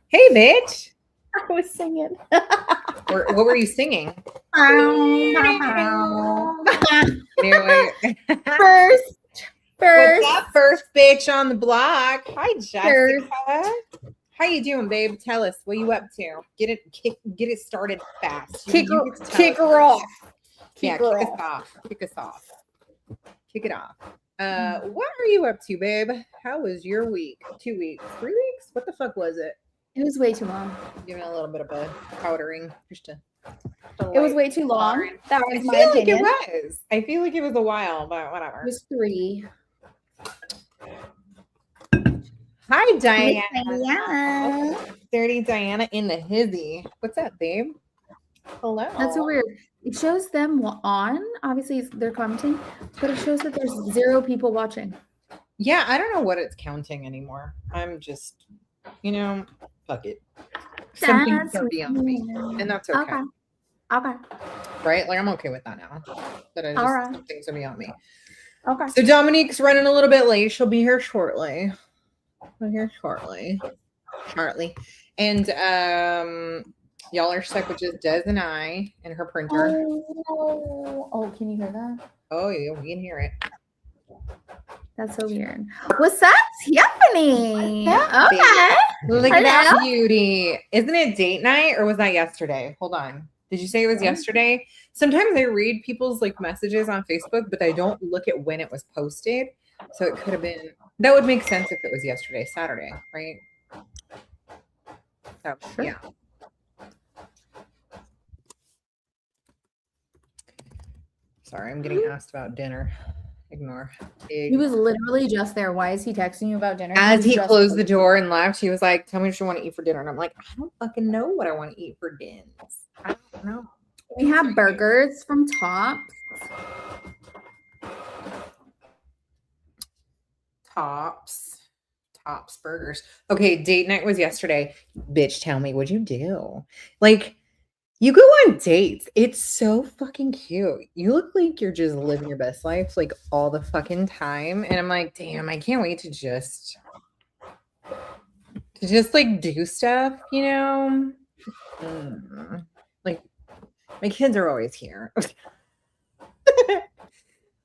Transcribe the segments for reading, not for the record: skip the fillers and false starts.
Hey, bitch. I was singing. What were you singing? Anyway, First, what's up, first bitch on the block? Hi, Jessica. first. How you doing, babe? Tell us what you up to. Get it started fast. Kick You get to tell her us first. off. Yeah, kick us off. Kick us off. Kick it off. What are you up to, babe? How was your week? 2 weeks? 3 weeks? What the fuck was it? It was way too long. Giving a little bit of a powdering just to It was way too long. That was my I opinion. feel like it was. I feel like it was a while, but whatever. It was 3. Hi, Diana. Diana. Dirty Diana in the hizzy. What's up, babe? Hello. That's so weird. It shows them on. Obviously, they're commenting, but it shows that there's 0 people watching. Yeah, I don't know what it's counting anymore. I'm just, fuck it. Something's gonna be on me, and that's okay. Okay. Right? Like I'm okay with that now. But I just something's gonna be on me. Okay. So Dominique's running a little bit late. She'll be here shortly. Shortly. And y'all are stuck with just Des and I and her printer. Oh, can you hear that? Oh yeah, we can hear it. That's so weird. What's up, Tiffany? Okay. Look at that beauty. Isn't it date night or was that yesterday? Hold on. Did you say it was yesterday? Sometimes I read people's messages on Facebook, but I don't look at when it was posted. So it could have been, that would make sense if it was yesterday, Saturday, right? So, yeah. Sorry, I'm getting asked about dinner. Ignore. He was literally just there. Why is he texting you about dinner? As he closed the door and left, he was like, tell me what you want to eat for dinner. And I'm like, I don't fucking know what I want to eat for dinner. I don't know. We have burgers from Tops. Tops burgers. Okay, date night was yesterday. Bitch, tell me, what'd you do? You go on dates. It's so fucking cute. You look like you're just living your best life all the fucking time. And I'm like, damn, I can't wait to just do stuff, my kids are always here.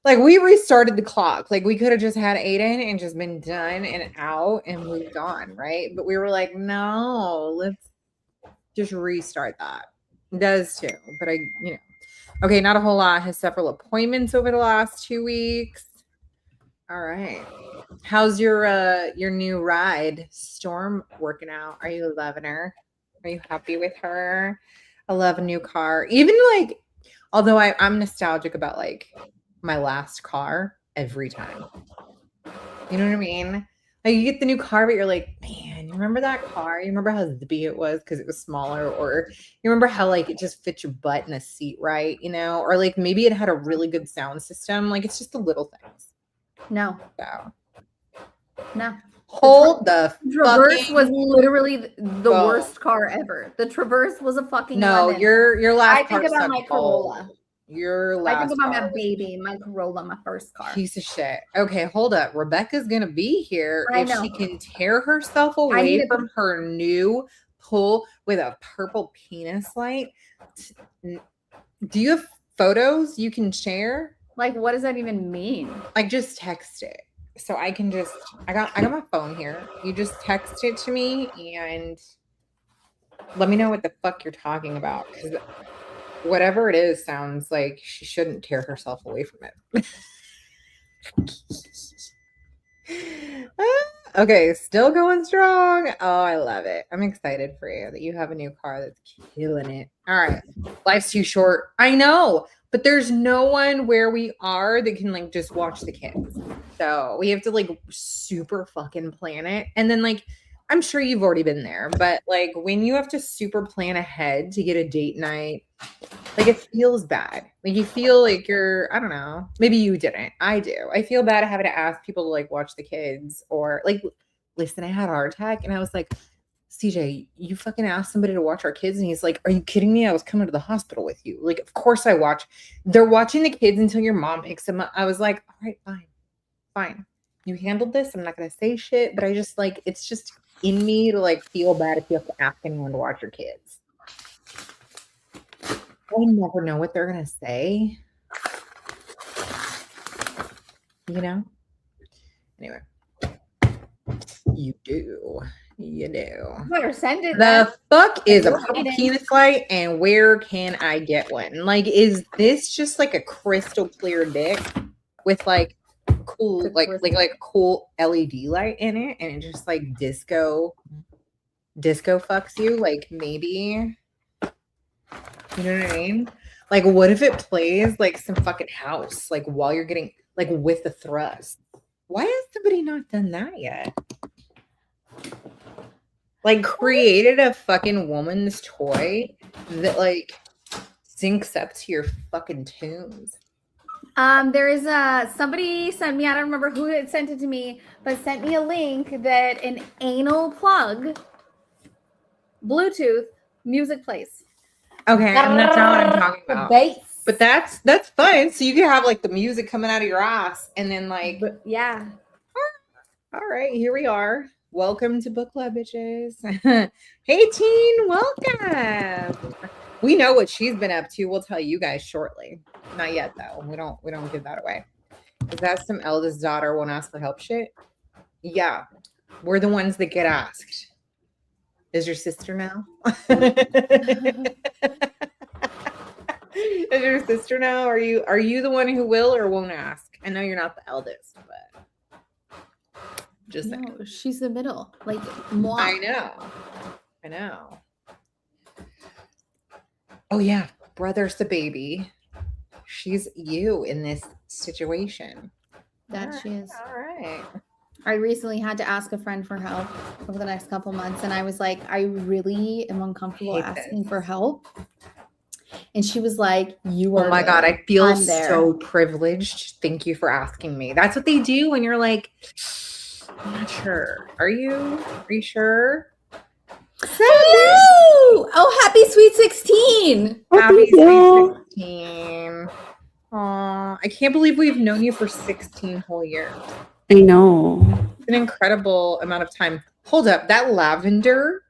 We restarted the clock. We could have just had Aiden and just been done and out and moved on, right? But we were like, no, let's just restart that. It does too, but okay, not a whole lot. Has several appointments over the last 2 weeks. All right. How's your new ride, Storm, working out? Are you loving her? Are you happy with her? I love a new car. Even although I'm nostalgic about my last car every time. You know what I mean? You get the new car, but you're like, man, you remember that car? You remember how zippy it was because it was smaller? Or you remember how it just fit your butt in a seat right, Or maybe it had a really good sound system. It's just the little things. No. So. No. Hold the Traverse was literally the worst car ever. The Traverse was a fucking lemon. your last car. I think about my Corolla. I think about my baby, my Corolla, my first car. Piece of shit. Okay, hold up. Rebecca's gonna be here if she can tear herself away from her new pull with a purple penis light. Do you have photos you can share? What does that even mean? Just text it. So I can just I got my phone here. You just text it to me and let me know what the fuck you're talking about. Because whatever it is sounds like she shouldn't tear herself away from it. Okay, still going strong. Oh, I love it. I'm excited for you that you have a new car that's killing it. All right. Life's too short. I know, but there's no one where we are that can just watch the kids. So we have to super fucking plan it. And then I'm sure you've already been there, but when you have to super plan ahead to get a date night, it feels bad. You feel you're, I don't know, maybe you didn't. I do. I feel bad having to ask people to watch the kids or listen, I had a heart attack and I was like, CJ, you fucking asked somebody to watch our kids? And he's like, are you kidding me? I was coming to the hospital with you. Of course I watch. They're watching the kids until your mom picks them up. I was like, all right, fine. You handled this. I'm not going to say shit, but I just it's just in me to like feel bad if you have to ask anyone to watch your kids. I never know what they're gonna say. You know? Anyway. You do. You do. Better send it. The fuck is a You're purple hiding. penis light, and where can I get one? Like, is this just like a crystal clear dick with like cool, Good like crystal. cool LED light in it, and it just like disco fucks you? Like maybe, you know what I mean? Like, what if it plays like some fucking house, like while you're getting like with the thrust? Why has somebody not done that yet? Like created a fucking woman's toy that like syncs up to your fucking tunes. There is somebody sent me, I don't remember who had sent it to me, but sent me a link that an anal plug Bluetooth music plays. Okay, that's not what I'm talking The about. bass. But that's fun. So you can have like the music coming out of your ass and then like But, yeah. all right, here we are. Welcome to book club, bitches. Hey teen, welcome. We know what she's been up to. We'll tell you guys shortly. Not yet though. We don't give that away. Is that some eldest daughter won't ask for help shit? Yeah. We're the ones that get asked. Is your sister now? Is your sister now? Are you the one who will or won't ask? I know you're not the eldest, but just saying. No, she's the middle. Like moi. I know. Oh yeah, brother's the baby. She's you in this situation. That she is. All right. I recently had to ask a friend for help over the next couple months, and I was like, I really am uncomfortable Hate asking this. for help. And she was like, "You are." Oh my God, there. I feel I'm there." so privileged. Thank you for asking me. That's what they do when you're like, I'm not sure. Are you sure? Hello! Oh, happy sweet 16. Happy sweet 16. Aw, I can't believe we've known you for 16 whole years. I know. It's an incredible amount of time. Hold up, that lavender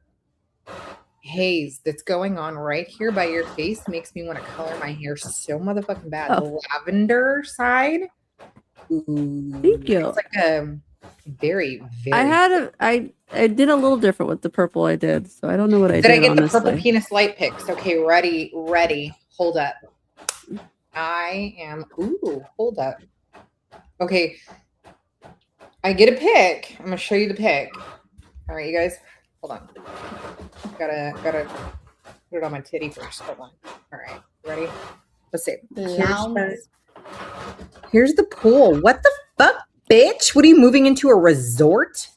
haze that's going on right here by your face makes me want to color my hair so motherfucking bad. Oh. The lavender side. Ooh, Thank you. It's like a very, very. I did a little different with the purple I did, so I don't know what I Did did. I get honestly. the purple penis light pics? Okay, ready. Hold up. I am. Ooh, hold up. Okay. I get a pic. I'm gonna show you the pic. All right, you guys. Hold on. Gotta put it on my titty first. Hold on. All right, ready? Let's see. Here's the pool. What the fuck, bitch? What are you moving into a resort?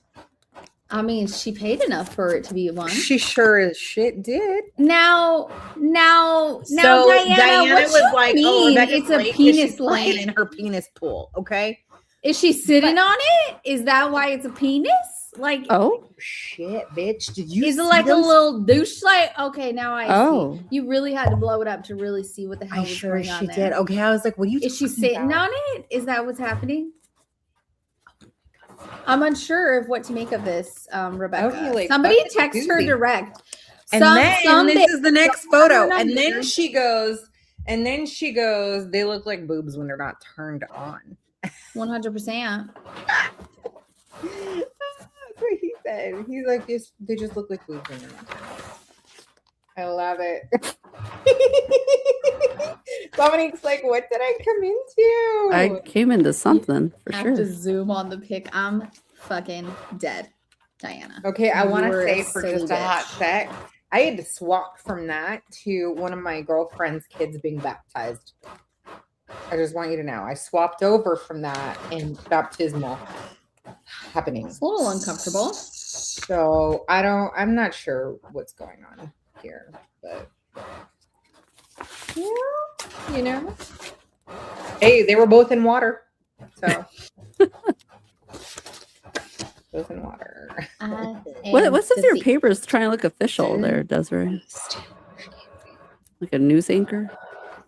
I mean, she paid enough for it to be one. She sure as shit did. Now, So Diana, what was you like, mean? "Oh, Rebecca's It's a late 'cause penis she's playing light. in her penis pool." Okay. Is she sitting on it? Is that why it's a penis? Like, Oh, Shit, bitch! Did you? is it see like a those? little douche light? Okay, now I Oh. see. You really had to blow it up to really see what the hell I was sure going she on did. there. Okay, I was like, "What are you?" Is she talking sitting about? on it? Is that what's happening? I'm unsure of what to make of this, Rebecca. Okay, like, Somebody fucking text her doozy. direct. And then this is the next don't have her photo. And then number. she goes, they look like boobs when they're not turned on. 100%. That's what he said. He's like, they just look like boobs when they're not turned on. I love it. Dominique's like, what did I come into? I came into something for I sure. have to zoom on the pic. I'm fucking dead, Diana. Okay, I want to You're say a for silly just a hot bitch. sec, I had to swap from that to one of my girlfriend's kids being baptized. I just want you to know. I swapped over from that and baptismal happening. It's a little uncomfortable. So I'm not sure what's going on here, but yeah, you know. Hey, they were both in water. So both in water. What's this? Your paper's trying to look official there, Desiree. Like a news anchor.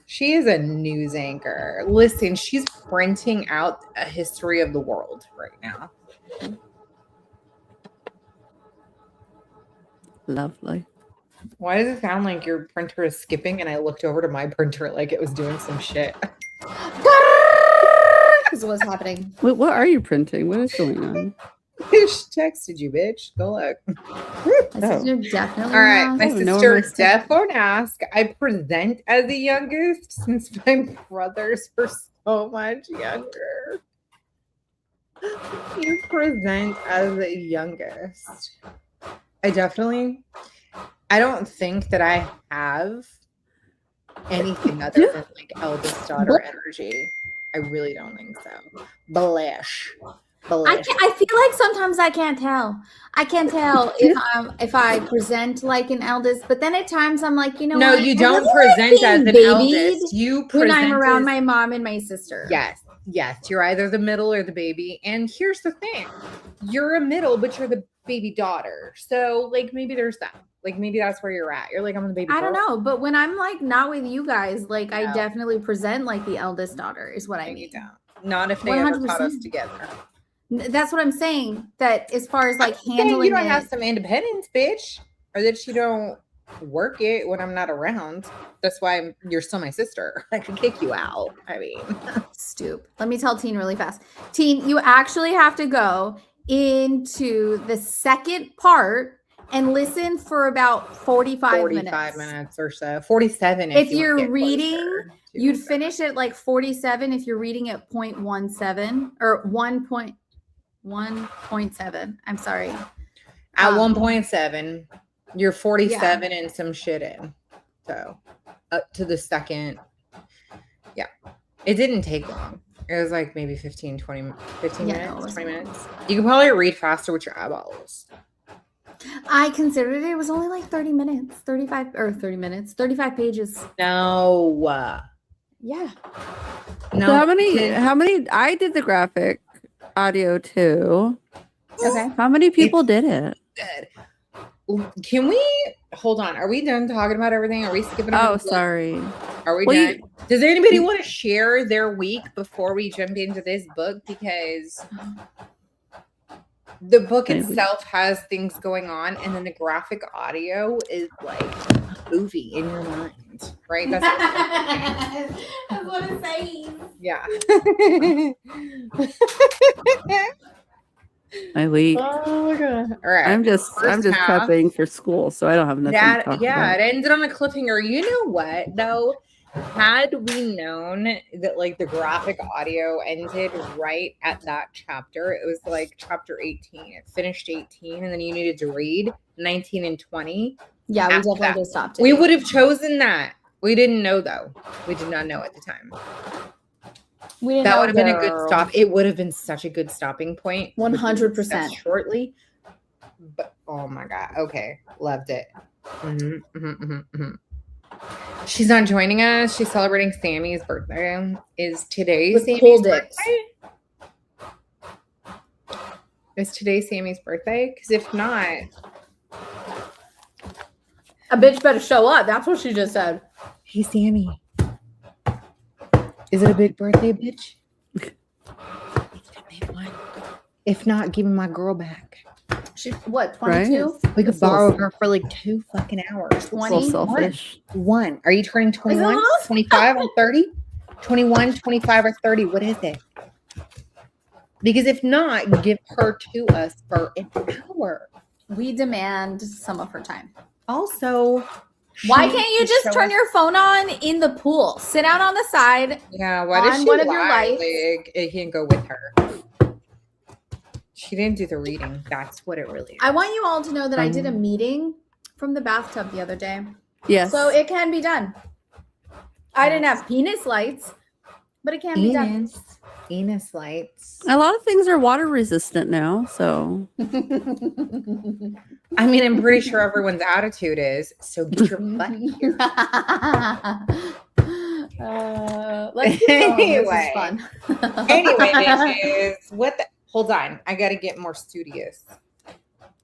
She is a news anchor. Listen, she's printing out a history of the world right now. Lovely. Why does it sound like your printer is skipping? And I looked over to my printer like it was doing some shit. This is what's happening. What are you printing? What is going on? Bitch texted you, bitch. Go look. My sister definitely. All right, not. my don't know where sister my Death won't ask. I present as the youngest since my brothers were so much younger. You present as the youngest. I don't think that I have anything other than like eldest daughter energy. I really don't think so. Belish. I feel like sometimes I can't tell. I can't tell if I present like an eldest, but then at times I'm like, you know, no, what? you I don't really present like as being an babied eldest. You when present I'm around as, my mom and my sister. Yes, you're either the middle or the baby. And here's the thing: you're a middle, but you're the baby daughter. So like maybe there's that. Like maybe that's where you're at. You're like, I'm the baby. I don't know, but when I'm like not with you guys, like I No. definitely present like the eldest daughter is what I mean. You don't. Not if they ever taught us 100%. together. That's what I'm saying. That as far as like Saying handling you don't it, have some independence, bitch, or that you don't work it when I'm not around. That's why you're still my sister. I could kick you out. I mean, stoop. Let me tell Teen really fast. Teen, you actually have to go into the second part and listen for about 45 minutes or so. 47 if you you're wanna get reading, closer to you'd it. finish at like 47 if you're reading at 0.17 or 1.7. I'm sorry. At 1.7, you're 47 and some shit in. So up to the second. Yeah. It didn't take long. It was like maybe 15 minutes, 20 minutes. You can probably read faster with your eyeballs. I considered it was only like 30 minutes, 35 pages. No. Yeah. No. So how many I did the graphic audio too. Okay. How many people did it? Good. Can we hold on? Are we done talking about everything? Are we skipping over? Oh, sorry. Are we done? Does anybody want to share their week before we jump into this book? Because the book itself has things going on, and then the graphic audio is like a movie in your mind, right? That's what I'm saying. Yeah. My week. Oh my god! All right, I'm just prepping for school, so I don't have nothing to talk about. It ended on a cliffhanger. You know what though? Had we known that like the graphic audio ended right at that chapter, it was like chapter 18. It finished 18, and then you needed to read 19 and 20. Yeah, we definitely stopped it. We would have chosen that. We didn't know though. We did not know at the time. That would have been a good stop. It would have been such a good stopping point. 100%. Shortly. But oh my god. Okay. Loved it. She's not joining us. She's celebrating Sammy's birthday. Is today Sammy's birthday? Is today Sammy's birthday? Because if not, a bitch better show up. That's what she just said. Hey, Sammy. Is it a big birthday, bitch? If not, give me my girl back. She what? 22? Right? We could borrow her for like 2 fucking hours. 20. Selfish. One. Are you turning 21? 25 or 30? 21, 25 or 30. What is it? Because if not, give her to us for an hour. We demand some of her time. Also, why can't you just turn your phone on in the pool? Sit out on the side. Yeah, why does she one of your lights? Like, it can't go with her. She didn't do the reading. That's what it really is. I want you all to know that I did a meeting from the bathtub the other day. Yes. So it can be done. I didn't have penis lights, but it can be done. Penis lights. A lot of things are water resistant now, so. I mean, I'm pretty sure everyone's attitude is, so get your butt here. Let's anyway. This is fun. Anyway, bitches, what the? Hold on. I got to get more studious.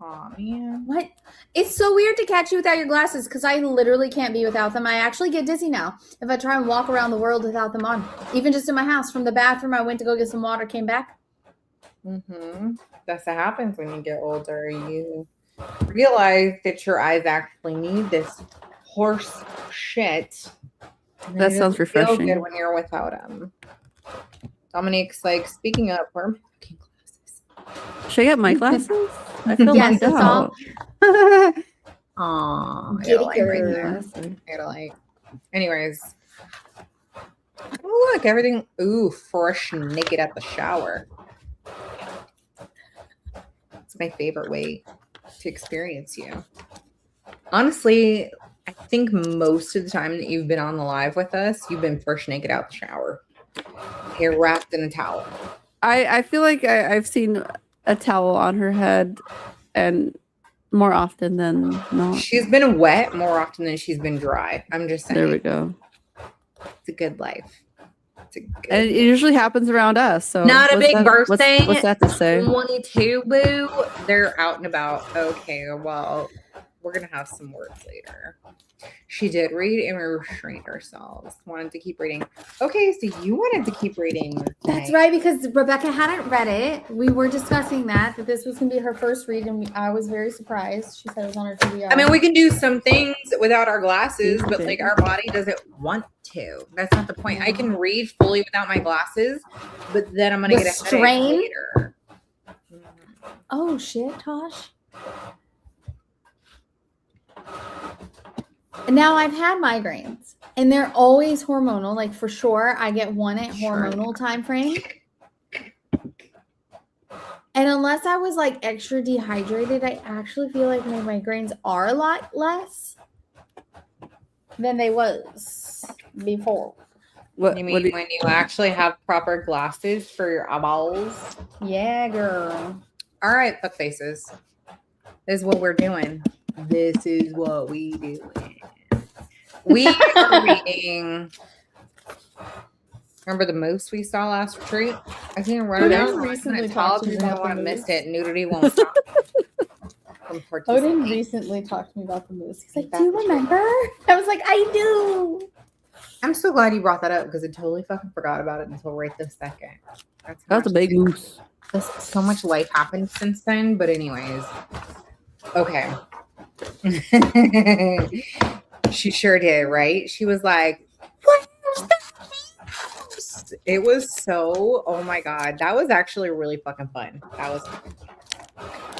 Oh, man. What? It's so weird to catch you without your glasses because I literally can't be without them. I actually get dizzy now if I try and walk around the world without them on. Even just in my house. From the bathroom, I went to go get some water, came back. That's what happens when you get older. You realize that your eyes actually need this horse shit. And That it sounds doesn't feel refreshing. good when you're without them. Dominique's like, speaking of, where are my fucking glasses? Should I get my glasses? I feel Yes, left it's all- out. Aw, I Get gotta it, like right girl. there. I gotta like. Anyways. Oh, look, everything. Ooh, fresh naked at the shower. It's my favorite way to experience you. Honestly, I think most of the time that you've been on the live with us, you've been fresh naked out the shower, hair wrapped in a towel. I feel like I've seen a towel on her head, and more often than not. She's been wet more often than she's been dry. I'm just saying. There we go. It's a good life. It's a good And it usually happens around us. So Not a what's big that- birthday. What's that to say? 22, boo. They're out and about. Okay, well, we're going to have some words later. She did read and we restrained ourselves. Wanted to keep reading. Okay, so you wanted to keep reading. That's right, because Rebecca hadn't read it. We were discussing that this was going to be her first read, and I was very surprised. She said it was on her TBR. I mean, we can do some things without our glasses, but like our body doesn't want to. That's not the point. I can read fully without my glasses, but then I'm going to The get a strain? headache later. Oh, shit, Tosh. Now I've had migraines, and they're always hormonal. Like for sure, I get one at hormonal time frame. And unless I was like extra dehydrated, I actually feel like my migraines are a lot less than they was before. What, You what mean do you- when you actually have proper glasses for your eyeballs? Yeah, girl. All right, fuck faces. This is what we're doing. This is what we do. We are reading. Remember the moose we saw last retreat? I can't run it out. Odin recently talked to me because I about don't want the to miss moose. it. Nudity won't stop. From Odin participating. recently talked to me about the moose. He's like, "Do you remember?" I was like, "I do." I'm so glad you brought that up because I totally fucking forgot about it until right this second. That's how That's a big moose. so much life happened since then. But anyways, okay. She sure did, right? She was like, "What is that?" It was so, oh my god, that was actually really fucking fun. That was,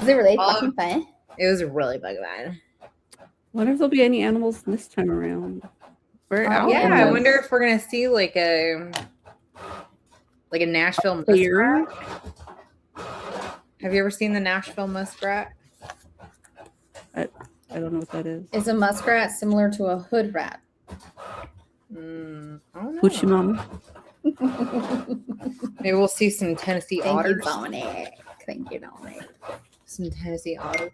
Is it really fucking fun? it was really fucking fun. Wonder if there'll be any animals this time around. We're out. Yeah, in I the- wonder if we're gonna see like a Nashville Deer? muskrat. Have you ever seen the Nashville muskrat? I don't know what that is. Is a muskrat similar to a hood rat? I don't know. Hoochie mama. Maybe we'll see some Tennessee Thank you, otters. Dominic. Thank you, Dominic. Some Tennessee otters.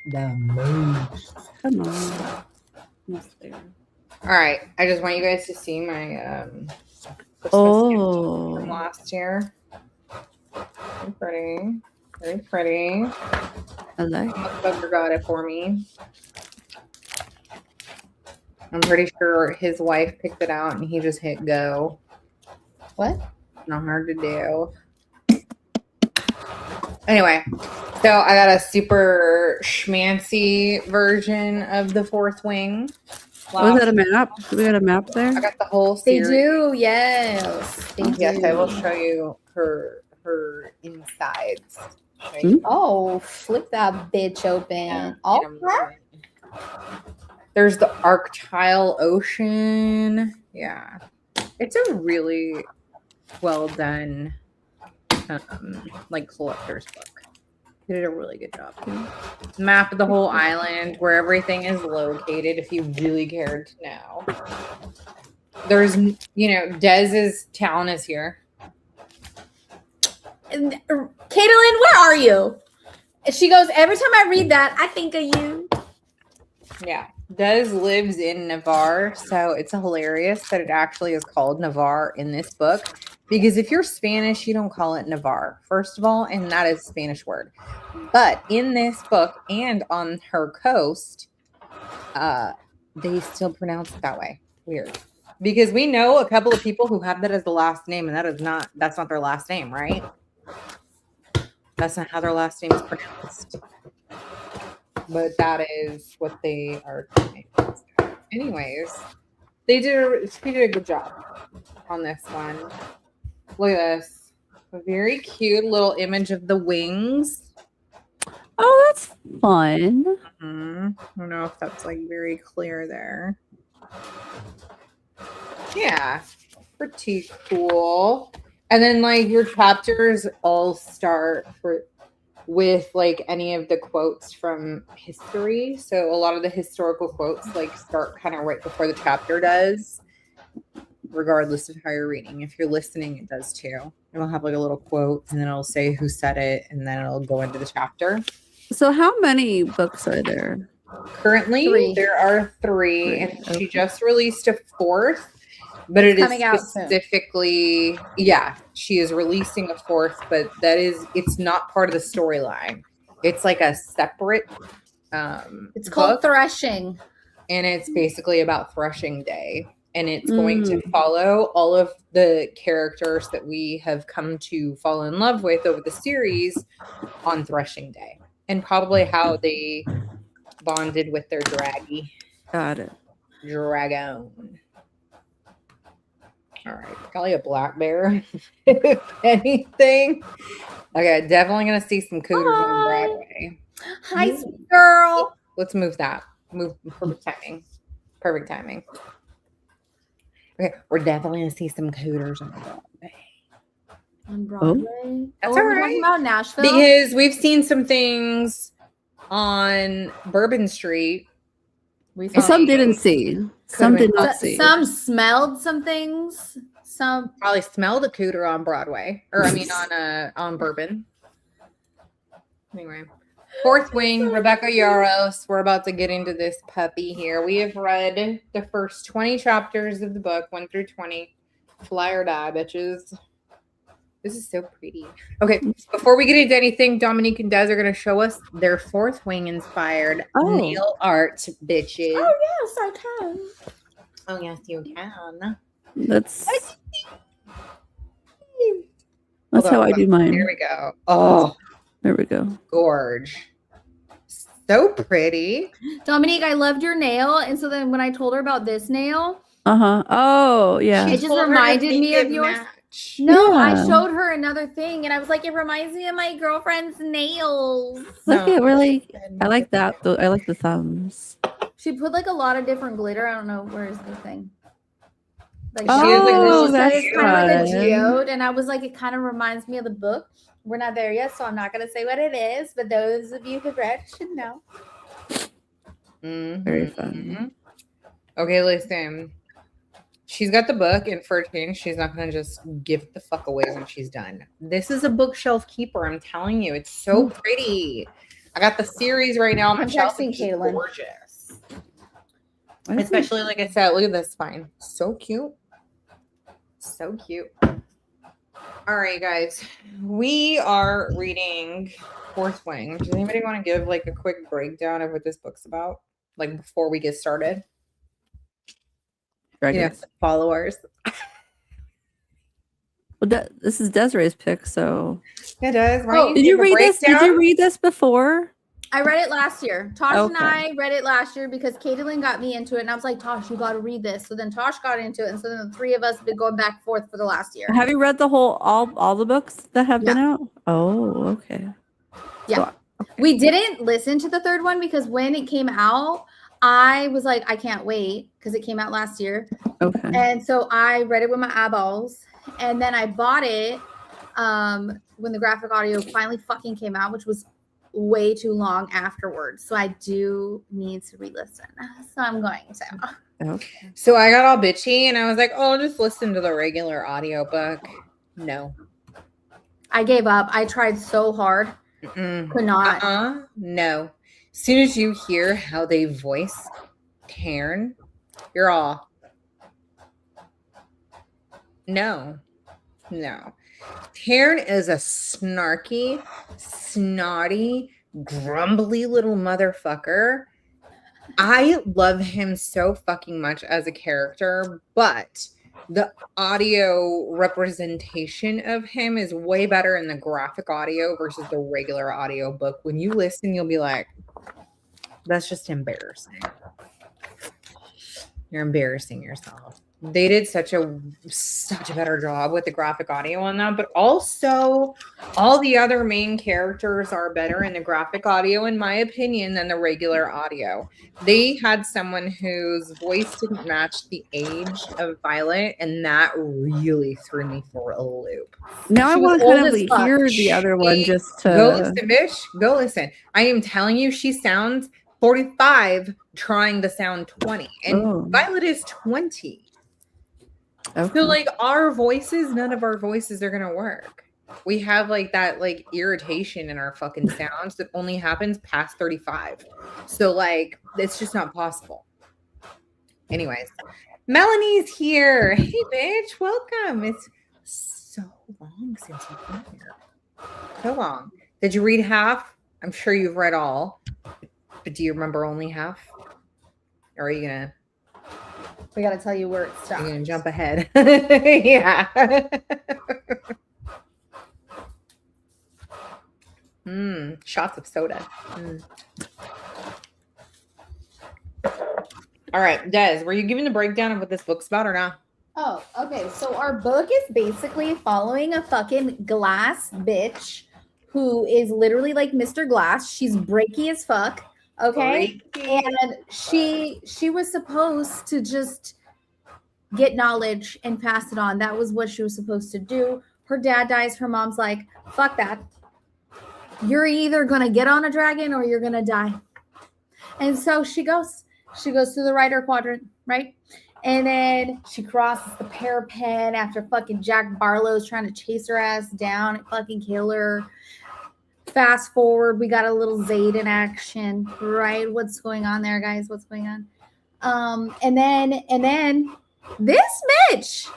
The moose. Come on. Almost there. All right, I just want you guys to see my Christmas Oh. gift from last year. Very pretty, very pretty. I like. Motherfucker got it for me. I'm pretty sure his wife picked it out and he just hit go. What? Not hard to do. Anyway, so I got a super schmancy version of the Fourth Wing. Oh, is that a map? Do we got a map there? I got the whole They series. do, yes. They Yes, do. I will show you her insides. Show Hmm? you Oh, flip that bitch open. in Oh, a moment. There's the Arctile Ocean. Yeah, it's a really well done, like collector's book. They did a really good job. Map of the whole island, where everything is located. If you really cared to know, there's, Dez's town is here. Caitlin, where are you? And she goes, every time I read that, I think of you. Yeah. Des lives in Navarre, so it's hilarious that it actually is called Navarre in this book. Because if you're Spanish, you don't call it Navarre, first of all, and that is a Spanish word. But in this book and on her coast, they still pronounce it that way. Weird. Because we know a couple of people who have that as the last name, and that's not their last name, right? That's not how their last name is pronounced. but that is what they are doing. Anyways, she did a good job on this one. Look at this. A very cute little image of the wings. Oh, that's fun. I don't know if that's like very clear there. Yeah, pretty cool. And then like your chapters all start with like any of the quotes from history. So a lot of the historical quotes like start kind of right before the chapter does, regardless of how you're reading. If you're listening, it does too. It'll have like a little quote and then it'll say who said it and then it'll go into the chapter. So how many books are there? Currently, 3. there are 3 and she just released a 4th. But it is specifically, she is releasing a 4th, but it's not part of the storyline. It's like a separate it's called Threshing. And it's basically about Threshing Day. And it's going to follow all of the characters that we have come to fall in love with over the series on Threshing Day. And probably how they bonded with their draggy. Got it. Dragon. All right, probably a black bear, if anything. Okay, definitely gonna see some cooters on Broadway. Hi, sweet girl. Let's move that. Move perfect timing. Perfect timing. Okay, we're definitely gonna see some cooters on Broadway. On Broadway. That's all right. We're talking about Nashville because we've seen some things on Bourbon Street. Some didn't see. Some did not see. Some smelled some things. Some probably smelled a cooter on Broadway, or I mean on Bourbon. Anyway, 4th Wing, Rebecca Yarros. We're about to get into this puppy here. We have read the first 20 chapters of the book, 1 through 20. Fly or die, bitches. This is so pretty. Okay, before we get into anything, Dominique and Des are going to show us their 4th Wing inspired nail art, bitches. Oh, yes, I can. Oh, yes, you can. That's how I do mine. There we go. Oh, there we go. Gorge. So pretty. Dominique, I loved your nail. And so then when I told her about this nail. Oh, yeah. It just reminded me of yours. No, I showed her another thing and I was like, it reminds me of my girlfriend's nails. Look at really, I like that. I like the thumbs. She put like a lot of different glitter. I don't know, where's the thing? Like, that's it's kind of like a geode. And I was like, it kind of reminds me of the book. We're not there yet, so I'm not going to say what it is, but those of you who read should know. Very fun. Okay, listen. She's got the book, and for a change, she's not going to just give it the fuck away when she's done. This is a bookshelf keeper, I'm telling you. It's so pretty. I got the series right now on my shelf. It's gorgeous. Especially, like I said, look at this spine. So cute. So cute. All right, guys. We are reading 4th Wing. Does anybody want to give like a quick breakdown of what this book's about? Like before we get started? Followers. Well, this is Desiree's pick, so it does. Right? Did you read this? Did you read this before? I read it last year. Tosh and I read it last year because Caitlin got me into it, and I was like, "Tosh, you got to read this." So then Tosh got into it, and so then the 3 of us have been going back and forth for the last year. Have you read the whole all the books that have been out? Oh, okay. Yeah, we didn't listen to the 3rd one because when it came out, I was like, I can't wait because it came out last year. Okay. And so I read it with my eyeballs, and then I bought it when the graphic audio finally fucking came out, which was way too long afterwards. So I do need to re-listen. So I'm going to. Okay. So I got all bitchy and I was like, oh, I'll just listen to the regular audiobook. No. I gave up. I tried so hard. Could not. No. As soon as you hear how they voice Cairn, you're all no. Cairn is a snarky, snotty, grumbly little motherfucker. I love him so fucking much as a character, but the audio representation of him is way better in the graphic audio versus the regular audio book. When you listen, you'll be like, That's just embarrassing. You're embarrassing yourself. They did such a better job with the graphic audio on that, but also all the other main characters are better in the graphic audio, in my opinion, than the regular audio. They had someone whose voice didn't match the age of Violet, and that really threw me for a loop. Now I want to kind of hear the other one just to go listen, bitch. Go listen. I am telling you, she sounds 45 trying to sound 20, and Violet is 20. Okay. So like our voices, none of our voices are gonna work. We have like that like irritation in our fucking sounds that only happens past 35. So like it's just not possible. Anyways, Melanie's here. Hey bitch, welcome. It's so long since you've been here. So long. Did you read half? I'm sure you've read all. But do you remember only half? Or are you gonna? We gotta tell you where it stops. You're gonna jump ahead. Yeah. Shots of soda. All right, Des, were you giving the breakdown of what this book's about or not? Oh, okay. So our book is basically following a fucking glass bitch who is literally like Mr. Glass. She's breaky as fuck. Okay. And she was supposed to just get knowledge and pass it on. That was what she was supposed to do. Her dad dies. Her mom's like, fuck that. You're either going to get on a dragon or you're going to die. And so she goes through the Rider Quadrant, right? And then she crosses the parapet after fucking Jack Barlow's trying to chase her ass down and fucking kill her. Fast forward, we got a little Zayd in action, right? What's going on there, guys? What's going on? And then this bitch,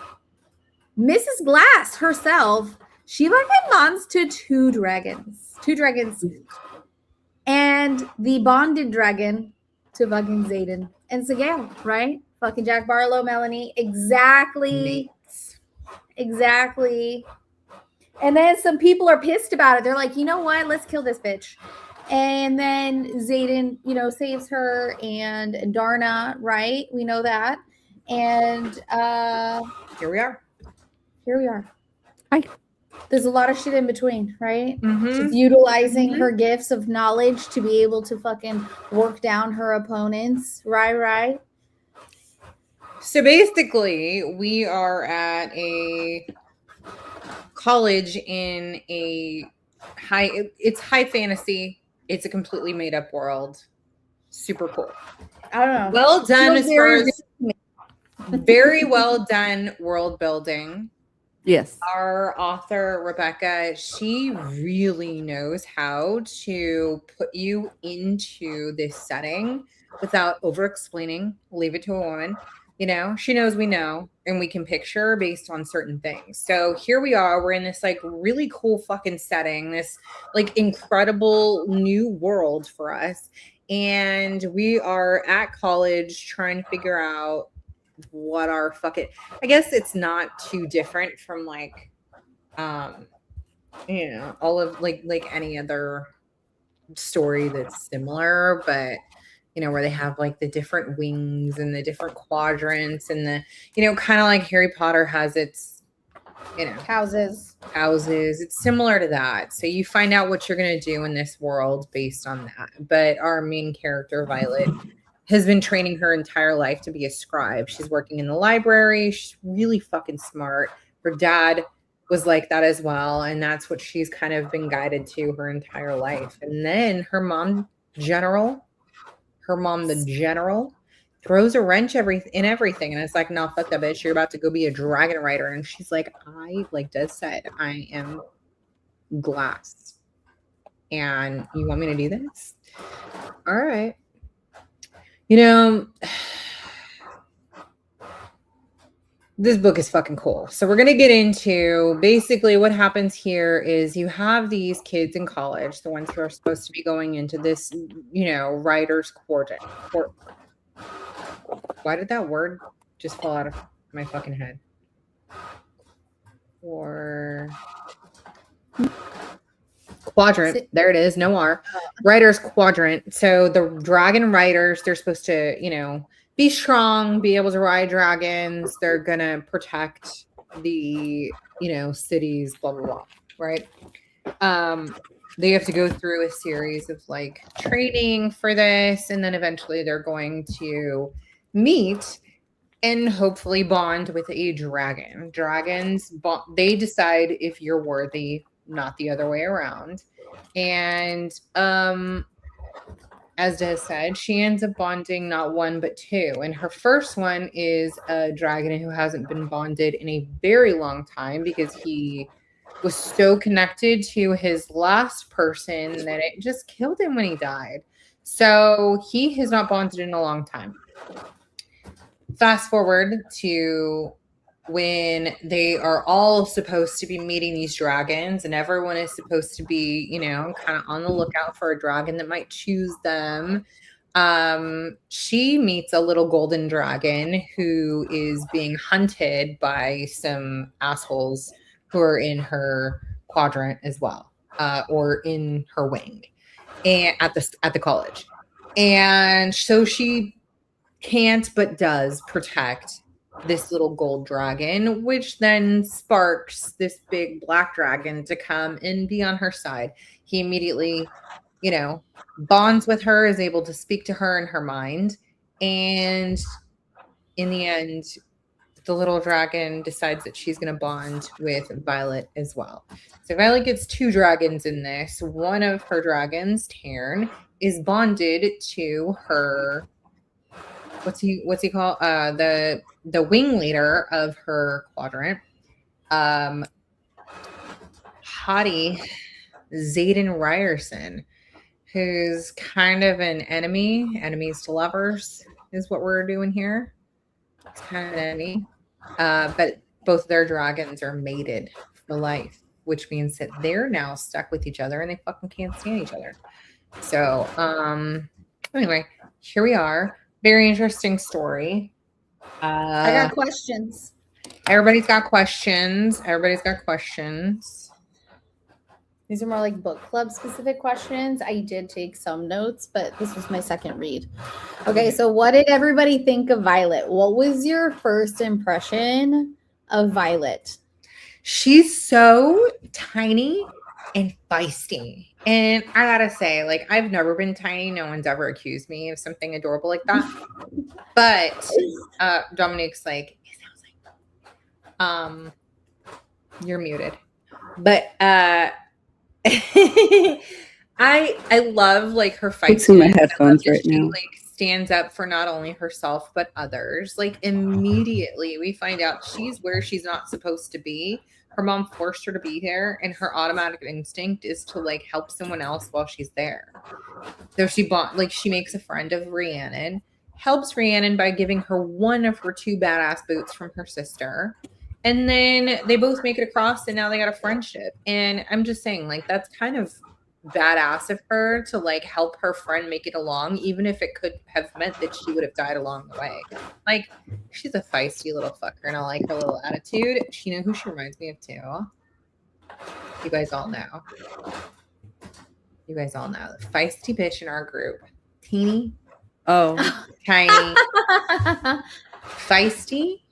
Mrs. Glass herself, she fucking bonds to two dragons, and the bonded dragon to fucking Zayden and Sigale, right? Fucking Jack Barlow, Melanie, exactly. And then some people are pissed about it. They're like, you know what? Let's kill this bitch. And then Zayden, saves her, and Darna, right? We know that. And here we are. Hi. There's a lot of shit in between, right? Mm-hmm. She's utilizing her gifts of knowledge to be able to fucking work down her opponents, right? So basically, we are at a college in it's high fantasy. It's a completely made up world. Super cool. I don't know. Well done as far as very well done world building. Yes. Our author, Rebecca, she really knows how to put you into this setting without over explaining. Leave it to a woman. She knows we know, and we can picture based on certain things. So here we are. We're in this like really cool fucking setting, this like incredible new world for us. And we are at college trying to figure out what our fucking, I guess it's not too different from like, all of like any other story that's similar, but where they have like the different wings and the different quadrants and the, kind of like Harry Potter has its, houses. It's similar to that. So you find out what you're going to do in this world based on that. But our main character, Violet, has been training her entire life to be a scribe. She's working in the library. She's really fucking smart. Her dad was like that as well. And that's what she's kind of been guided to her entire life. And then her mom, the general, throws a wrench in everything. And it's like, no, fuck that bitch. You're about to go be a dragon rider. And she's like, like Des said, I am glass. And you want me to do this? All right. This book is fucking cool. So we're going to get into basically what happens here is you have these kids in college, the ones who are supposed to be going into this, writer's quadrant. Why did that word just fall out of my fucking head? Quadrant. There it is. No R. Writer's quadrant. So the dragon riders, they're supposed to, you know, be strong, be able to ride dragons. They're going to protect the, you know, cities, blah, blah, blah. Right. They have to go through a series of like training for this. And then eventually they're going to meet and hopefully bond with a dragon. Dragons, they decide if you're worthy, not the other way around. And as Des said, she ends up bonding not one but two. And her first one is a dragon who hasn't been bonded in a very long time because he was so connected to his last person that it just killed him when he died. So he has not bonded in a long time. Fast forward to when they are all supposed to be meeting these dragons, and everyone is supposed to be, you know, kind of on the lookout for a dragon that might choose them. She meets a little golden dragon who is being hunted by some assholes who are in her quadrant as well, or in her wing, and at the college. And so she can't but does protect this little gold dragon, which then sparks this big black dragon to come and be on her side. He immediately, you know, bonds with her, is able to speak to her in her mind. And in the end, the little dragon decides that she's going to bond with Violet as well. So Violet gets two dragons in this. One of her dragons, Tarn, is bonded to her, what's he called? The wing leader of her quadrant, Hottie Zayden Ryerson, who's kind of an enemies to lovers is what we're doing here. It's kind of an enemy, but both their dragons are mated for life, which means that they're now stuck with each other and they fucking can't stand each other. So anyway, here we are. Very interesting story. I got questions. Everybody's got questions. These are more like book club specific questions. I did take some notes, but this was my second read. Okay, so what did everybody think of Violet? What was your first impression of Violet? She's so tiny and feisty. And I gotta say, like, I've never been tiny. No one's ever accused me of something adorable like that. But Dominique's like, it sounds like you're muted. But I love like her fight. It's in my headphones right now. Like stands up for not only herself but others. Like immediately we find out she's where she's not supposed to be. Her mom forced her to be there, and her automatic instinct is to like help someone else while she's there. So she makes a friend of Rhiannon, helps Rhiannon by giving her one of her two badass boots from her sister. And then they both make it across, and now they got a friendship. And I'm just saying, like, that's kind of badass of her to like help her friend make it along, even if it could have meant that she would have died along the way. Like, she's a feisty little fucker, and I like her little attitude. You know who she reminds me of too? You guys all know. The feisty bitch in our group. Teeny. Oh. Tiny. Feisty.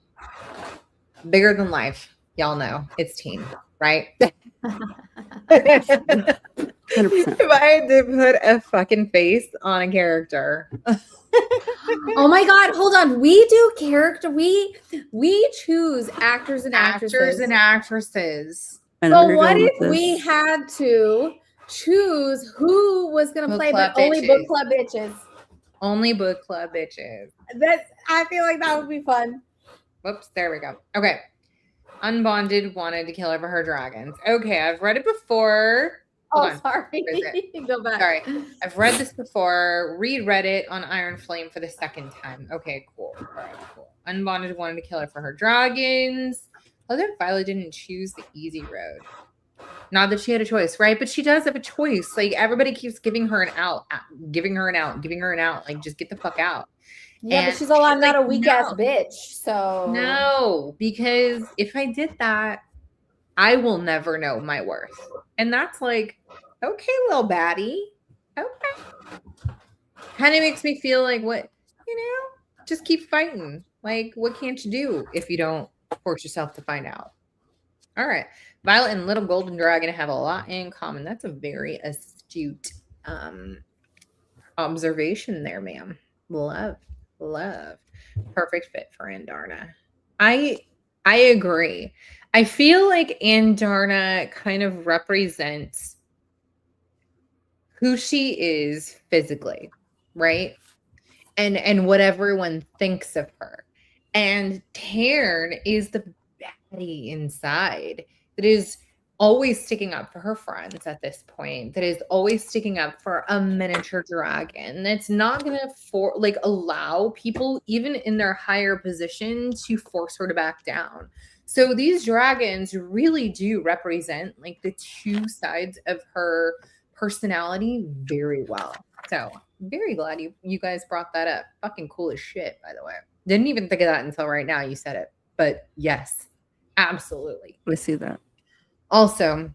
Bigger than life. Y'all know. It's Teen, right? 100%. If I had to put a fucking face on a character. Oh my god, hold on. We do character. We choose actors and actresses. So what if we had to choose who was going to play, but only book club bitches? Only book club bitches. I feel like that would be fun. Whoops, there we go. Okay. Unbonded wanted to kill over her dragons. Okay, I've read it before. Sorry. Go back. Sorry. I've read this before. Reread it on Iron Flame for the second time. Okay, cool. All right, cool. Unbonded wanted to kill her for her dragons. Although Violet didn't choose the easy road. Not that she had a choice, right? But she does have a choice. Like, everybody keeps giving her an out. Like, just get the fuck out. Yeah, and but she's all, I'm not a weak ass bitch. So no, because if I did that, I will never know my worth. And that's like Okay, little baddie. Okay. Kind of makes me feel like what, just keep fighting. Like, what can't you do if you don't force yourself to find out? All right. Violet and Little Golden Dragon have a lot in common. That's a very astute observation there, ma'am. Love. Perfect fit for Andarna. I agree. I feel like Andarna kind of represents who she is physically, right? And what everyone thinks of her. And Taryn is the baddie inside that is always sticking up for her friends at this point, that is always sticking up for a miniature dragon, that's not gonna allow people even in their higher position to force her to back down. So these dragons really do represent like the two sides of her personality very well. So very glad you guys brought that up. Fucking cool as shit, by the way. Didn't even think of that until right now you said it. But yes, absolutely. I see that. Also,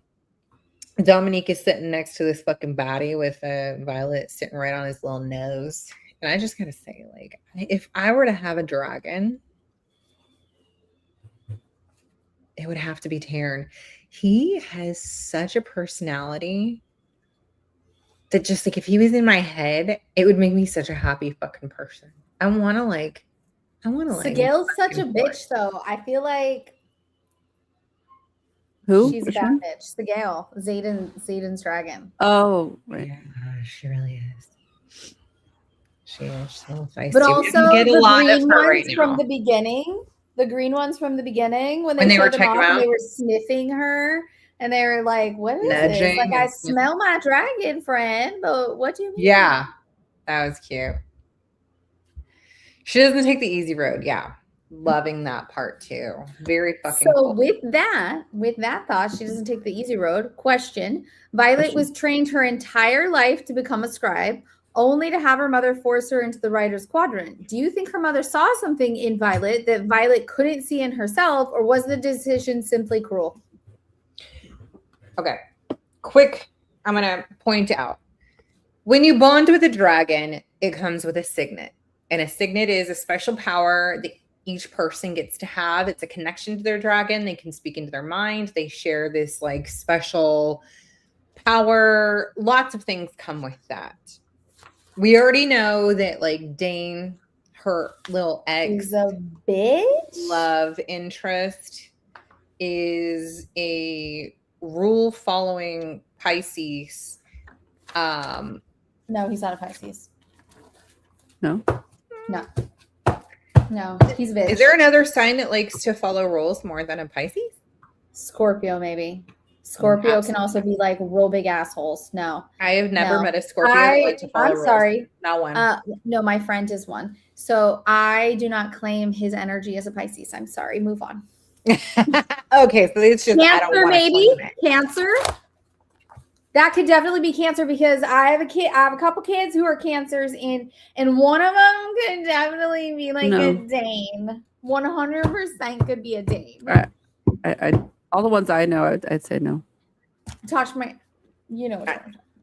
Dominique is sitting next to this fucking body with Violet sitting right on his little nose. And I just gotta say, like, if I were to have a dragon, it would have to be Taryn. He has such a personality that just like if he was in my head, it would make me such a happy fucking person. I want to Sigil's such a bitch, though. I feel like who? she's a bad bitch. Sigil, Zayden's dragon. Oh, right. Yeah, she really is. She is so feisty. But also get a the lot green of her ones right from now. the beginning. The green ones from the beginning when When they were showed them checking off out? and they were sniffing her and they were like, "What is Nudging this? Like, I and sniffing. smell my dragon friend, but what do you mean?" Yeah, that was cute. She doesn't take the easy road. Yeah, loving that part too. Very fucking So cool. with that thought, she doesn't take the easy road. Question: Violet was trained her entire life to become a scribe, only to have her mother force her into the writer's quadrant. Do you think her mother saw something in Violet that Violet couldn't see in herself, or was the decision simply cruel? Okay, quick. I'm gonna point out when you bond with a dragon, it comes with a signet, and a signet is a special power that each person gets to have. It's a connection to their dragon. They can speak into their mind. They share this like special power. Lots of things come with that. We already know that like Dane, her little ex, Is a bitch. love interest, is a rule following Pisces. No, he's not a Pisces. No. No, he's a bitch. Is there another sign that likes to follow rules more than a Pisces? Scorpio, maybe. Scorpio can also be like real big assholes. No, I have never No. met a Scorpio that likes to follow I'm rules. sorry. Not one. No, my friend is one. So I do not claim his energy as a Pisces. I'm sorry. Move on. Okay, so it's just I don't Cancer, wanna maybe. claim it. Cancer. That could definitely be Cancer because I have a couple kids who are Cancers, and one of them could definitely be like a Dane. 100% could be a Dane. I all the ones I know, I'd say no. Touch my, you know.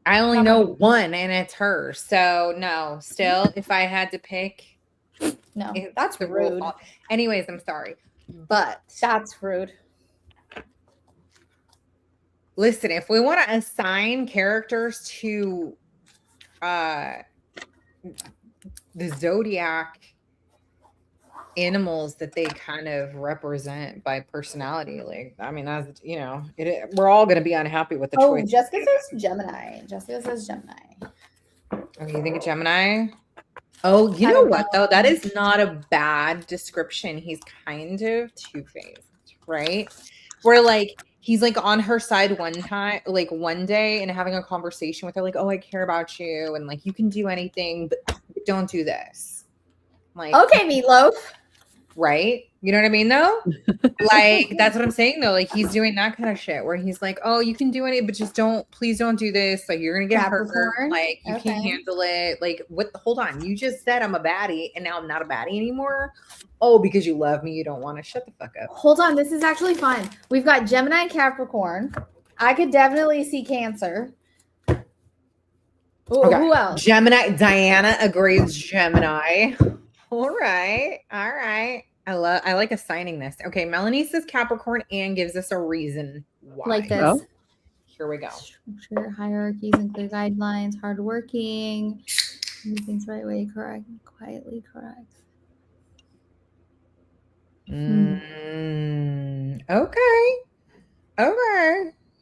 I only know one, and it's her. So no. Still, if I had to pick, No, it's that's the rule rude. fault. Anyways, I'm sorry, but That's rude. listen, if we want to assign characters to the zodiac animals that they kind of represent by personality, like I mean, that's we're all going to be unhappy with the choice. Jessica says Gemini. Oh, you think of Gemini? Oh, you know what though? That is not a bad description. He's kind of two-faced, right? Where like he's like on her side one day and having a conversation with her, like, oh, I care about you, and like you can do anything, but don't do this. Like, Okay, Meatloaf. Right? You know what I mean though? Like that's what I'm saying though. Like he's doing that kind of shit where he's like, oh, you can do it, but just please don't do this. Like you're gonna get hurt. Like you can't handle it. Like what? Hold on. You just said I'm a baddie and now I'm not a baddie anymore. Oh, because you love me, you don't want to shut the fuck up. Hold on. This is actually fun. We've got Gemini and Capricorn. I could definitely see Cancer. Oh, who else? Gemini. Diana agrees. Gemini. All right. I like assigning this. Okay, Melanie says Capricorn and gives us a reason why. Like this. Oh. Here we go. Structure, hierarchies, and clear guidelines. Hardworking. Do things the right way. Correct. Quietly correct. Okay.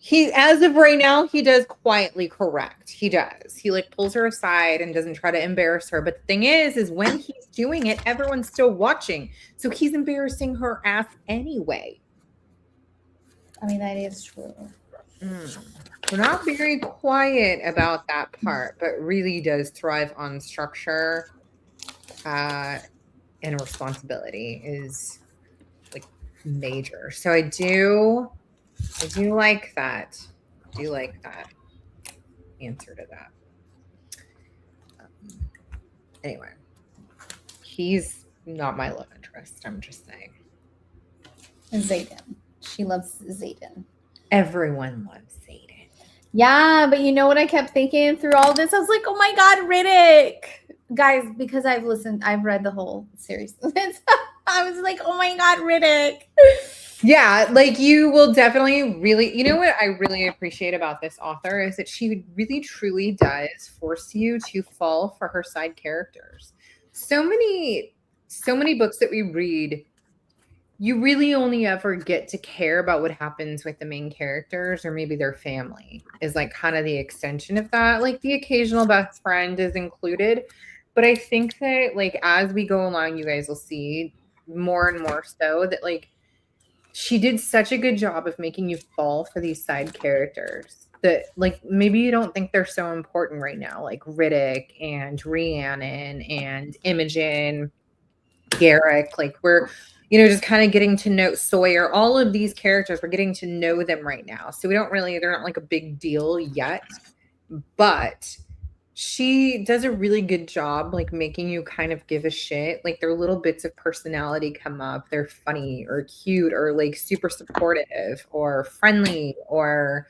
He, as of right now, he does quietly correct. He does. He like pulls her aside and doesn't try to embarrass her. But the thing is when he's doing it, everyone's still watching. So he's embarrassing her ass anyway. I mean, that is true. We're not very quiet about that part, but really does thrive on structure and responsibility is like major. So I do like that. I do like that answer to that. Anyway, he's not my love interest. I'm just saying. Zayden. She loves Zayden. Everyone loves Zayden. Yeah, but you know what I kept thinking through all this? I was like, oh my God, Riddick. Guys, because I've read the whole series. I was like, oh my God, Riddick. Yeah, like you will definitely really, you know what I really appreciate about this author is that she really truly does force you to fall for her side characters. So many books that we read, you really only ever get to care about what happens with the main characters or maybe their family is like kind of the extension of that. Like the occasional best friend is included. But I think that like as we go along, you guys will see more and more so that like she did such a good job of making you fall for these side characters that like maybe you don't think they're so important right now, like Riddick and Rhiannon and Imogen, Garrick. Like we're just kind of getting to know Sawyer, all of these characters, we're getting to know them right now. So they're not like a big deal yet, but she does a really good job, like making you kind of give a shit. Like their little bits of personality come up. They're funny or cute or like super supportive or friendly or,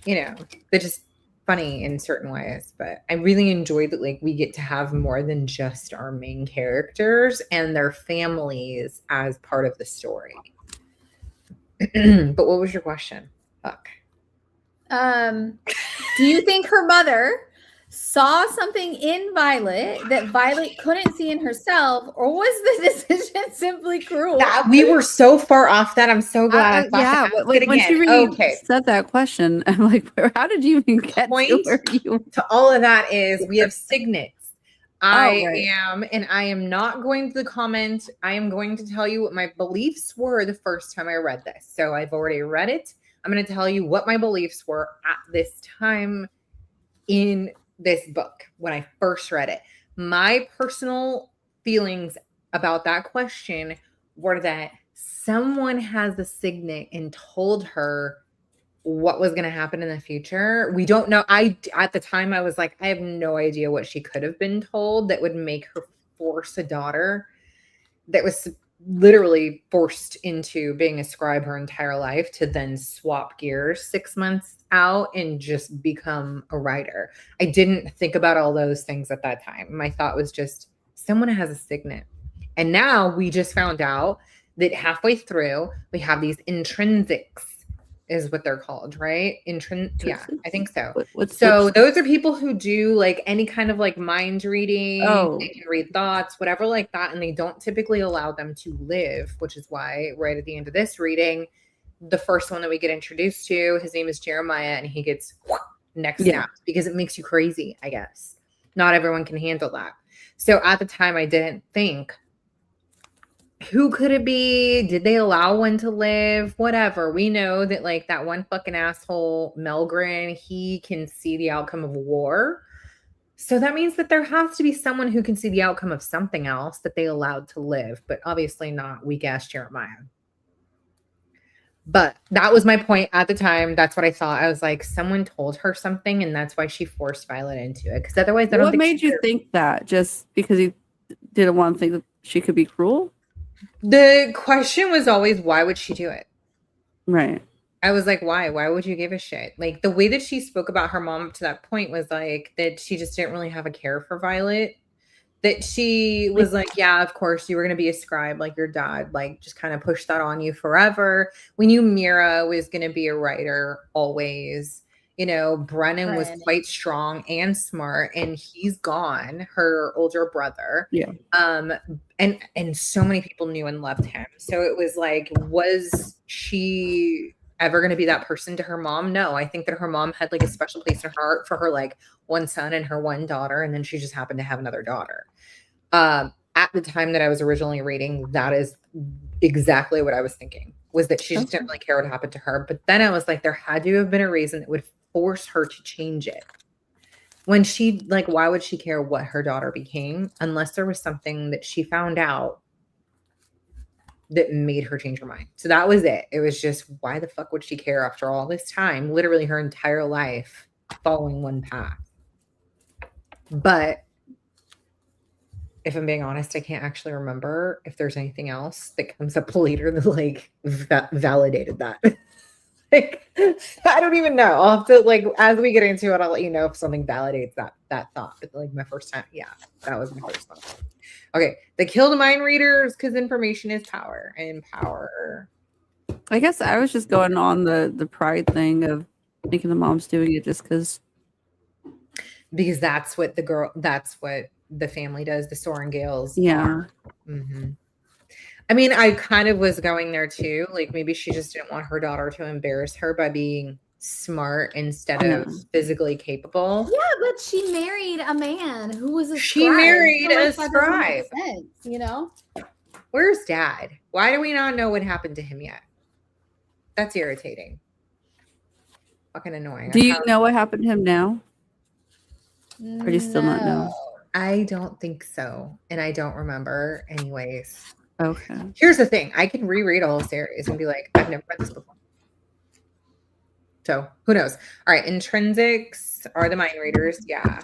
they're just funny in certain ways. But I really enjoyed that like we get to have more than just our main characters and their families as part of the story. But what was your question? Fuck. Do you think her mother saw something in Violet that Violet couldn't see in herself, or was the decision simply cruel? We were so far off that. I'm so glad. When she said that question, I'm like, how did you even get to all of that is we have signets. I am not going to comment. I am going to tell you what my beliefs were the first time I read this. So I've already read it. I'm going to tell you what my beliefs were at this time in this book when I first read it. My personal feelings about that question were that someone has a signet and told her what was going to happen in the future. We don't know. At the time I was like, I have no idea what she could have been told that would make her force a daughter that was literally forced into being a scribe her entire life to then swap gears 6 months out and just become a writer. I didn't think about all those things at that time. My thought was just someone has a signet. And now we just found out that halfway through we have these intrinsics is what they're called, right? Yeah, I think so. Those are people who do like any kind of like mind reading. They can read thoughts, whatever like that. And they don't typically allow them to live, which is why right at the end of this reading, the first one that we get introduced to, his name is Jeremiah, and he gets neck snapped because it makes you crazy, I guess. Not everyone can handle that. So at the time I didn't think, who could it be? Did they allow one to live? Whatever. We know that like that one fucking asshole, Melgren, he can see the outcome of war. So that means that there has to be someone who can see the outcome of something else that they allowed to live, but obviously not weak ass Jeremiah. But that was my point at the time. That's what I thought. I was like, someone told her something and that's why she forced Violet into it. Because otherwise, I don't think. What made you think that? Just because you didn't want to think that she could be cruel? The question was always, why would she do it? Right. I was like, why? Why would you give a shit? Like the way that she spoke about her mom up to that point was like that she just didn't really have a care for Violet. That she was like, yeah, of course you were going to be a scribe like your dad, like just kind of pushed that on you forever. We knew Mira was going to be a writer always. You know, Brennan was quite strong and smart, and he's gone, her older brother. Yeah. And so many people knew and loved him. So it was like, was she ever going to be that person to her mom? No, I think that her mom had like a special place in her heart for her like one son and her one daughter, and then she just happened to have another daughter. At the time that I was originally reading, that is exactly what I was thinking, was that she just didn't really care what happened to her. But then I was like, there had to have been a reason that would force her to change it. When she, like, why would she care what her daughter became unless there was something that she found out that made her change her mind? So that was it. It was just, why the fuck would she care after all this time, literally her entire life following one path? But if I'm being honest, I can't actually remember if there's anything else that comes up later that like validated that. Like, I don't even know. I'll have to, like, as we get into it, I'll let you know if something validates that thought. But like my first time, yeah, that was my first thought. Okay, they killed mind readers because information is power, and power. I guess I was just going on the pride thing of thinking the mom's doing it just because that's what that's what the family does. The Sorengales. Yeah. Mm-hmm. I mean, I kind of was going there too. Like maybe she just didn't want her daughter to embarrass her by being smart instead of physically capable. Yeah, but she married a man who was a She scribe. married a So, like, scribe. that doesn't make sense, you know? Where's Dad? Why do we not know what happened to him yet? That's irritating. Fucking annoying. Do you know what happened to him now? Or do you still not know? No. I don't think so. And I don't remember anyways. Okay. Here's the thing. I can reread a whole series and be like, I've never read this before. So who knows? All right. Intrinsics are the mind readers. Yeah.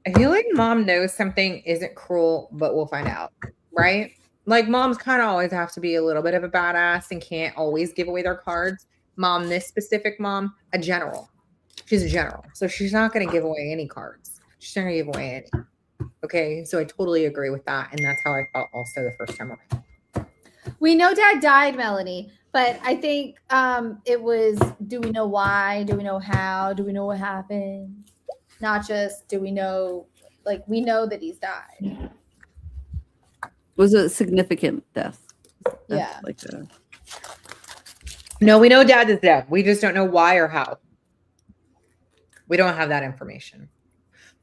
I feel like mom knows something isn't cruel, but we'll find out. Right? Like moms kind of always have to be a little bit of a badass and can't always give away their cards. Mom, this specific mom, a general. She's a general. So she's not going to give away any cards. She's not going to give away any. Okay. So I totally agree with that. And that's how I felt also the first time around. We know Dad died, Melanie, but I think it was, do we know why? Do we know how? Do we know what happened? Not just, do we know, like, we know that he's died. Was it a significant death? Yeah. Like a... No, we know Dad is dead. We just don't know why or how. We don't have that information.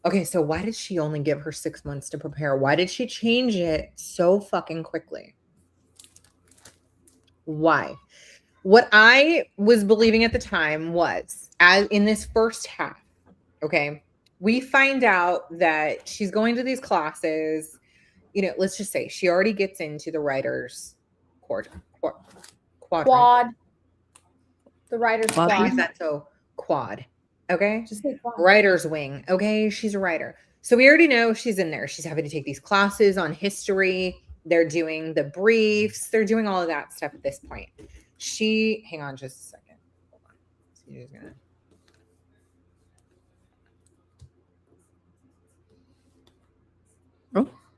Okay, so why did she only give her 6 months to prepare? Why did she change it so fucking quickly? Why? What I was believing at the time was, as in this first half, okay, we find out that she's going to these classes. You know, let's just say she already gets into the writer's quadrant. The writer's Quad. quad. Why is that so quad? Okay. Just say quad. Writer's wing. Okay. She's a writer. So we already know she's in there. She's having to take these classes on history. They're doing the briefs. They're doing all of that stuff at this point. Hang on just a second. Hold on. She's gonna.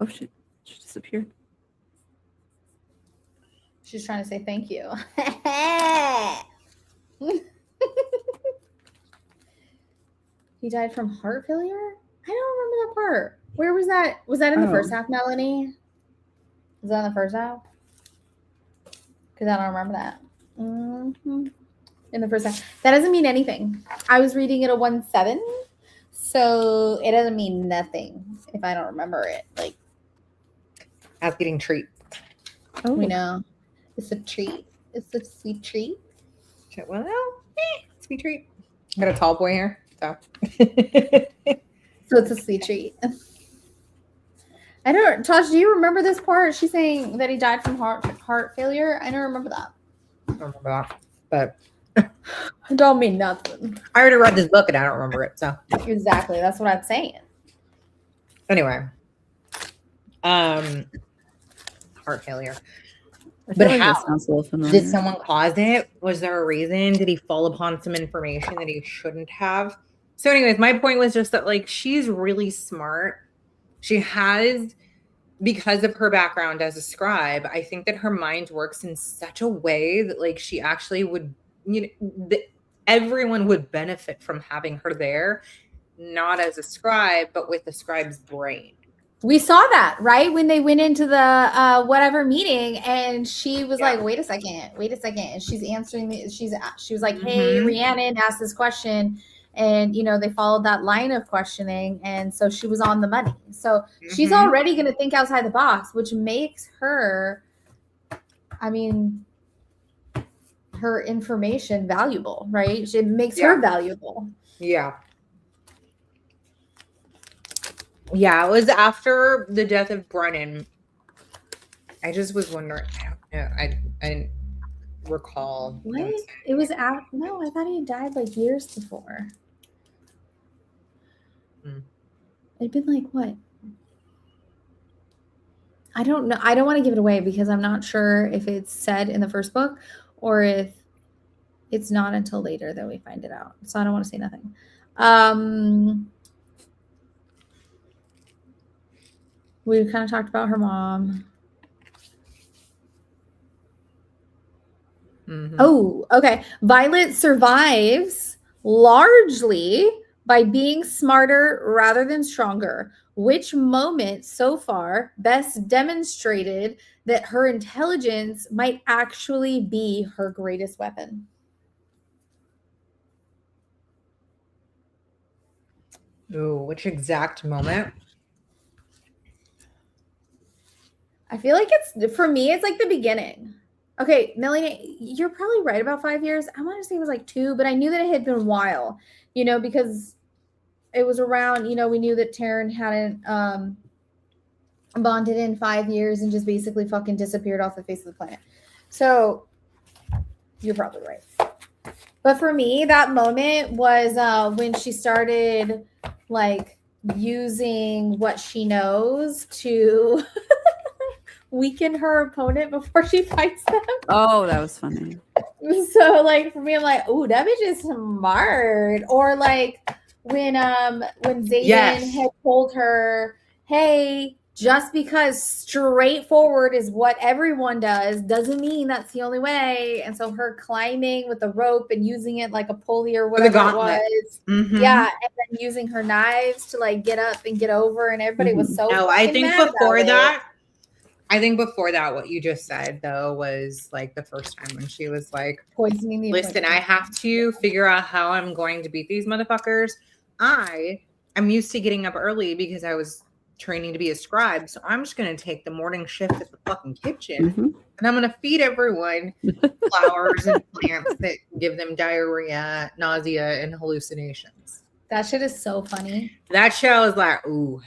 Oh, she disappeared. She's trying to say thank you. He died from heart failure? I don't remember that part. Where was that? Was that in the first half, Melanie? Was that in the first half? Because I don't remember that. Mm-hmm. In the first half. That doesn't mean anything. I was reading it a 1/7. So it doesn't mean nothing if I don't remember it. Like, I was getting treats. oh, we know. It's a treat. It's a sweet treat. Well, sweet treat. Got a tall boy here. So. So it's a sweet treat. I don't, Tosh, do you remember this part? She's saying that he died from heart failure. I don't remember that. I don't remember that. But It don't mean nothing. I already read this book and I don't remember it. So Exactly. That's what I'm saying. anyway. Heart failure. I feel But like how? that sounds a little familiar. Did someone cause it? Was there a reason? Did he fall upon some information that he shouldn't have? So anyways, my point was just that like she's really smart. She has, because of her background as a scribe, I think that her mind works in such a way that like she actually would, everyone would benefit from having her there, not as a scribe, but with the scribe's brain. We saw that, right? When they went into the whatever meeting and she was like, wait a second. And she's answering she was like, hey, Rhiannon asked this question. And, they followed that line of questioning. And so she was on the money. So she's already going to think outside the box, which makes her, her information valuable, right? It makes her valuable. Yeah. Yeah, it was after the death of Brennan. I just was wondering. I don't know. I didn't recall. What? It was out. No, I thought he died like years before. It'd been like what? I don't know. I don't want to give it away because I'm not sure if it's said in the first book or if it's not until later that we find it out. So I don't want to say nothing. We kind of talked about her mom. Oh, okay. Violet survives largely by being smarter rather than stronger. Which moment so far best demonstrated that her intelligence might actually be her greatest weapon? Ooh, which exact moment? I feel like for me, it's like the beginning. Okay, Melanie, you're probably right about 5 years. I want to say it was like 2, but I knew that it had been a while, because it was around, we knew that Taryn hadn't bonded in 5 years and just basically fucking disappeared off the face of the planet. So you're probably right. But for me, that moment was when she started like using what she knows to weaken her opponent before she fights them. Oh, that was funny. So like for me, I'm like, ooh, that bitch is smart. Or like when Zayden had told her, hey, just because straightforward is what everyone does doesn't mean that's the only way. And so her climbing with the rope and using it like a pulley or whatever it was. Yeah. And then using her knives to like get up and get over, and everybody was so I think before that, what you just said though was like the first time when she was like poisoning the listen, I have to figure out how I'm going to beat these motherfuckers. I'm used to getting up early because I was training to be a scribe. So I'm just going to take the morning shift at the fucking kitchen and I'm going to feed everyone flowers and plants that give them diarrhea, nausea, and hallucinations. That shit is so funny. That show is like, ooh.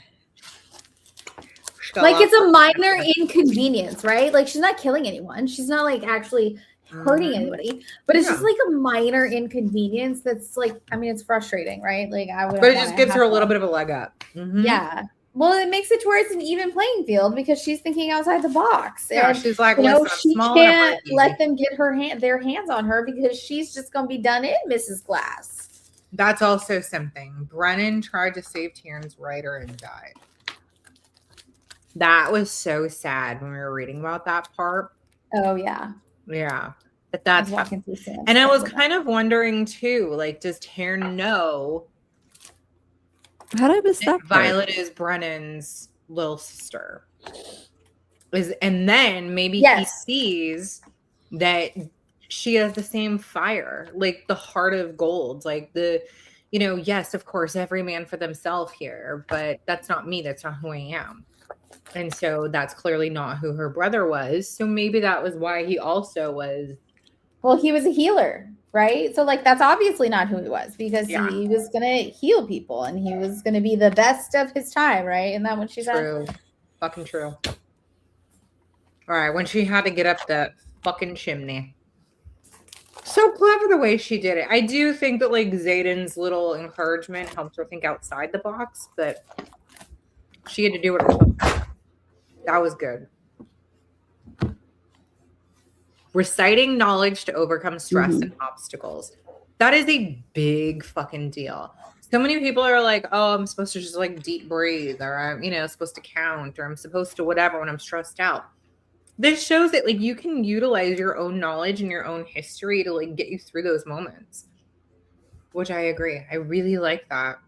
Like it's a minor inconvenience, right? Like she's not killing anyone. She's not like actually hurting anybody, but it's just like a minor inconvenience that's like, it's frustrating, right? Like but it just gives her a little bit of a leg up. Yeah. Well, it makes it to where it's an even playing field because she's thinking outside the box. Yeah, and, she's like, she can't let them get their hands on her because she's just going to be done in, Mrs. Glass. That's also something. Brennan tried to save Taryn's writer and died. That was so sad when we were reading about that part. Oh, yeah. Yeah. But that's walking through sand. And I was kind of wondering too, like, does Taryn know? How did I miss that? Violet is Brennan's little sister. And then maybe he sees that she has the same fire, like the heart of gold, like yes, of course, every man for themselves here, but that's not me. That's not who I am. And so that's clearly not who her brother was. So maybe that was why he also was. Well, he was a healer, right? So like, that's obviously not who he was because he was going to heal people and he was going to be the best of his time. Right. And that what she said. True. Fucking true. All right. When she had to get up that fucking chimney. So clever the way she did it. I do think that like Zayden's little encouragement helped her think outside the box, but she had to do it herself. That was good. Reciting knowledge to overcome stress Mhm. and obstacles. That is a big fucking deal. So many people are like, oh, I'm supposed to just like deep breathe, or I'm, supposed to count, or I'm supposed to whatever when I'm stressed out. This shows that like you can utilize your own knowledge and your own history to like get you through those moments. Which I agree. I really like that.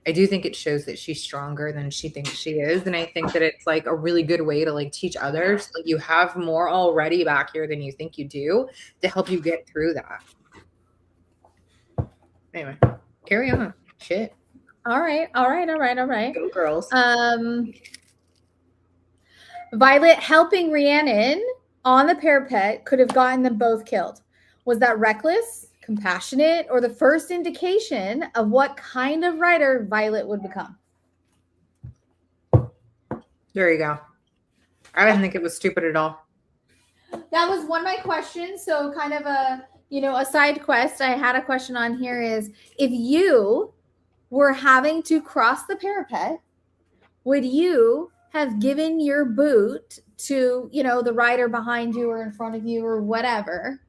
I do think it shows that she's stronger than she thinks she is. And I think that it's like a really good way to like teach others. Like you have more already back here than you think you do to help you get through that. Anyway, carry on. Shit. All right. Go girls. Violet helping Rhiannon on the parapet could have gotten them both killed. Was that reckless, compassionate, or the first indication of what kind of writer Violet would become? There you go. I didn't think it was stupid at all. That was one of my questions. So kind of a side quest I had a question on here is, if you were having to cross the parapet, would you have given your boot to, the rider behind you or in front of you or whatever?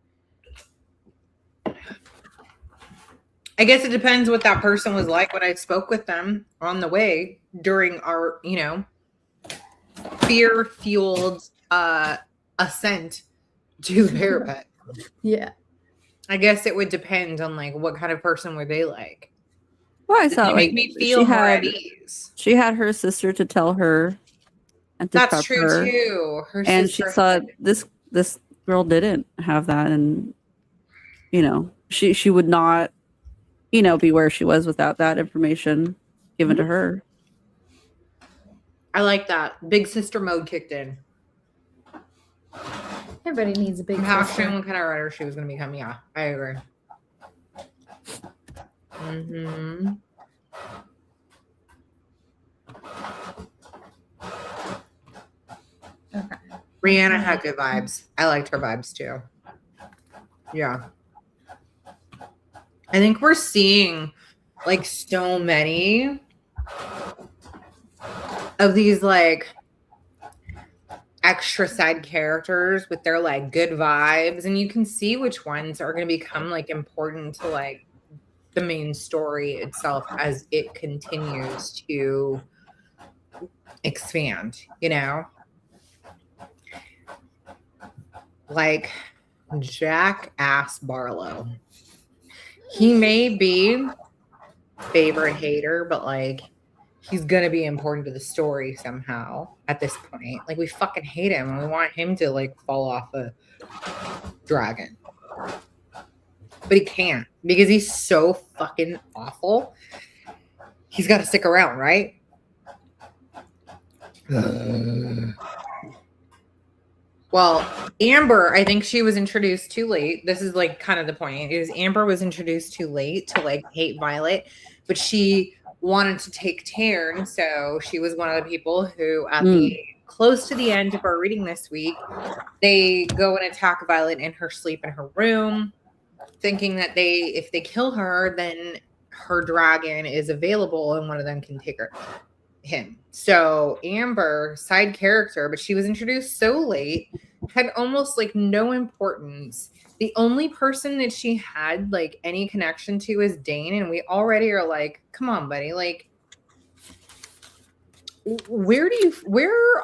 I guess it depends what that person was like when I spoke with them on the way during our, fear-fueled ascent to the parapet. Yeah. I guess it would depend on like what kind of person were they like. Well, I thought make me feel more at ease. She had her sister to tell her, and to That's prep true her, too. Her and she sister thought this girl didn't have that, and she would not, be where she was without that information given to her. I like that. Big sister mode kicked in. Everybody needs a big sister. How soon what kind of writer she was going to become? Yeah, I agree. Mm-hmm. Okay. Rhiannon had good vibes. I liked her vibes too. Yeah. I think we're seeing like so many of these like extra side characters with their like good vibes, and you can see which ones are going to become like important to like the main story itself as it continues to expand, like Jackass Barlow. He may be favorite hater, but like he's gonna be important to the story somehow at this point. Like we fucking hate him and we want him to like fall off a dragon. But he can't because he's so fucking awful. He's got to stick around, right? Well, Amber, I think she was introduced too late. This is like kind of the point. Is Amber was introduced too late to like hate Violet, but she wanted to take turn. So she was one of the people who at the close to the end of our reading this week, they go and attack Violet in her sleep in her room, thinking that if they kill her, then her dragon is available and one of them can take him. So Amber, side character, but she was introduced so late, had almost like no importance. The only person that she had like any connection to is Dane, and we already are like, come on, buddy, like where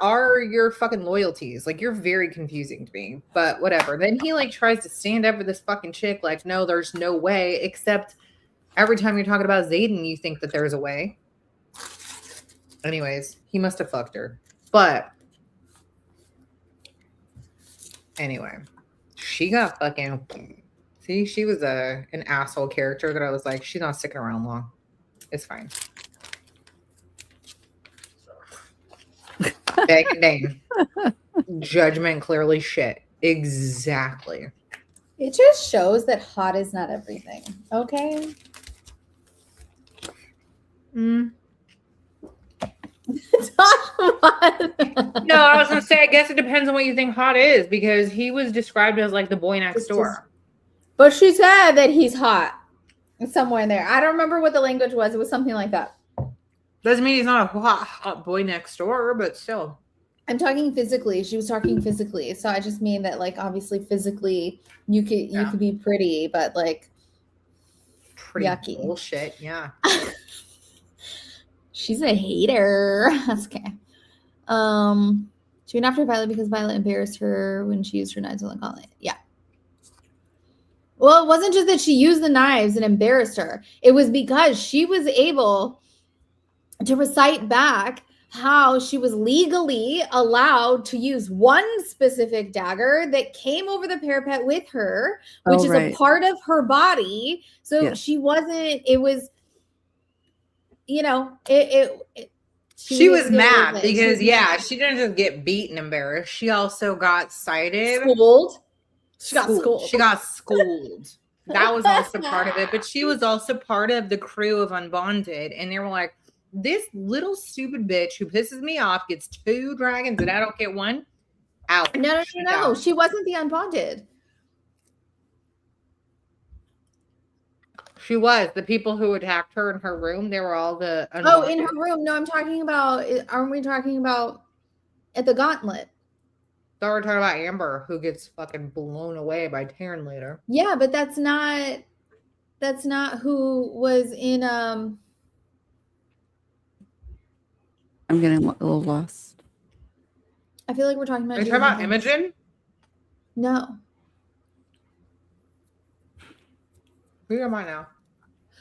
are your fucking loyalties? Like you're very confusing to me, but whatever. Then he like tries to stand up for this fucking chick like, no, there's no way, except every time you're talking about Xaden, you think that there's a way. Anyways, he must have fucked her. But anyway, she got fucking... See, she was an asshole character that I was like, she's not sticking around long. It's fine. Beck and Dane. Judgment clearly shit. Exactly. It just shows that hot is not everything. Okay? No, I was gonna say, I guess it depends on what you think hot is, because he was described as like the boy next door. But she said that he's hot. Somewhere in there. I don't remember what the language was. It was something like that. Doesn't mean he's not a hot boy next door, but still. I'm talking physically. She was talking physically. So I just mean that, like, obviously physically you could be pretty, but like Pretty yucky. bullshit. Yeah. She's a hater. That's okay. She went after Violet because Violet embarrassed her when she used her knives on the gauntlet. Yeah. Well, it wasn't just that she used the knives and embarrassed her. It was because she was able to recite back how she was legally allowed to use one specific dagger that came over the parapet with her, which is a part of her body. So she wasn't, it was, you know, she was mad because she didn't just get beaten, embarrassed. She also got cited. Schooled. She got schooled. She got schooled. That was also part of it. But she was also part of the crew of Unbonded. And they were like, this little stupid bitch who pisses me off gets 2 dragons and I don't get 1. Out. No. She wasn't the Unbonded. She was. The people who attacked her in her room, they were all the Unbonded. Oh, in her room. No, I'm talking about, aren't we talking about at the gauntlet? So we're talking about Amber, who gets fucking blown away by Taryn later. Yeah, but that's not who was in I'm getting a little lost. I feel like we're talking about. Are you talking about Imogen? No. Who am I now?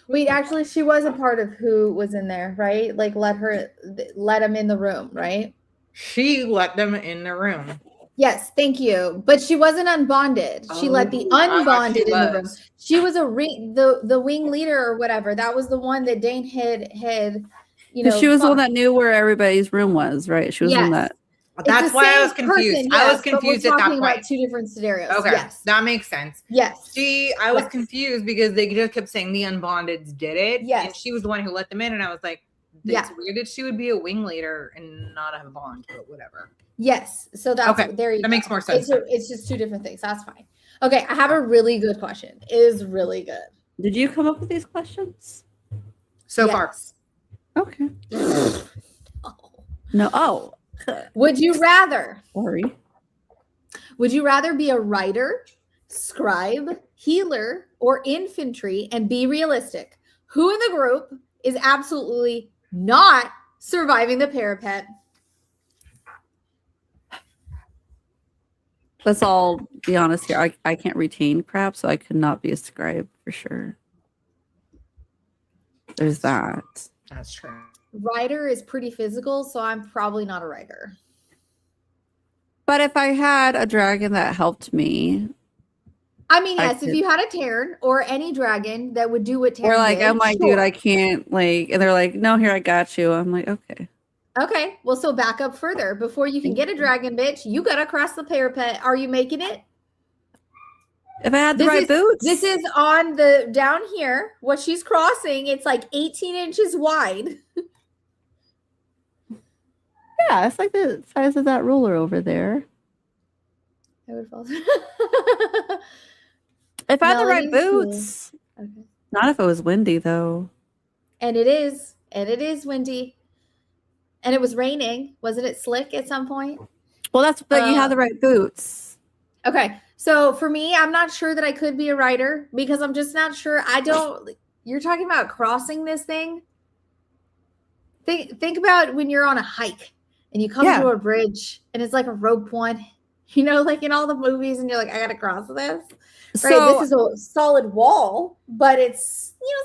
Wait, actually, she was a part of who was in there, right? Like, let him in the room, right? She let them in the room. Yes, thank you. But she wasn't unbonded. She let the unbonded in the room. She was the wing leader or whatever. That was the one that Dane had you know. She was the one that knew where everybody's room was, right? She was the one that. That's why I was confused. Yes, I was confused at that point. About 2 different scenarios. Okay, yes, that makes sense. Yes, I was confused because they just kept saying the Unbondeds did it. Yes, and she was the one who let them in, and I was like, "It's weird that she would be a wing leader and not have a bond, but whatever." Yes, so that's okay. There you that go. Makes more sense. It's just 2 different things. That's fine. Okay, I have a really good question. It is really good. Did you come up with these questions? So far. Okay. No. Oh. Would you rather? Sorry. Would you rather be a writer, scribe, healer, or infantry and be realistic? Who in the group is absolutely not surviving the parapet? Let's all be honest here. I can't retain crap, so I could not be a scribe for sure. There's that. That's true. Writer is pretty physical, so I'm probably not a writer. But if I had a dragon that helped me, I mean, yes, if you had a Terran or any dragon that would do what Terran did. Like, did, I'm like, dude, I can't, like, and they're like, no, here, I got you. I'm like, okay. Okay, well, so back up further. Before you can get a dragon, bitch, you gotta cross the parapet. Are you making it? If I had the right boots. This is on the down here. What she's crossing, it's like 18 inches wide. Yeah, it's like the size of that ruler over there. I would fall. If I had the right boots. Okay. Not if it was windy, though. And it is windy. And it was raining. Wasn't it slick at some point? Well, but you have the right boots. Okay. So for me, I'm not sure that I could be a writer because I'm just not sure. You're talking about crossing this thing. Think about when you're on a hike and you come to a bridge and it's like a rope one, you know, like in all the movies, and you're like, I gotta cross this. Right. This is a solid wall, but it's, you know,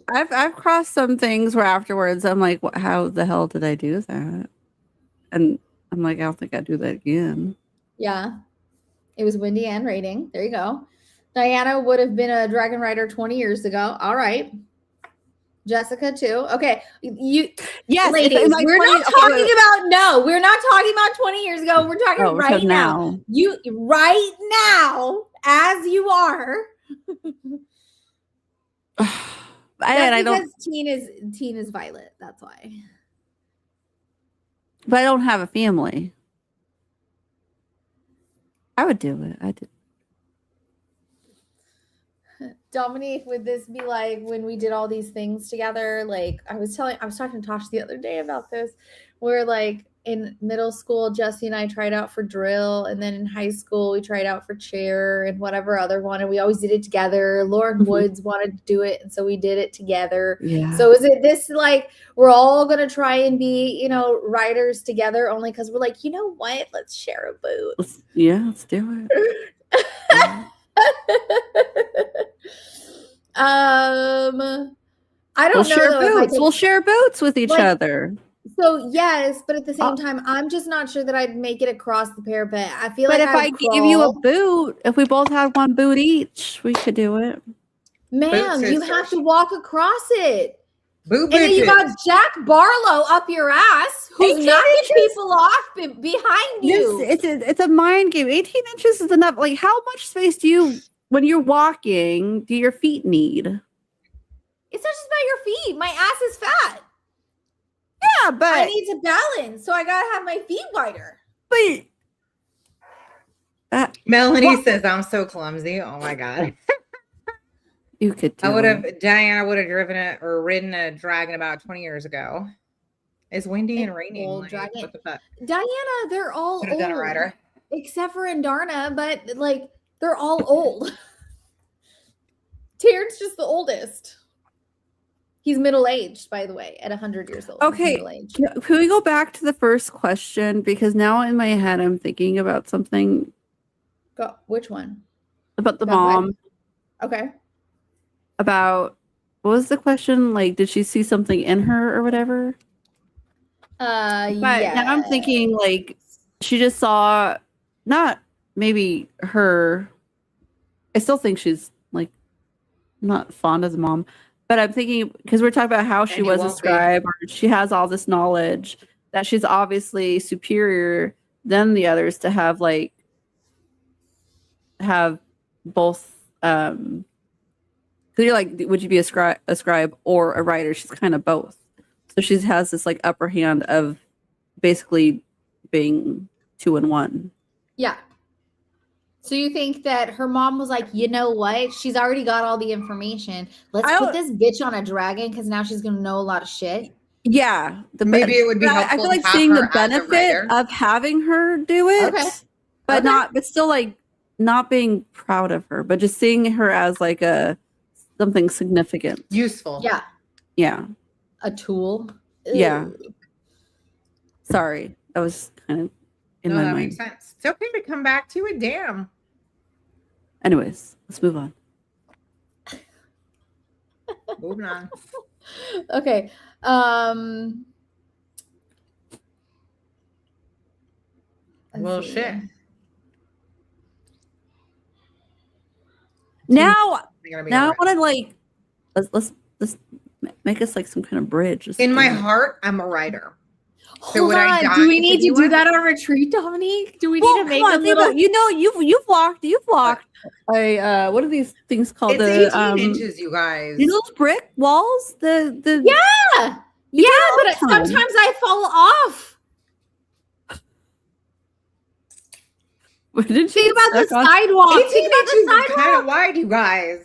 skinny. I've crossed some things where afterwards I'm like, how the hell did I do that? And I'm like, I don't think I'd do that again. Yeah. It was windy and raining. There you go. Diana would have been a dragon rider 20 years ago. All right. Jessica too. Okay. Yes, ladies, we're not talking about 20 years ago. We're talking right now. You right now, as you are. I don't. Teen is Violet. That's why. But I don't have a family. I would do it. I did. Dominique, would this be like when we did all these things together? Like I was talking to Tosh the other day about this, where like in middle school, Jesse and I tried out for drill, and then in high school we tried out for chair and whatever other one, and we always did it together. Lauren Woods wanted to do it, and so we did it together. Yeah. So is it this like we're all gonna try and be, riders together only because we're like, you know what? Let's share a boot. Let's do it. I don't know. Share though boots. We'll share boots with each other. So yes, but at the same time, I'm just not sure that I'd make it across the parapet. I feel like if I gave you a boot, if we both had one boot each, we could do it. Ma'am, you have to walk across it. Boot and then you got Jack Barlow up your ass, who's knocking people off behind you. It's a mind game. 18 inches is enough. Like, how much space when you're walking, do your feet need? It's not just about your feet. My ass is fat. Yeah, but I need to balance, so I gotta have my feet wider. But Melanie says I'm so clumsy. Oh my god. You could do Diana would have ridden a dragon about 20 years ago. It's windy and raining. Old like, dragon. what the fuck? Diana, they're all Could have done a old. rider. Except for Indarna, but like they're all old. Terrence just the oldest. He's middle-aged, by the way, at 100 years old. Okay, can we go back to the first question? Because now in my head, I'm thinking about something. Which one? About the mom. Okay. About, what was the question? Like, did she see something in her or whatever? But now I'm thinking, like, she just saw, not maybe her. I still think she's, like, not fond of the mom. But I'm thinking, because we're talking about how she was a scribe, or she has all this knowledge, that she's obviously superior than the others to have both. Because you're like, would you be a scribe or a writer? She's kind of both. So she has this like upper hand of basically being 2 in 1. Yeah. So you think that her mom was like, you know what? She's already got all the information. Let's put this bitch on a dragon because now she's going to know a lot of shit. Yeah. Maybe it would be helpful. I feel like seeing the benefit of having her do it, but still like not being proud of her, but just seeing her as like something significant. Useful. Yeah. Yeah. A tool. Yeah. Sorry. That was kind of in my mind. Makes sense. It's okay to come back to it. Damn. Anyways, let's move on. Moving on. Okay. Well, shit. Now I want to like let's make us like some kind of bridge. In my heart, I'm a writer. So Hold on. Do we need to do that on retreat, Dominique? Do we need to make a little? You've walked. What are these things called? It's 18 inches, you guys. You know those brick walls? Yeah, but sometimes I fall off. Think about the sidewalk. 18 inches is kind of wide, you guys.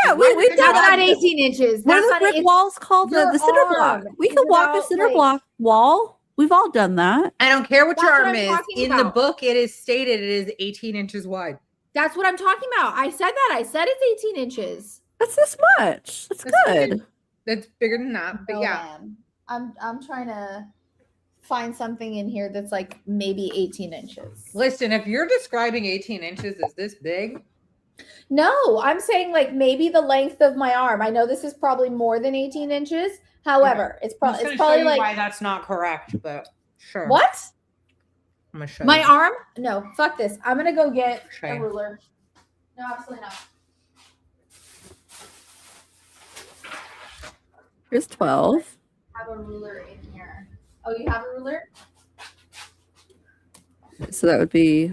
Yeah, we did that's not 18 inches. What are the brick walls called? The cinder block. We can walk a cinder block wall. We've all done that. I don't care what your arm is. In the book, it is stated it is 18 inches wide. That's what I'm talking about. I said that. I said it's 18 inches. That's this much. That's good. That's bigger than that. But yeah. Man. I'm trying to find something in here that's like maybe 18 inches. Listen, if you're describing 18 inches as this big. No, I'm saying like maybe the length of my arm. I know this is probably more than 18 inches. However, it's probably like why that's not correct, but sure. What? I'm gonna show my you. arm? No, fuck this. I'm gonna go get a ruler. No, absolutely not. Here's 12. I have a ruler in here. Oh, you have a ruler? So that would be.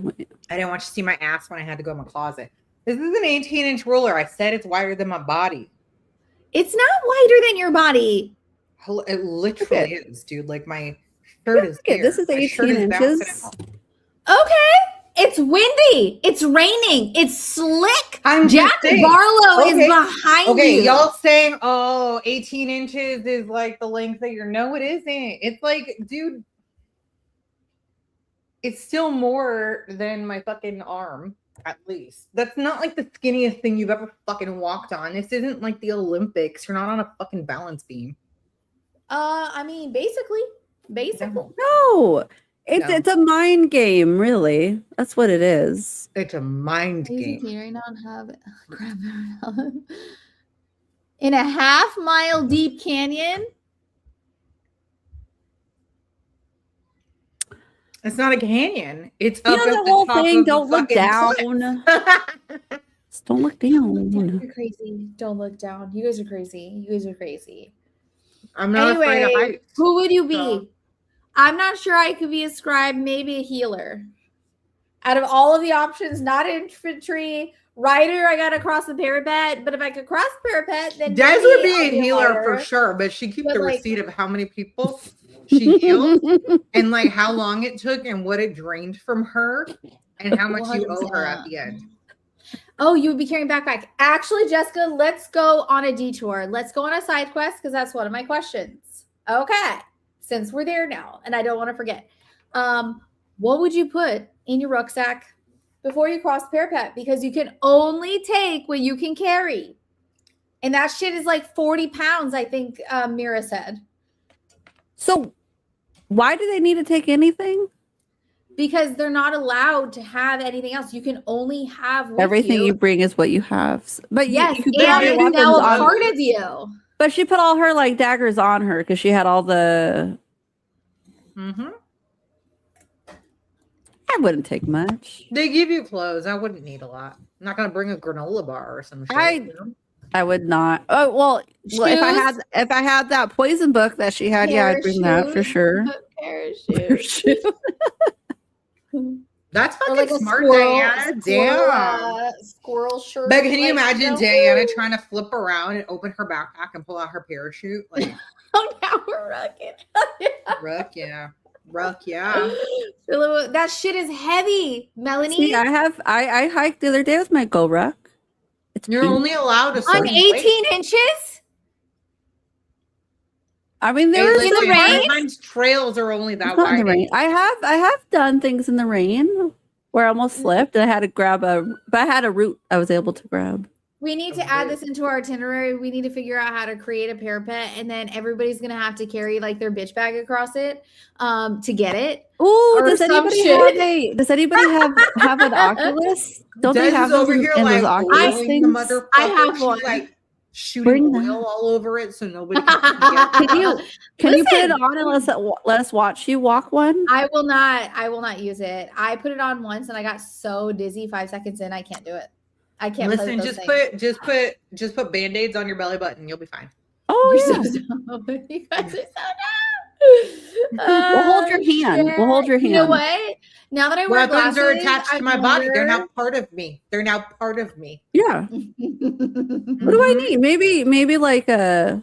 I didn't want you to see my ass when I had to go in my closet. This is an 18-inch ruler. I said it's wider than my body. It's not wider than your body. It literally is, dude. Like my shirt is here. This is 18 inches. Okay. It's windy. It's raining. It's slick. Jack saying, Barlow is behind you. Okay, y'all saying, 18 inches is like the length that you're. No, it isn't. It's like, dude. It's still more than my fucking arm, at least. That's not like the skinniest thing you've ever fucking walked on. This isn't like the Olympics. You're not on a fucking balance beam. I mean, basically. No. It's a mind game, really. That's what it is. It's a mind game. Right now and have it. In a half-mile deep canyon. It's not a canyon. It's you up know at the the whole top thing. of Don't the look down. Just don't look down. You're crazy. Don't look down. You guys are crazy. I'm not afraid of heights. Who would you be? I'm not sure I could be a scribe, maybe a healer. Out of all of the options, not infantry, rider, I gotta cross the parapet. But if I could cross the parapet, then Des would be a healer for sure, but she keeps the receipt of how many people she healed and like how long it took and what it drained from her and how much you owe her at the end. Oh, you would be carrying backpack. Actually, Jessica, let's go on a detour. Let's go on a side quest because that's one of my questions. Okay, since we're there now, and I don't want to forget. What would you put in your rucksack before you cross the parapet? Because you can only take what you can carry. And that shit is like 40 pounds, I think Mira said. So why do they need to take anything? Because they're not allowed to have anything else. You can only have everything you bring is what you have. But yes, you can put all your it's now a on part of you. But she put all her like daggers on her because she had all the. I wouldn't take much. They give you clothes. I wouldn't need a lot. I'm not gonna bring a granola bar or some shit. I would not. Oh well, if I had that poison book that she had, yeah, I'd bring that for sure. Parachute. That's fucking like smart, Diana. Damn. Squirrel shirt. But can you imagine Diana trying to flip around and open her backpack and pull out her parachute? Like, oh, now we're rocking. Ruck, yeah. That shit is heavy, Melanie. See, I hiked the other day with my Go Ruck. You're only allowed a on 18 inches. I mean, there's in the rain. Sometimes trails are only that wide. I have done things in the rain where I almost slipped and I had to grab but I had a route I was able to grab. We need to add this into our itinerary. We need to figure out how to create a parapet, and then everybody's gonna have to carry like their bitch bag across it to get it. Oh, does anybody have an Oculus? Don't they have over here like Oculus things? I have one. Like shooting oil all over it so nobody can Can you put it on and let us watch you walk one? I will not use it. I put it on once and I got so dizzy 5 seconds in I can't do it. I can't listen. Just put Band-Aids on your belly button. You'll be fine. Oh, yeah. You guys are so dumb. We'll hold your hand. We'll hold your hand. You know what? Now that I wear weapons glasses, are attached to my body. They're now part of me. Yeah. What do I need? Maybe like a.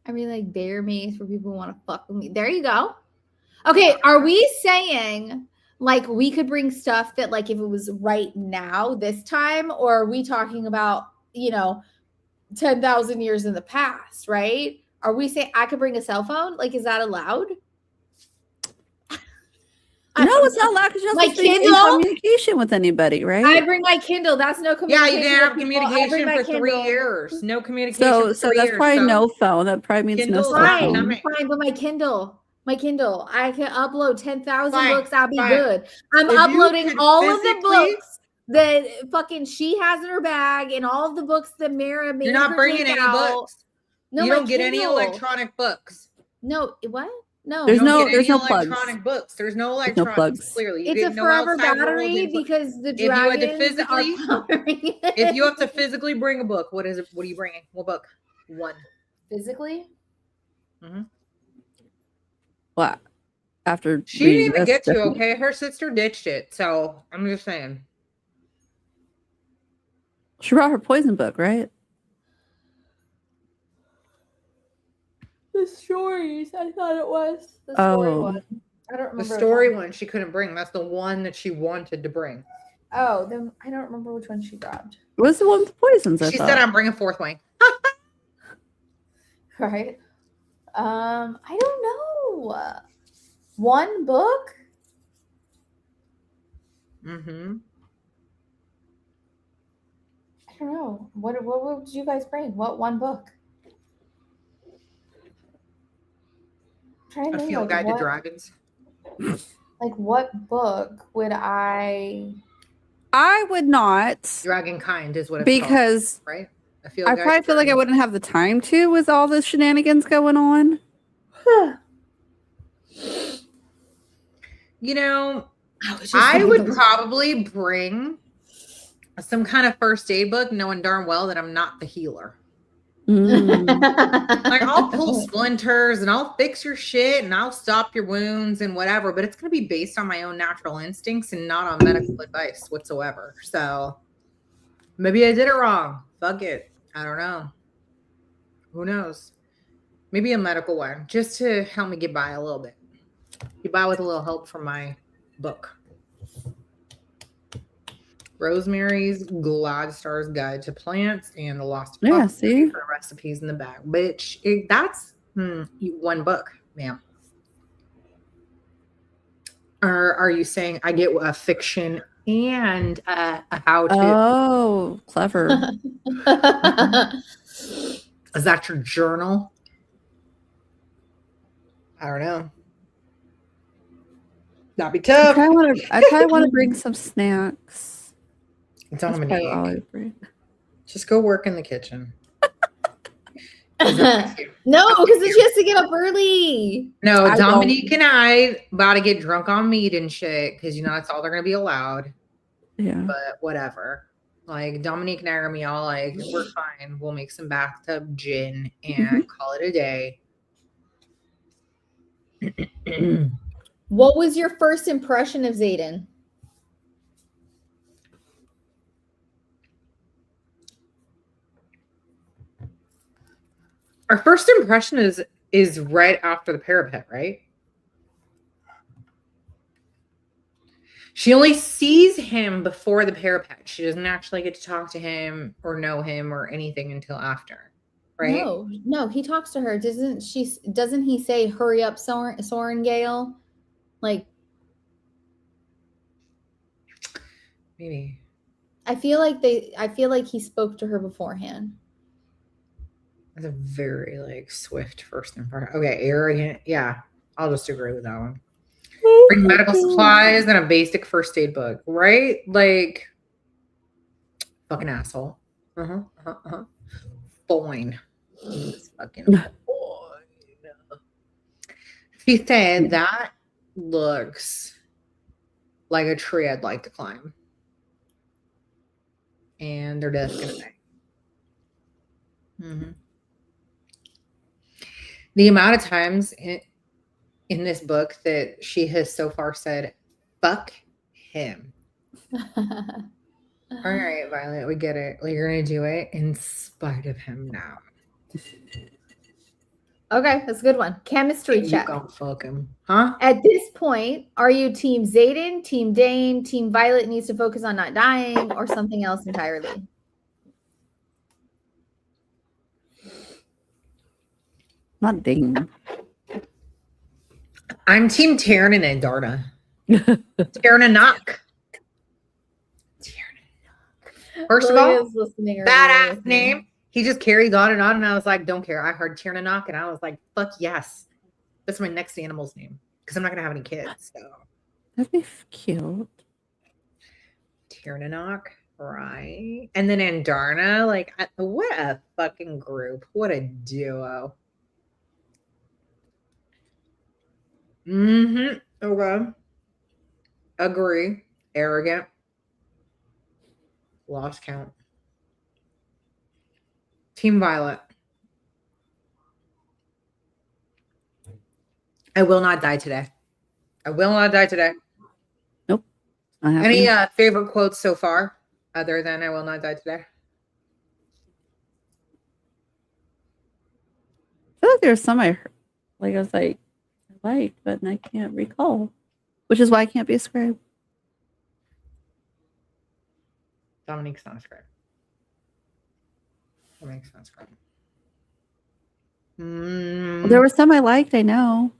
I mean, like bear mace for people who want to fuck with me. There you go. Okay, are we saying? Like we could bring stuff that like if it was right now this time, or are we talking about 10,000 years in the past, right? Are we saying I could bring a cell phone? Like, is that allowed? No, it's not allowed because you're not supposed to be in communication with anybody, right? I bring my Kindle. That's no communication. Yeah, you didn't have communication for 3 years. No communication. So that's probably no phone. That probably means no cell phone. Fine, but my Kindle, I can upload 10,000 books. I'll be good. I'm uploading all of the books that fucking she has in her bag and all of the books that Mara made. You're not bringing any books. No, you don't get any electronic books. No, what? No, there's no electronic books. There's no electronics. Plugs. Clearly, it's a forever battery because the dragons are powering it. If you have to physically bring a book, what is it? What are you bringing? What book? One. Physically. Mm-hmm. What? After she didn't even get to. Okay, her sister ditched it. So I'm just saying. She brought her poison book, right? The stories. I thought it was the story one. I don't remember. The story one she couldn't bring. That's the one that she wanted to bring. Oh, then I don't remember which one she grabbed. What's the one with the poisons? She said, "I'm bringing fourth wing." Right. I don't know. One book. Mm-hmm. I don't know. What would you guys bring? What one book? I'm trying to A think, Field like, Guide to Dragons. Like, what book would I would not. Dragonkind is what it's because called, right? I probably feel like I wouldn't have the time to with all the shenanigans going on. You know, I would probably bring some kind of first aid book, knowing darn well that I'm not the healer. Like, I'll pull splinters and I'll fix your shit and I'll stop your wounds and whatever, but it's going to be based on my own natural instincts and not on medical advice whatsoever. So maybe I did it wrong. Fuck it. I don't know. Who knows? Maybe a medical one just to help me get by a little bit. Get by with a little help from my book. Rosemary's Gladstar's Guide to Plants and the Lost See? For recipes in the bag. Which that's one book, ma'am. Or are you saying I get a fiction and a how to? Oh, clever. Is that your journal? I don't know. That'd be tough. I probably want to bring some snacks. Dominique, just go work in the kitchen. No, because she has to get up early. No, Dominique and I about to get drunk on meat and shit because that's all they're gonna be allowed. Yeah, but whatever. Like, Dominique and I are gonna be all like, we're fine. We'll make some bathtub gin and call it a day. What was your first impression of Xaden? Our first impression is right after the parapet, right? She only sees him before the parapet. She doesn't actually get to talk to him or know him or anything until after, right? No, he talks to her. Doesn't he say, "Hurry up, Soren Gale"? Like, maybe. I feel like he spoke to her beforehand. That's a very swift first impression. Okay, arrogant. Yeah, I'll just agree with that one. Bring medical supplies and a basic first aid book, right? Like, fucking asshole. Fine. Fucking fine. She said that looks like a tree I'd like to climb. And they're just gonna say. The amount of times in this book that she has so far said, fuck him. All right, Violet, we get it. You're going to do it in spite of him now. Okay, that's a good one. Chemistry check. You don't fuck him. Huh? At this point, are you Team Xaden, Team Dane, Team Violet needs to focus on not dying, or something else entirely? Not Dane. I'm Team Tiernan and Darna. Tiernan knock. First of all, badass name. He just carried on, and I was like, don't care. I heard Tiernan knock, and I was like, fuck yes. That's my next animal's name because I'm not gonna have any kids. So that'd be cute. Tiernan knock, right? And then Andarna, like, what a fucking group. What a duo. Okay. Agree. Arrogant. Lost count. Team Violet. I will not die today. I will not die today. Nope. Any favorite quotes so far other than I will not die today? I feel like there's some I heard. Like, I was like, I liked, but I can't recall. Which is why I can't be a scribe. Dominique's not a scribe. Dominique's not a scribe. Well, there were some I liked, I know.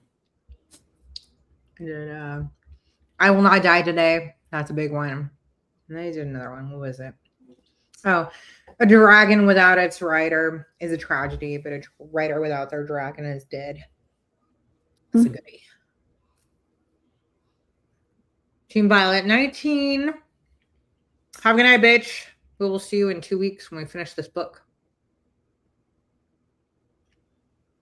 I will not die today. That's a big one. And I did another one. What was it? Oh, a dragon without its rider is a tragedy, but a rider without their dragon is dead. That's a goodie. Team Violet 19. Have a good night, bitch. We will see you in 2 weeks when we finish this book.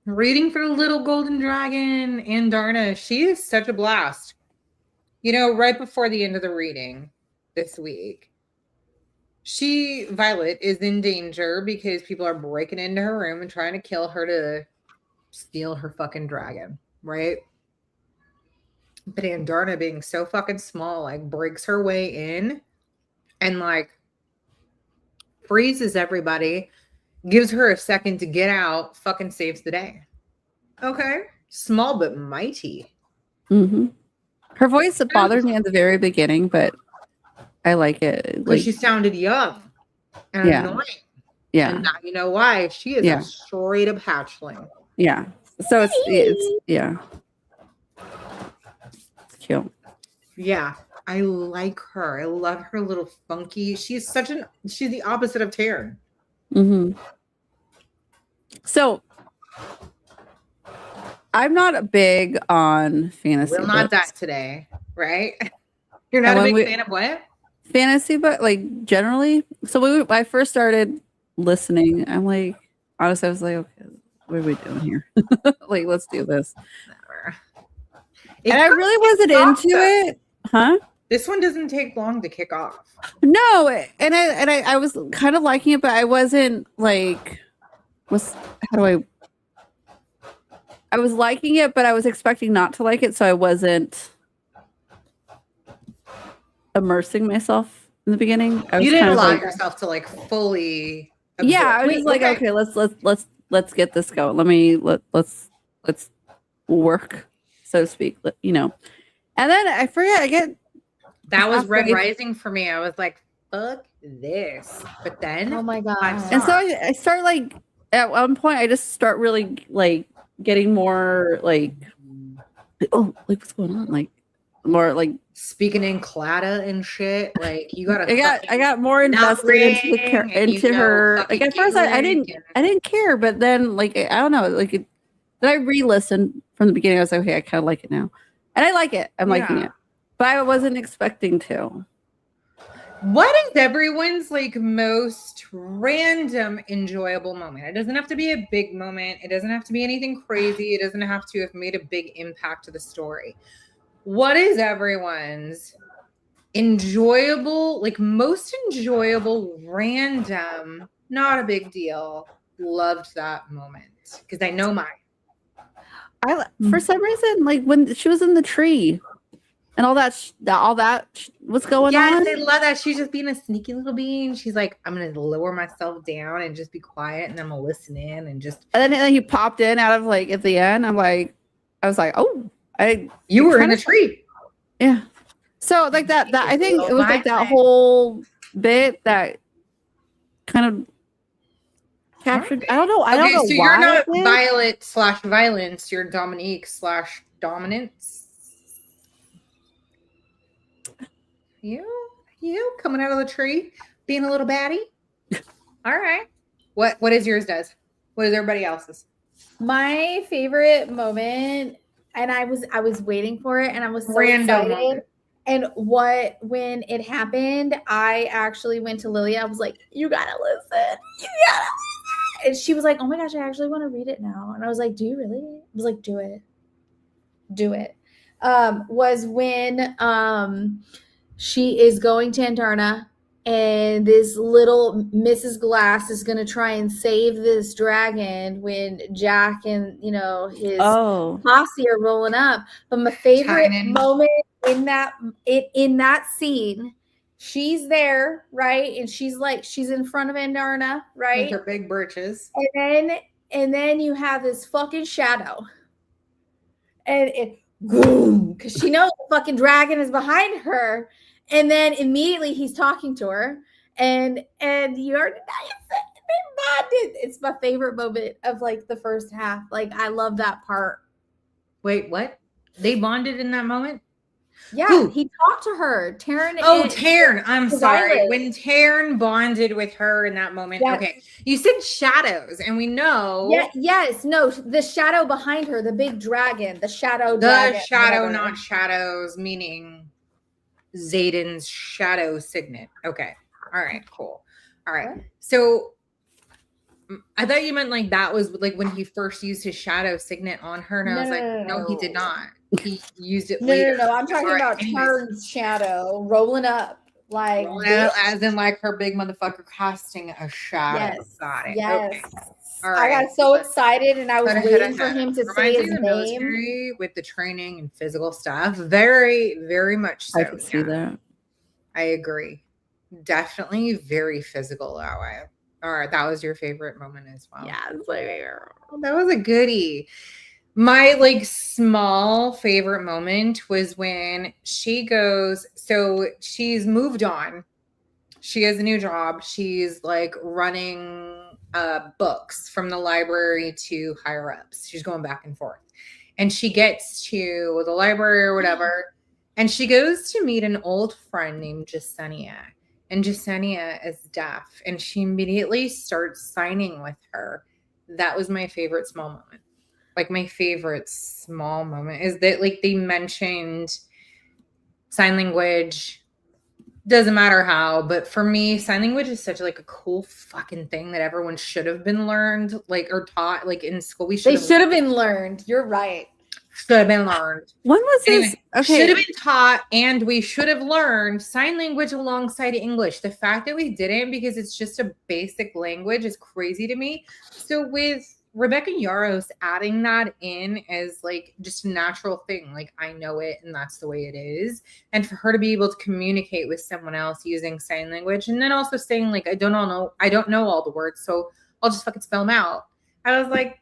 Reading for the little golden dragon and Darna. She is such a blast. You know, right before the end of the reading this week, Violet is in danger because people are breaking into her room and trying to kill her to steal her fucking dragon, right? But Andarna, being so fucking small, like breaks her way in and like freezes everybody, gives her a second to get out, fucking saves the day. Okay. Small but mighty. Mm-hmm. Her voice bothered me at the very beginning, but I like it. Because she sounded young and annoying. Yeah. And now you know why. She is a straight up hatchling. Yeah. So it's yeah. It's cute. Yeah. I like her. I love her little funky. She's the opposite of Taryn. Mm-hmm. So I'm not big on fantasy. We're not books. that today, right? You're not a big fan of what? Fantasy, but like generally. So when I first started listening, I'm like, honestly, I was like, okay, what are we doing here? Like, let's do this. And I really wasn't into it, huh? This one doesn't take long to kick off. No, and I was kind of liking it, but I wasn't like, I was liking it, but I was expecting not to like it, so I wasn't immersing myself in the beginning. You didn't allow yourself to like fully absorb. Yeah, I was just like, okay, let's get this going. Let's work, so to speak, you know. And then I forget that was Red Rising for me. I was like, fuck this. But then oh my god. And so I started like at one point I just start really like getting more like, oh, like what's going on? Like more like speaking in Clada and shit. Like you gotta I got more invested into her. Like at first I didn't care, but then like I don't know, like then I re-listened from the beginning. I was like, okay, I kind of like it now. And I like it. I'm liking it. But I wasn't expecting to. What is everyone's like most random enjoyable moment? It doesn't have to be a big moment. It doesn't have to be anything crazy. It doesn't have to have made a big impact to the story. What is everyone's enjoyable, like most enjoyable, random, not a big deal, loved that moment? Because I know mine. For some reason, like when she was in the tree and all that what's going on? Yes, I love that. She's just being a sneaky little bean. She's like, I'm going to lower myself down and just be quiet and I'm going to listen in and just. And then he popped in out of like at the end. I was like, oh, you were in a tree. Yeah. So like that I think it was like that whole bit that kind of captured. I don't know. I don't know. So you're not Violet/violence. You're Dominique/dominance. You coming out of the tree, being a little baddie. All right. What is yours, Des? What is everybody else's? My favorite moment, and I was waiting for it, and I was so excited. Moment. And when it happened, I actually went to Lily. I was like, "You gotta listen. You gotta listen." And she was like, "Oh my gosh, I actually want to read it now." And I was like, "Do you really?" I was like, "Do it. Do it." Was when she is going to Andarna, and this little Mrs. Glass is going to try and save this dragon when Jack and, his posse are rolling up. But my favorite moment in that scene, she's there, right? And she's in front of Andarna, right? With her big britches. And then you have this fucking shadow. And it boom, because she knows the fucking dragon is behind her. And then immediately he's talking to her, and you already bonded. It's my favorite moment of like the first half. Like I love that part. Wait, what? They bonded in that moment? Yeah, Who? he talked to her. Taryn. Taryn. I'm sorry. Violet. When Taryn bonded with her in that moment. Yes. Okay. You said shadows, and we know. Yeah, yes. No, the shadow behind her, the big dragon, the shadow The dragon. shadow, whatever. not shadows, meaning Zayden's shadow signet. Okay. All right, cool. All right. What? So I thought you meant like that was like when he first used his shadow signet on her, and I was like, no, he did not. He used it later. No. I'm talking about Taryn's shadow rolling up. Like as in like her big motherfucker casting a shadow. Yes. Got it. Yes. Okay. All right. I got so excited and I was waiting for him to say his the name. Military with the training and physical stuff. Very, very much so. I could see that. I agree. Definitely very physical that way. All right. That was your favorite moment as well. Yeah, it's like, that was a goodie. My like small favorite moment was when she goes, so she's moved on. She has a new job. She's like running books from the library to higher ups. She's going back and forth. And she gets to the library or whatever. And she goes to meet an old friend named Jasenia. And Jasenia is deaf. And she immediately starts signing with her. That was my favorite small moment. Like my favorite small moment is that like they mentioned sign language. Doesn't matter how, but for me, sign language is such like a cool fucking thing that everyone should have been learned, like or taught, like in school. They should have been learned. You're right. Should have been learned. When was this? Okay. Should have been taught, and we should have learned sign language alongside English. The fact that we didn't, because it's just a basic language, is crazy to me. So with Rebecca Yarros adding that in as like just a natural thing, like I know it and that's the way it is, and for her to be able to communicate with someone else using sign language, and then also saying like I don't know all the words, so I'll just fucking spell them out. I was like,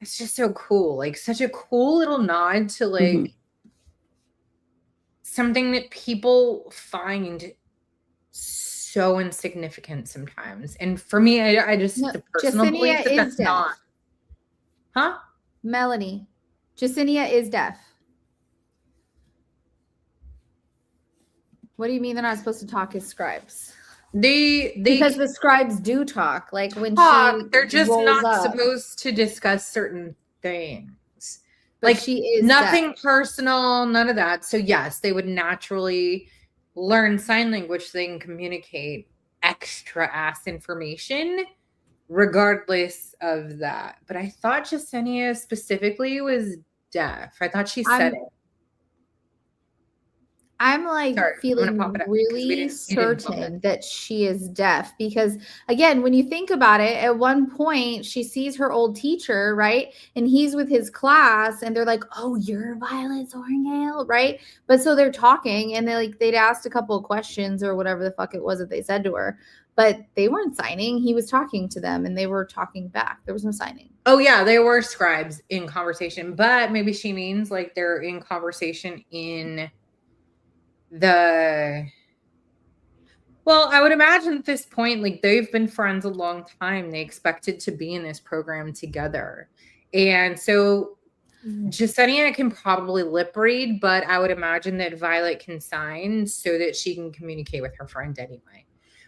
it's just so cool, like such a cool little nod to like something that people find so insignificant sometimes, and for me, I just the personal belief that that's not. Huh? Melanie. Jasenia is deaf. What do you mean they're not supposed to talk as scribes? They because the scribes do talk. Like when they're just not supposed to discuss certain things. But like she is nothing deaf. Personal, none of that. So yes, they would naturally learn sign language so they can communicate extra ass information regardless of that. But I thought Jasenia specifically was deaf. I thought she said it. I'm like feeling really certain that she is deaf because, again, when you think about it, at one point she sees her old teacher, right? And he's with his class and they're like, oh, you're Violet Zorngale, right? But so they're talking and they'd asked a couple of questions or whatever the fuck it was that they said to her. But they weren't signing. He was talking to them and they were talking back. There was no signing. Oh, yeah. They were scribes in conversation. But maybe she means like they're in conversation in I would imagine at this point, like they've been friends a long time. They expected to be in this program together. And so Jasenia can probably lip read, but I would imagine that Violet can sign so that she can communicate with her friend anyway.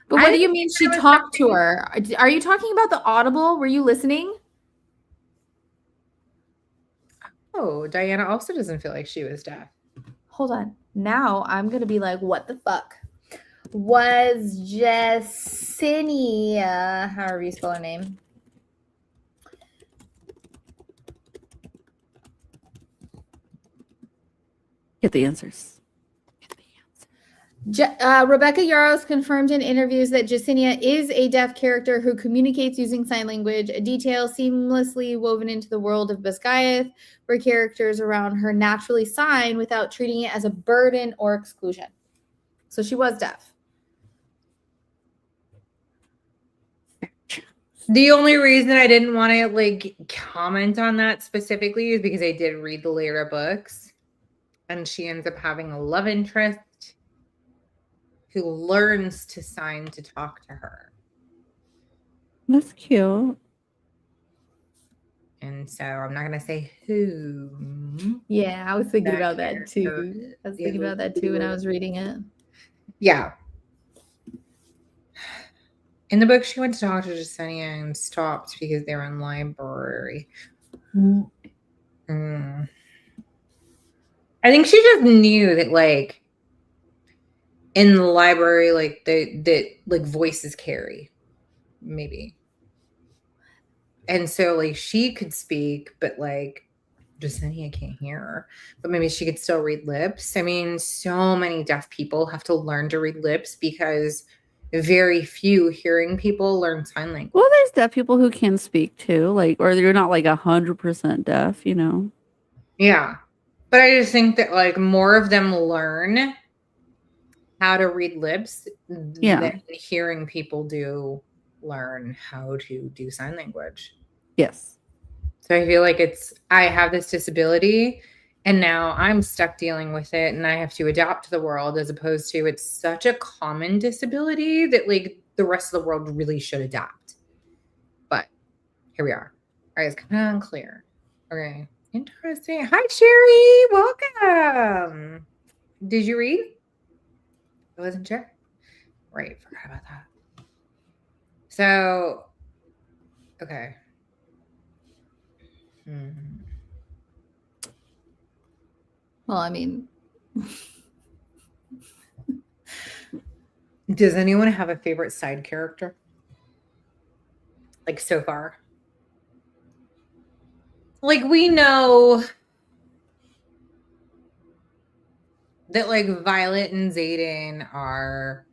But what do you mean she talked to her? Are you talking about the Audible? Were you listening? Oh, Diana also doesn't feel like she was deaf. Hold on. Now I'm going to be like, what the fuck? Was Jasenia, however you spell her name. Get the answers. Rebecca Yarros confirmed in interviews that Jasenia is a deaf character who communicates using sign language, a detail seamlessly woven into the world of Basgiath, where characters around her naturally sign without treating it as a burden or exclusion. So she was deaf. The only reason I didn't want to like comment on that specifically is because I did read the later books, and she ends up having a love interest who learns to sign to talk to her. That's cute. And so I'm not going to say who. Yeah, I was thinking about that character too. I was thinking about that too when I was reading it. Yeah. In the book, she went to talk to Jasenia and stopped because they were in library. I think she just knew that, like, in the library, like, that like voices carry, maybe. And so, like, she could speak, but like Jasenia can't hear her. But maybe she could still read lips. I mean, so many deaf people have to learn to read lips because very few hearing people learn sign language. Well, there's deaf people who can speak too, like, or you're not like 100% deaf, you know? Yeah. But I just think that, like, more of them learn how to read lips than hearing people do learn how to do sign language. Yes. So I feel like I have this disability and now I'm stuck dealing with it and I have to adapt to the world, as opposed to it's such a common disability that, like, the rest of the world really should adapt. But here we are. All right, it's kind of unclear. Okay. Interesting. Hi, Sherry. Welcome. Did you read? I wasn't sure. Right. Forgot about that. So, okay. Well, I mean, does anyone have a favorite side character? Like, so far? Like, we know that, like, Violet and Xaden are,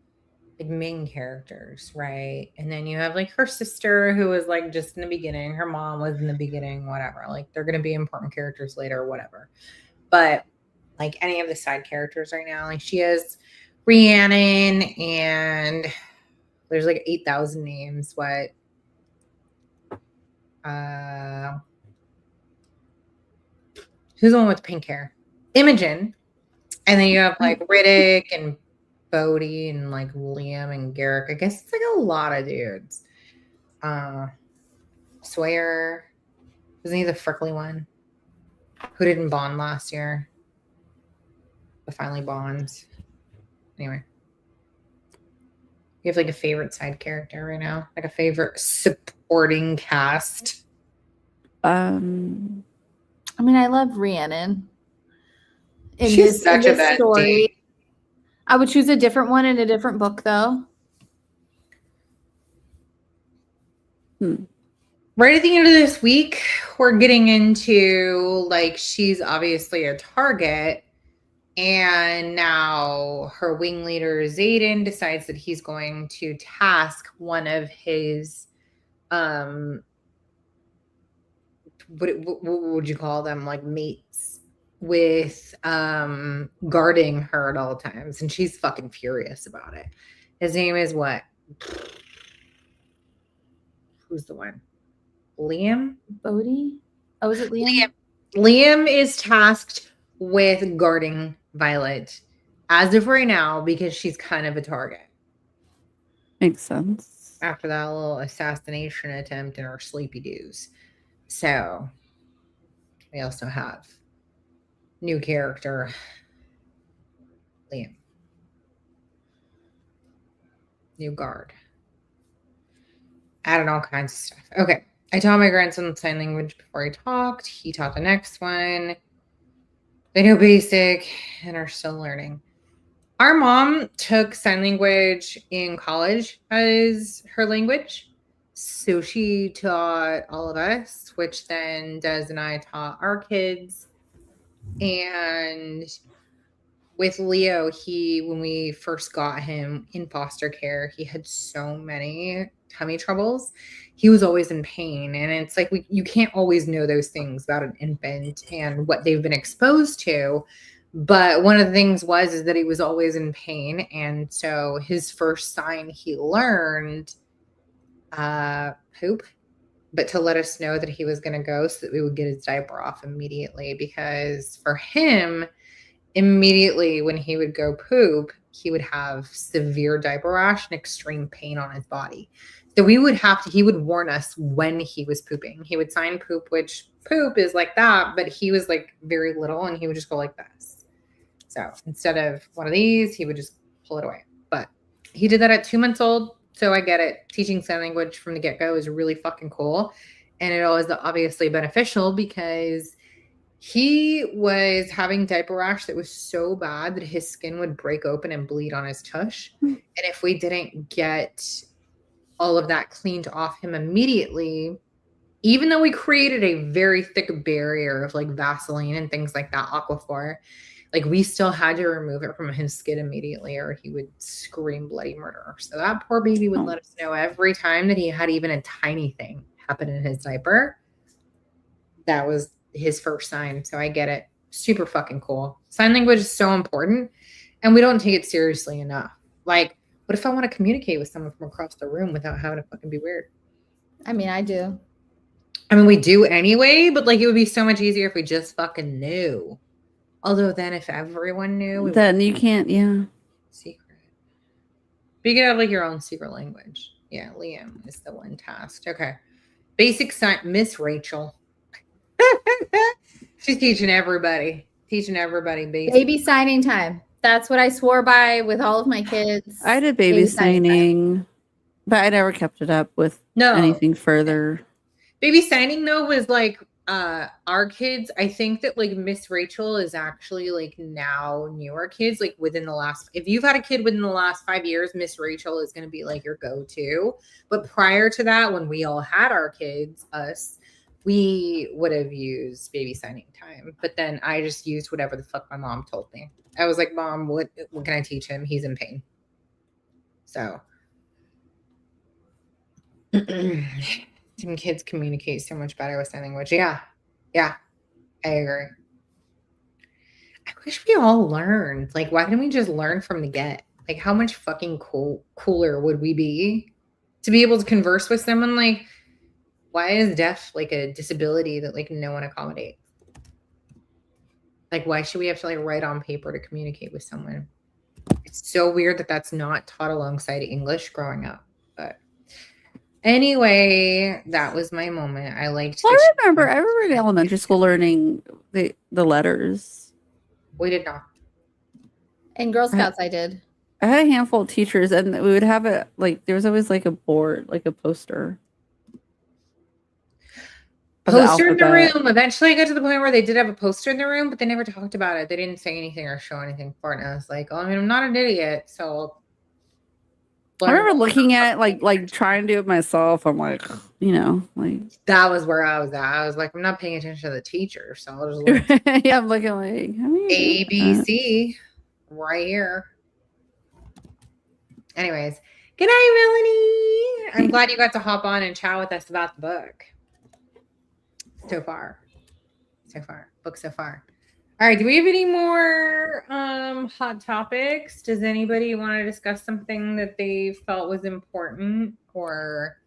like, main characters, right? And then you have, like, her sister, who was, like, just in the beginning. Her mom was in the beginning, whatever. Like, they're going to be important characters later, whatever. But, like, any of the side characters right now, like, she has Rhiannon, and there's, like, 8,000 names. What? Who's the one with pink hair? Imogen. And then you have, like, Riddick and Bodhi and, like, Liam and Garrick. I guess it's, like, a lot of dudes. Sawyer. Isn't he the frickly one? Who didn't bond last year? But finally bonds. Anyway. You have, like, a favorite side character right now? Like a favorite supporting cast? I mean, I love Rhiannon. She's such a bad story. I would choose a different one in a different book, though. Right at the end of this week, we're getting into, like, she's obviously a target, and now her wing leader, Xaden, decides that he's going to task one of his, what would you call them? Like, mates, with guarding her at all times. And she's fucking furious about it. His name is what? Who's the one? Liam? Bodhi? Oh, is it Liam? Liam is tasked with guarding Violet as of right now because she's kind of a target. Makes sense. After that little assassination attempt in her Sleepy Doos. So we also have new character, Liam. New guard. Added all kinds of stuff. Okay. I taught my grandson sign language before I talked. He taught the next one. They know basic and are still learning. Our mom took sign language in college as her language. So she taught all of us, which then Des and I taught our kids. And with Leo, when we first got him in foster care, he had so many tummy troubles. He was always in pain. And it's like, you can't always know those things about an infant and what they've been exposed to. But one of the things is that he was always in pain. And so his first sign he learned, poop, but to let us know that he was going to go so that we would get his diaper off immediately. Because for him, immediately when he would go poop, he would have severe diaper rash and extreme pain on his body. So he would warn us when he was pooping. He would sign poop, which poop is like that, but he was like very little and he would just go like this. So instead of one of these, he would just pull it away. But he did that at 2 months old. So I get it. Teaching sign language from the get-go is really fucking cool. And it was obviously beneficial because he was having diaper rash that was so bad that his skin would break open and bleed on his tush. And if we didn't get all of that cleaned off him immediately, even though we created a very thick barrier of like Vaseline and things like that, Aquaphor, like we still had to remove it from his skin immediately or he would scream bloody murder. So that poor baby would let us know every time that he had even a tiny thing happen in his diaper. That was his first sign. So I get it. Super fucking cool. Sign language is so important and we don't take it seriously enough. Like, what if I want to communicate with someone from across the room without having to fucking be weird? I mean, I do. I mean, we do anyway, but like it would be so much easier if we just fucking knew. Although then if everyone knew, then you can't, yeah. Secret. But you could have like your own secret language. Yeah, Liam is the one tasked. Okay. Basic sign, Miss Rachel. She's teaching everybody. Basic. Baby signing time. That's what I swore by with all of my kids. I did baby signing, but I never kept it up with anything further. Baby signing though was like our kids. I think that like Miss Rachel is actually like now newer kids, like within the last, if you've had a kid within the last 5 years, Miss Rachel is going to be like your go-to. But prior to that, when we all had our kids, we would have used baby signing time. But then I just used whatever the fuck my mom told me. I was like, Mom, what can I teach him? He's in pain. So some kids communicate so much better with sign language. Yeah, I agree. I wish we all learned. Like, why didn't we just learn from the get? Like, how much fucking cooler would we be to be able to converse with someone? Like, why is deaf like a disability that like no one accommodates? Like, why should we have to like write on paper to communicate with someone? It's so weird that that's not taught alongside English growing up. But anyway, that was my moment. I remember in elementary school learning the letters. We did not. In Girl Scouts, I did. I had a handful of teachers, and we would have it like there was always like a board, like a poster. Poster in the room. Eventually I got to the point where they did have a poster in the room, but they never talked about it. They didn't say anything or show anything for it. And I was like, I mean, I'm not an idiot. So I remember looking at it, like trying to do it myself. I'm like, like that was where I was at. I was like, I'm not paying attention to the teacher. So I'll just look. Yeah, I'm looking like ABC right here. Anyways, good night, Melanie. I'm glad you got to hop on and chat with us about the book. So far. Book so far. All right. Do we have any more hot topics? Does anybody want to discuss something that they felt was important or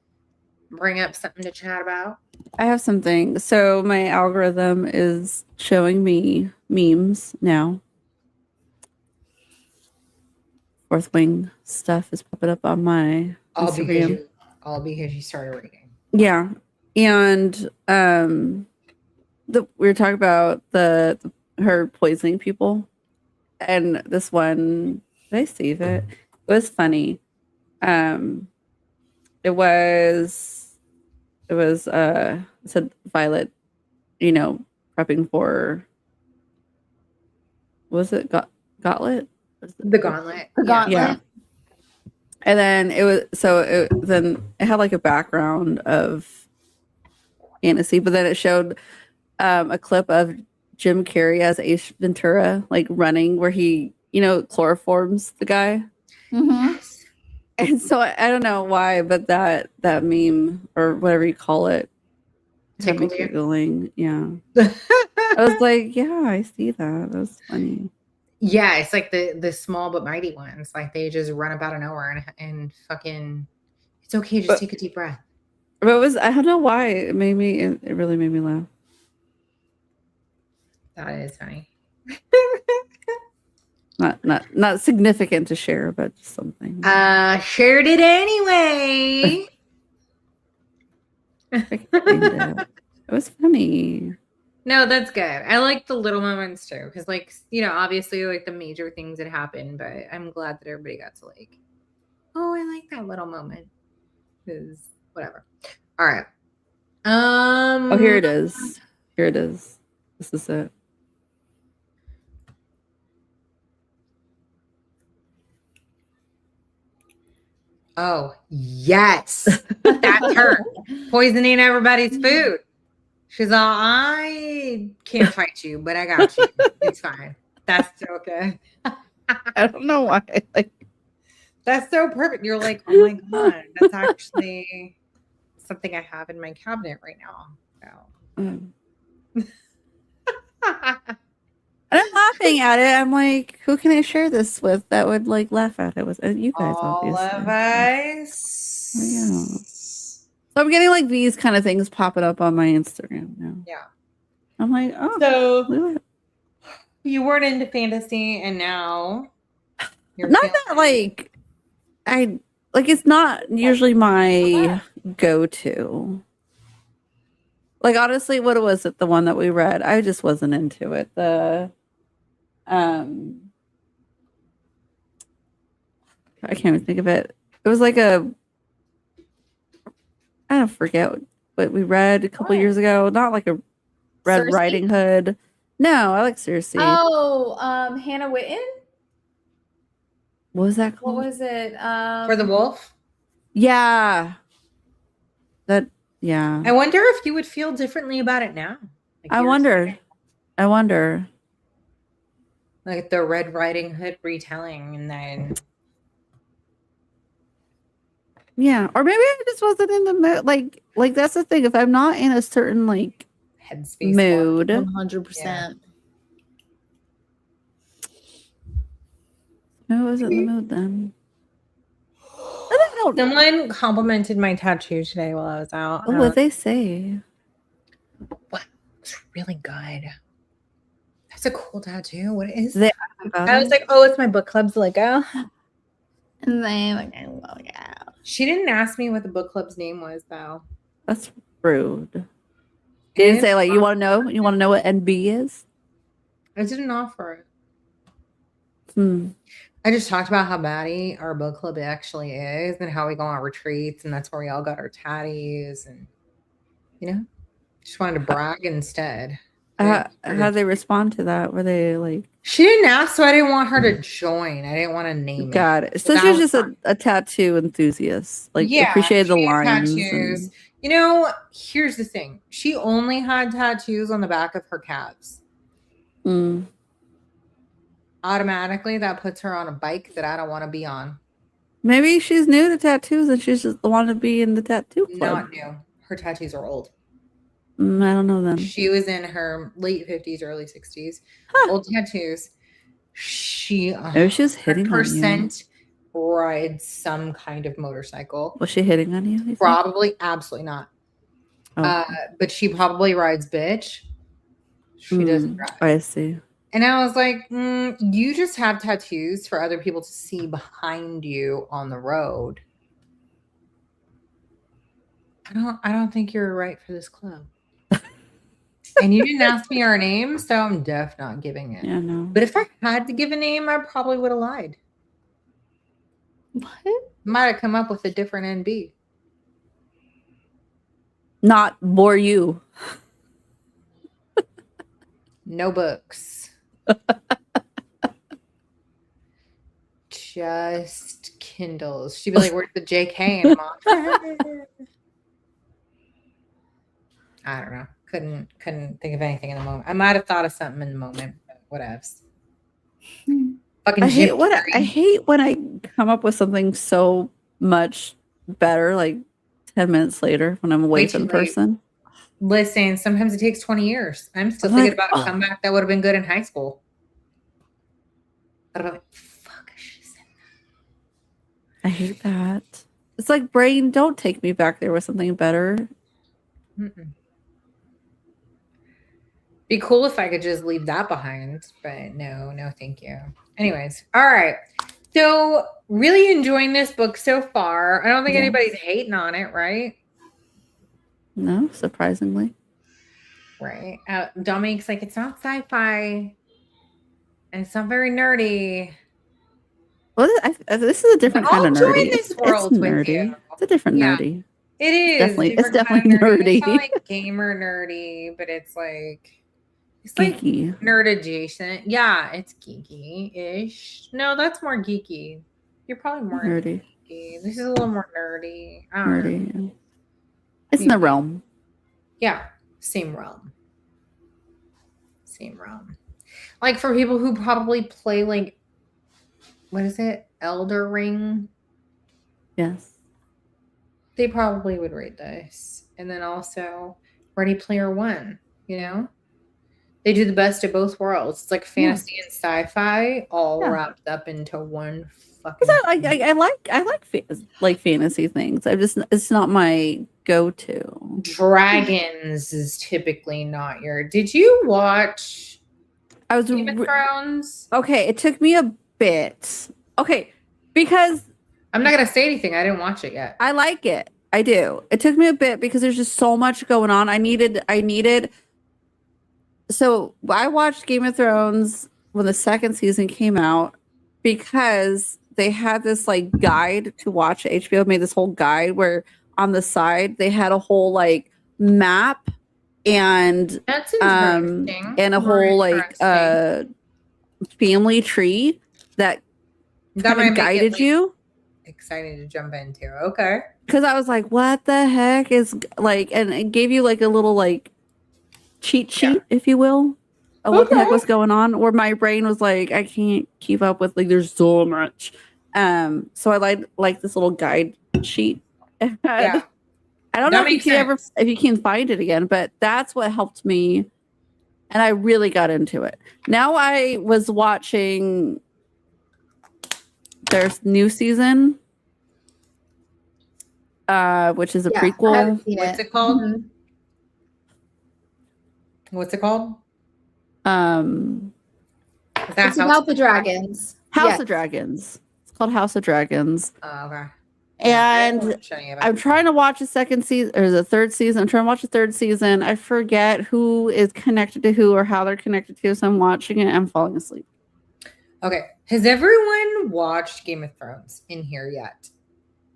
bring up something to chat about? I have something. So my algorithm is showing me memes now. Fourth Wing stuff is popping up on my Instagram. All because you started reading. Yeah. And we were talking about her poisoning people, and this one, did I save it? It was funny. It said Violet, prepping for, was it Gauntlet? The Gauntlet. Yeah. And then then it had like a background of fantasy, but then it showed a clip of Jim Carrey as Ace Ventura, like running, where he, chloroforms the guy. Mm-hmm. And so I don't know why, but that meme or whatever you call it, had me giggling. Yeah, I was like, yeah, I see that. That was funny. Yeah, it's like the small but mighty ones. Like they just run up out of nowhere and fucking. It's okay, just take a deep breath. But I don't know why it really made me laugh. That is funny. Not significant to share, but just something. Shared it anyway. It was funny. No, that's good. I like the little moments too, because like, you know, obviously like the major things that happen, but I'm glad that everybody got to like, oh, I like that little moment. Because whatever. All right. Oh, here it is. Here it is. This is it. Oh, yes. That's her. Poisoning everybody's food. She's all, I can't fight you, but I got you. It's fine. That's okay. I don't know why. Like, that's so perfect. You're like, oh my God, that's actually something I have in my cabinet right now. So. And I'm laughing at it. I'm like, who can I share this with that would like laugh at it? With you guys, all obviously. Of us. Yeah. So I'm getting like these kind of things popping up on my Instagram now. Yeah. I'm like, oh. So you weren't into fantasy, and now you're not that like I like. It's not usually my go-to. Like honestly, what was it? The one that we read, I just wasn't into it. I can't even think of it. It was like I don't forget what we read a couple years ago. Not like a Red Cersei? Riding Hood. No, I like Cersei. Oh, Hannah Witten. What was that called? What was it? For the Wolf? Yeah. Yeah. I wonder if you would feel differently about it now. Like I wonder. Like the Red Riding Hood retelling, and then yeah, or maybe I just wasn't in the mood. Like that's the thing. If I'm not in a certain like headspace mood, 100%. Who was in the mood then? Someone complimented my tattoo today while I was out. Oh, what they say? What? It's really good. That's a cool tattoo. What is that? I was like, oh, it's my book club's logo. And they like, oh, yeah. She didn't ask me what the book club's name was, though. That's rude. She didn't say like, you want to know? You want to know what NB is? I didn't offer it. I just talked about how batty our book club actually is, and how we go on retreats, and that's where we all got our tatties, and you know, just wanted to brag instead. How'd they respond to that? Were they like? She didn't ask, so I didn't want her to join. I didn't want to name it. Got it. So she's just a tattoo enthusiast. Like, appreciated the lines. Tattoos. You know, here's the thing. She only had tattoos on the back of her calves. Automatically, that puts her on a bike that I don't want to be on. Maybe she's new to tattoos and she's just want to be in the tattoo club. Not new. Her tattoos are old. I don't know them. She was in her late 50s, early 60s. Huh. Old tattoos. She was hitting on you. Rides some kind of motorcycle. Was she hitting on you? Probably, absolutely not. Oh. But she probably rides bitch. She doesn't drive. I see. And I was like, you just have tattoos for other people to see behind you on the road. I don't think you're right for this club. And you didn't ask me our name, so I'm definitely not giving it. Yeah, no. But if I had to give a name, I probably would have lied. What? Might have come up with a different NB. Not bore you. No books. Just Kindles. She'd be like, where's the JK? And I don't know. Couldn't think of anything in the moment. I might have thought of something in the moment, but whatevs. Fucking I hate when I come up with something so much better like 10 minutes later when I'm away from person. Listen, sometimes it takes 20 years. I'm still thinking about a comeback that would have been good in high school. But I'm like, fuck, I should have said that. I hate that. It's like, brain, don't take me back there with something better. Be cool if I could just leave that behind, but no, thank you. Anyways, all right. So really enjoying this book so far. I don't think anybody's hating on it, right? No, surprisingly. Right. Dominique's like, it's not sci-fi. And it's not very nerdy. Well, this is a different kind of nerdy. This world it's nerdy. With it's a different nerdy. It is. It's definitely nerdy. It's not like gamer nerdy, but it's geeky. Like nerd adjacent. Yeah, it's geeky-ish. No, that's more geeky. You're probably more nerdy. Geeky. This is a little more nerdy. Nerdy. Yeah. It's in the realm. Yeah, same realm. Same realm. Like for people who probably play like, what is it? Elder Ring. Yes. They probably would rate this. And then also Ready Player One, you know? They do the best of both worlds. It's like fantasy and sci-fi all wrapped up into one fucking I like fantasy things. It's not my go-to. Dragons is typically not your. Did you watch Game of Thrones? Okay, it took me a bit. Okay, because I'm not gonna say anything. I didn't watch it yet. I like it. I do. It took me a bit because there's just so much going on. I needed. So I watched Game of Thrones when the second season came out because they had this like guide to watch. HBO made this whole guide where on the side they had a whole like map and and a whole like family tree that kind of guided you. Exciting to jump into. Okay. Because I was like, what the heck is like, and it gave you like a little like cheat sheet, if you will, of what the heck was going on. Where my brain was like, I can't keep up with like there's so much. So I like this little guide sheet. Yeah. I don't know if you can find it again, but that's what helped me. And I really got into it. Now I was watching their new season, which is a prequel. What's it called? Mm-hmm. What's it called? It's about the dragons. House of Dragons. It's called House of Dragons. Oh, okay. And I'm trying to watch a second season or the third season. I'm trying to watch the third season. I forget who is connected to who or how they're connected to. So I'm watching it. I'm falling asleep. Okay. Has everyone watched Game of Thrones in here yet?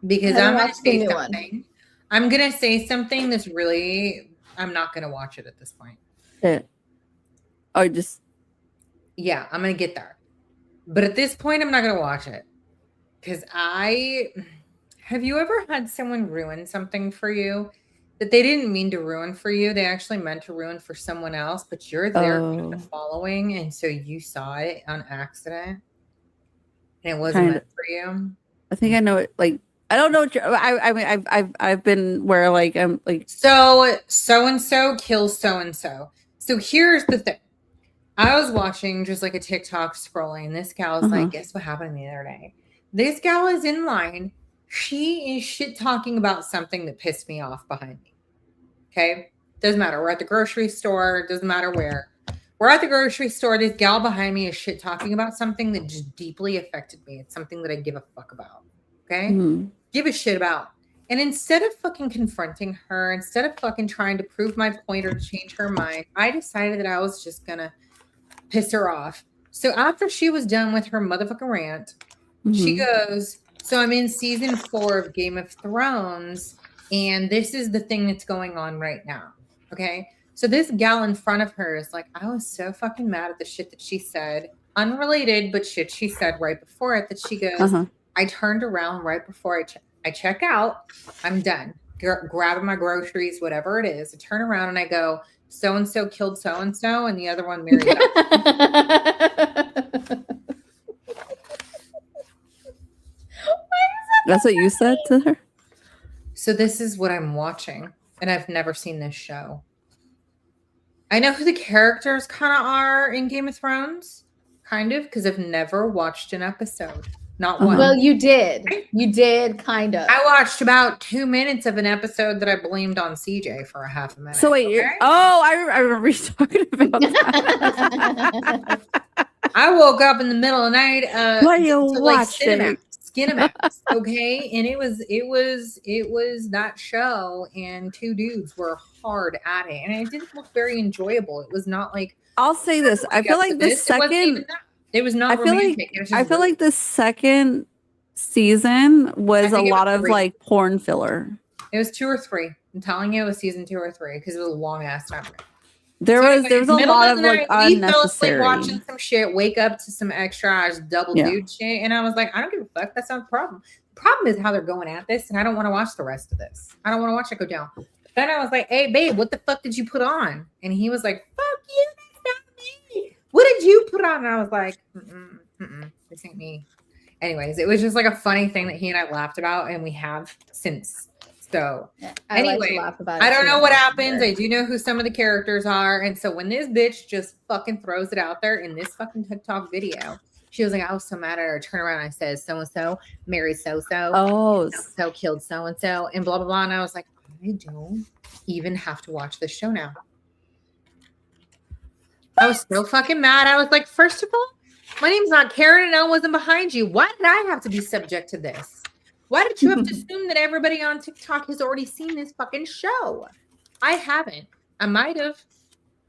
Because I'm going to say something. I'm going to say something that's really, I'm not going to watch it at this point. Yeah, I'm going to get there. But at this point, I'm not going to watch it. Because have you ever had someone ruin something for you that they didn't mean to ruin for you? They actually meant to ruin for someone else, but you're there kind of following, and so you saw it on accident, and it wasn't meant for you. I think I know it. Like I don't know. What I mean, I've been where like I'm like so and so kills so and so. So here's the thing. I was watching just like a TikTok scrolling, and this gal was like, "Guess what happened the other day?" This gal is in line. She is shit talking about something that pissed me off behind me. Okay? Doesn't matter. We're at the grocery store. Doesn't matter where. We're at the grocery store. This gal behind me is shit talking about something that just deeply affected me. It's something that I give a fuck about. Okay? Mm-hmm. Give a shit about. And instead of fucking confronting her, instead of fucking trying to prove my point or change her mind, I decided that I was just going to piss her off. So after she was done with her motherfucking rant, she goes, so I'm in season 4 of Game of Thrones, and this is the thing that's going on right now. Okay. So this gal in front of her is like, I was so fucking mad at the shit that she said, unrelated, but shit she said right before it, that she goes, I turned around right before I check out. I'm done. Grabbing my groceries, whatever it is. I turn around and I go, so-and-so killed so-and-so, and the other one married that. That's what you said to her? So this is what I'm watching, and I've never seen this show. I know who the characters kind of are in Game of Thrones, kind of, because I've never watched an episode. Not one. Well, you did. You did, kind of. I watched about 2 minutes of an episode that I blamed on CJ for a half a minute. So wait, I remember you talking about that. I woke up in the middle of the night. What are you watching? Skinamax, okay? And it was that show, and two dudes were hard at it, and it didn't look very enjoyable. It was not like, I'll say this. I feel like the second it was not romantic. I feel like the second season was a lot of like porn filler. It was 2 or 3. I'm telling you, it was season 2 or 3 because it was a long ass time. There was a lot of like unnecessary. We fell asleep watching some shit, wake up to some extra double dude shit, and I was like, I don't give a fuck. That's not the problem. The problem is how they're going at this, and I don't want to watch the rest of this. I don't want to watch it go down. Then I was like, hey, babe, what the fuck did you put on? And he was like, fuck you, that's not me. What did you put on? And I was like, this ain't me. Anyways, it was just like a funny thing that he and I laughed about, and we have since. So anyway, I don't know what happens. I do know who some of the characters are. And so when this bitch just fucking throws it out there in this fucking TikTok video, she was like, I was so mad at her. Turn around and I said, so-and-so married so-so. Oh, so killed so-and-so and blah, blah, blah. And I was like, I don't even have to watch this show now. I was so fucking mad. I was like, first of all, my name's not Karen and I wasn't behind you. Why did I have to be subject to this? Why did you have to assume that everybody on TikTok has already seen this fucking show? I haven't. I might have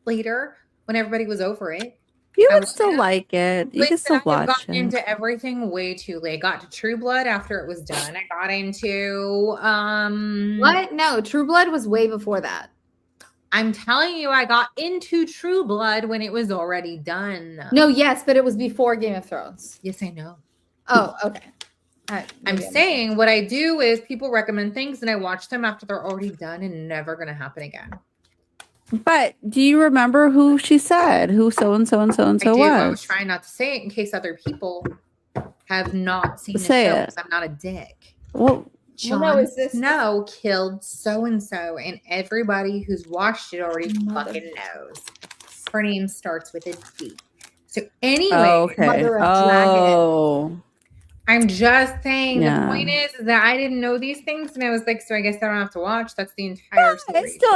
later when everybody was over it. You would still like it. You can still watch it. I got into everything way too late. Got to True Blood after it was done. I got into what? No, True Blood was way before that. I'm telling you, I got into True Blood when it was already done. No, yes, but it was before Game of Thrones. Yes, I know. Oh, okay. I'm saying what I do is people recommend things and I watch them after they're already done and never going to happen again. But do you remember who she said? Who so-and-so and so-and-so was? I was trying not to say it in case other people have not seen the show because I'm not a dick. Well, Jon Snow killed so-and-so and everybody who's watched it already fucking knows. Her name starts with a D. So anyway, Mother of Dragon. I'm just saying the point is that I didn't know these things, and I was like, so I guess I don't have to watch. That's the entire story. It's still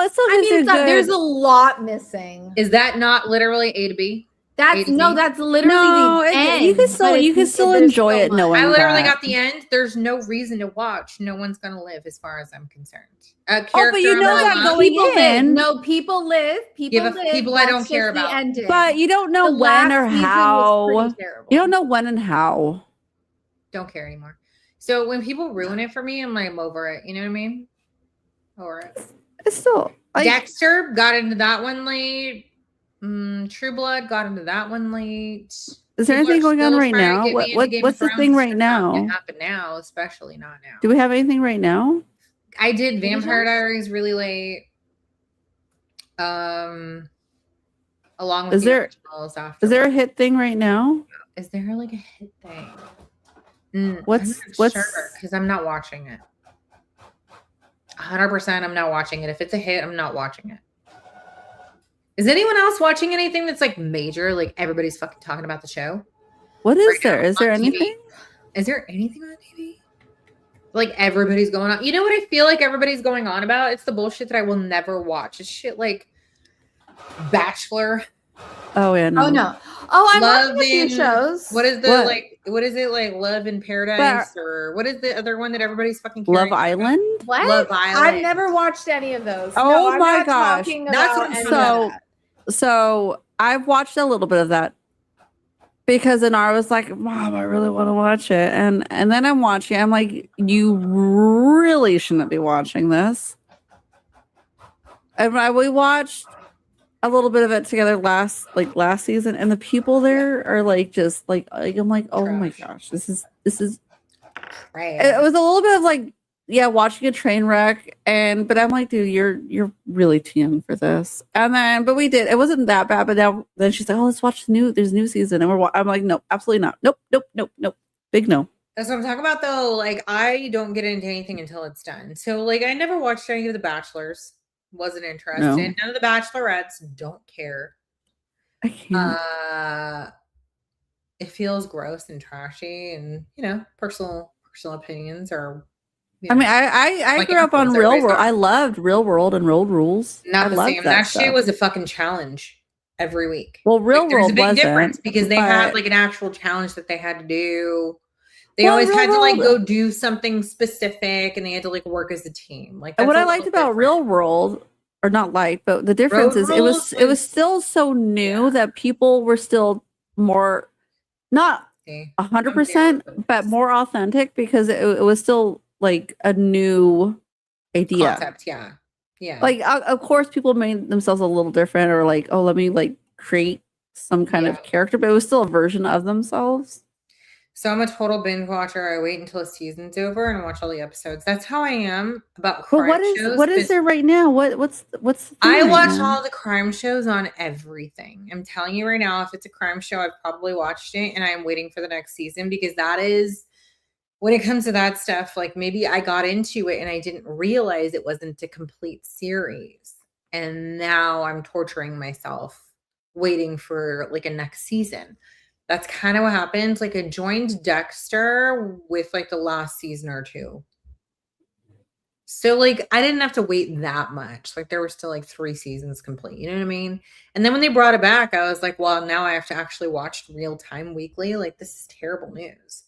there's a lot missing. Is that not literally A to B? That's literally the end. You can still enjoy it knowing. I literally got the end. There's no reason to watch. No one's gonna live, as far as I'm concerned. But you know that going in. No, people live. People live. People I don't care about. But you don't know when or how. You don't know when and how. Don't care anymore. So when people ruin it for me, I'm like, I'm over it. You know what I mean? Over it. It's still Dexter got into that one late. True Blood got into that one late. Is there anything going on right now? What's the thing right now? It happen now, especially not now. Do we have anything right now? I did Vampire Diaries really late. Along with is there a hit thing right now? Is there like a hit thing? What's because I'm not watching it. 100% I'm not watching it. If it's a hit, I'm not watching it. Is anyone else watching anything that's like major? Like everybody's fucking talking about the show. What is there? Is there anything? Is there anything on TV? Like everybody's going on. You know what I feel like everybody's going on about? It's the bullshit that I will never watch. It's shit like Bachelor. Oh yeah, no. Oh no. Oh, I'm watching a few shows. What is it like Love in Paradise or what is the other one that everybody's fucking Love Island? What? Love Island. I've never watched any of those. Oh my gosh. That's what I'm saying. So I've watched a little bit of that because Inara was like, Mom, I really want to watch it. And then I'm watching, I'm like, you really shouldn't be watching this. And we watched a little bit of it together last season, and the people there are like just like I'm like, oh my gosh, this is right. It was a little bit of like, yeah, watching a train wreck, but I'm like, dude, you're really too young for this. And then but we did, it wasn't that bad, but then she's like, oh, let's watch there's a new season, and I'm like, no, absolutely not. Nope, big no. That's what I'm talking about though. Like I don't get into anything until it's done. So like I never watched any of the Bachelors. Wasn't interested. No. None of the Bachelorettes. Don't care. I can't. It feels gross and trashy, and personal opinions are. I mean, I grew up on Real World. I loved Real World and Road Rules. Not the same. That shit was a fucking challenge every week. Well, Real World was a big wasn't, difference because they had like an actual challenge that they had to do. They always had to like go do something specific, and they had to like work as a team. Like what I liked about Real World, or not like, but the difference is it was still so new that people were still more not 100%, but more authentic because it was still like a new idea. Concept, yeah. Yeah. Like of course people made themselves a little different, or like, oh, let me like create some kind of character, but it was still a version of themselves. So I'm a total binge watcher. I wait until a season's over and watch all the episodes. That's how I am about crime shows. What is there right now? What's I watch all the crime shows on everything. I'm telling you right now, if it's a crime show, I've probably watched it, and I'm waiting for the next season, because that is, when it comes to that stuff, like maybe I got into it and I didn't realize it wasn't a complete series. And now I'm torturing myself waiting for like a next season. That's kind of what happened. Like I joined Dexter with like the last season or two. So like I didn't have to wait that much. Like there were still like 3 seasons complete. You know what I mean? And then when they brought it back, I was like, well, now I have to actually watch real time weekly. Like this is terrible news.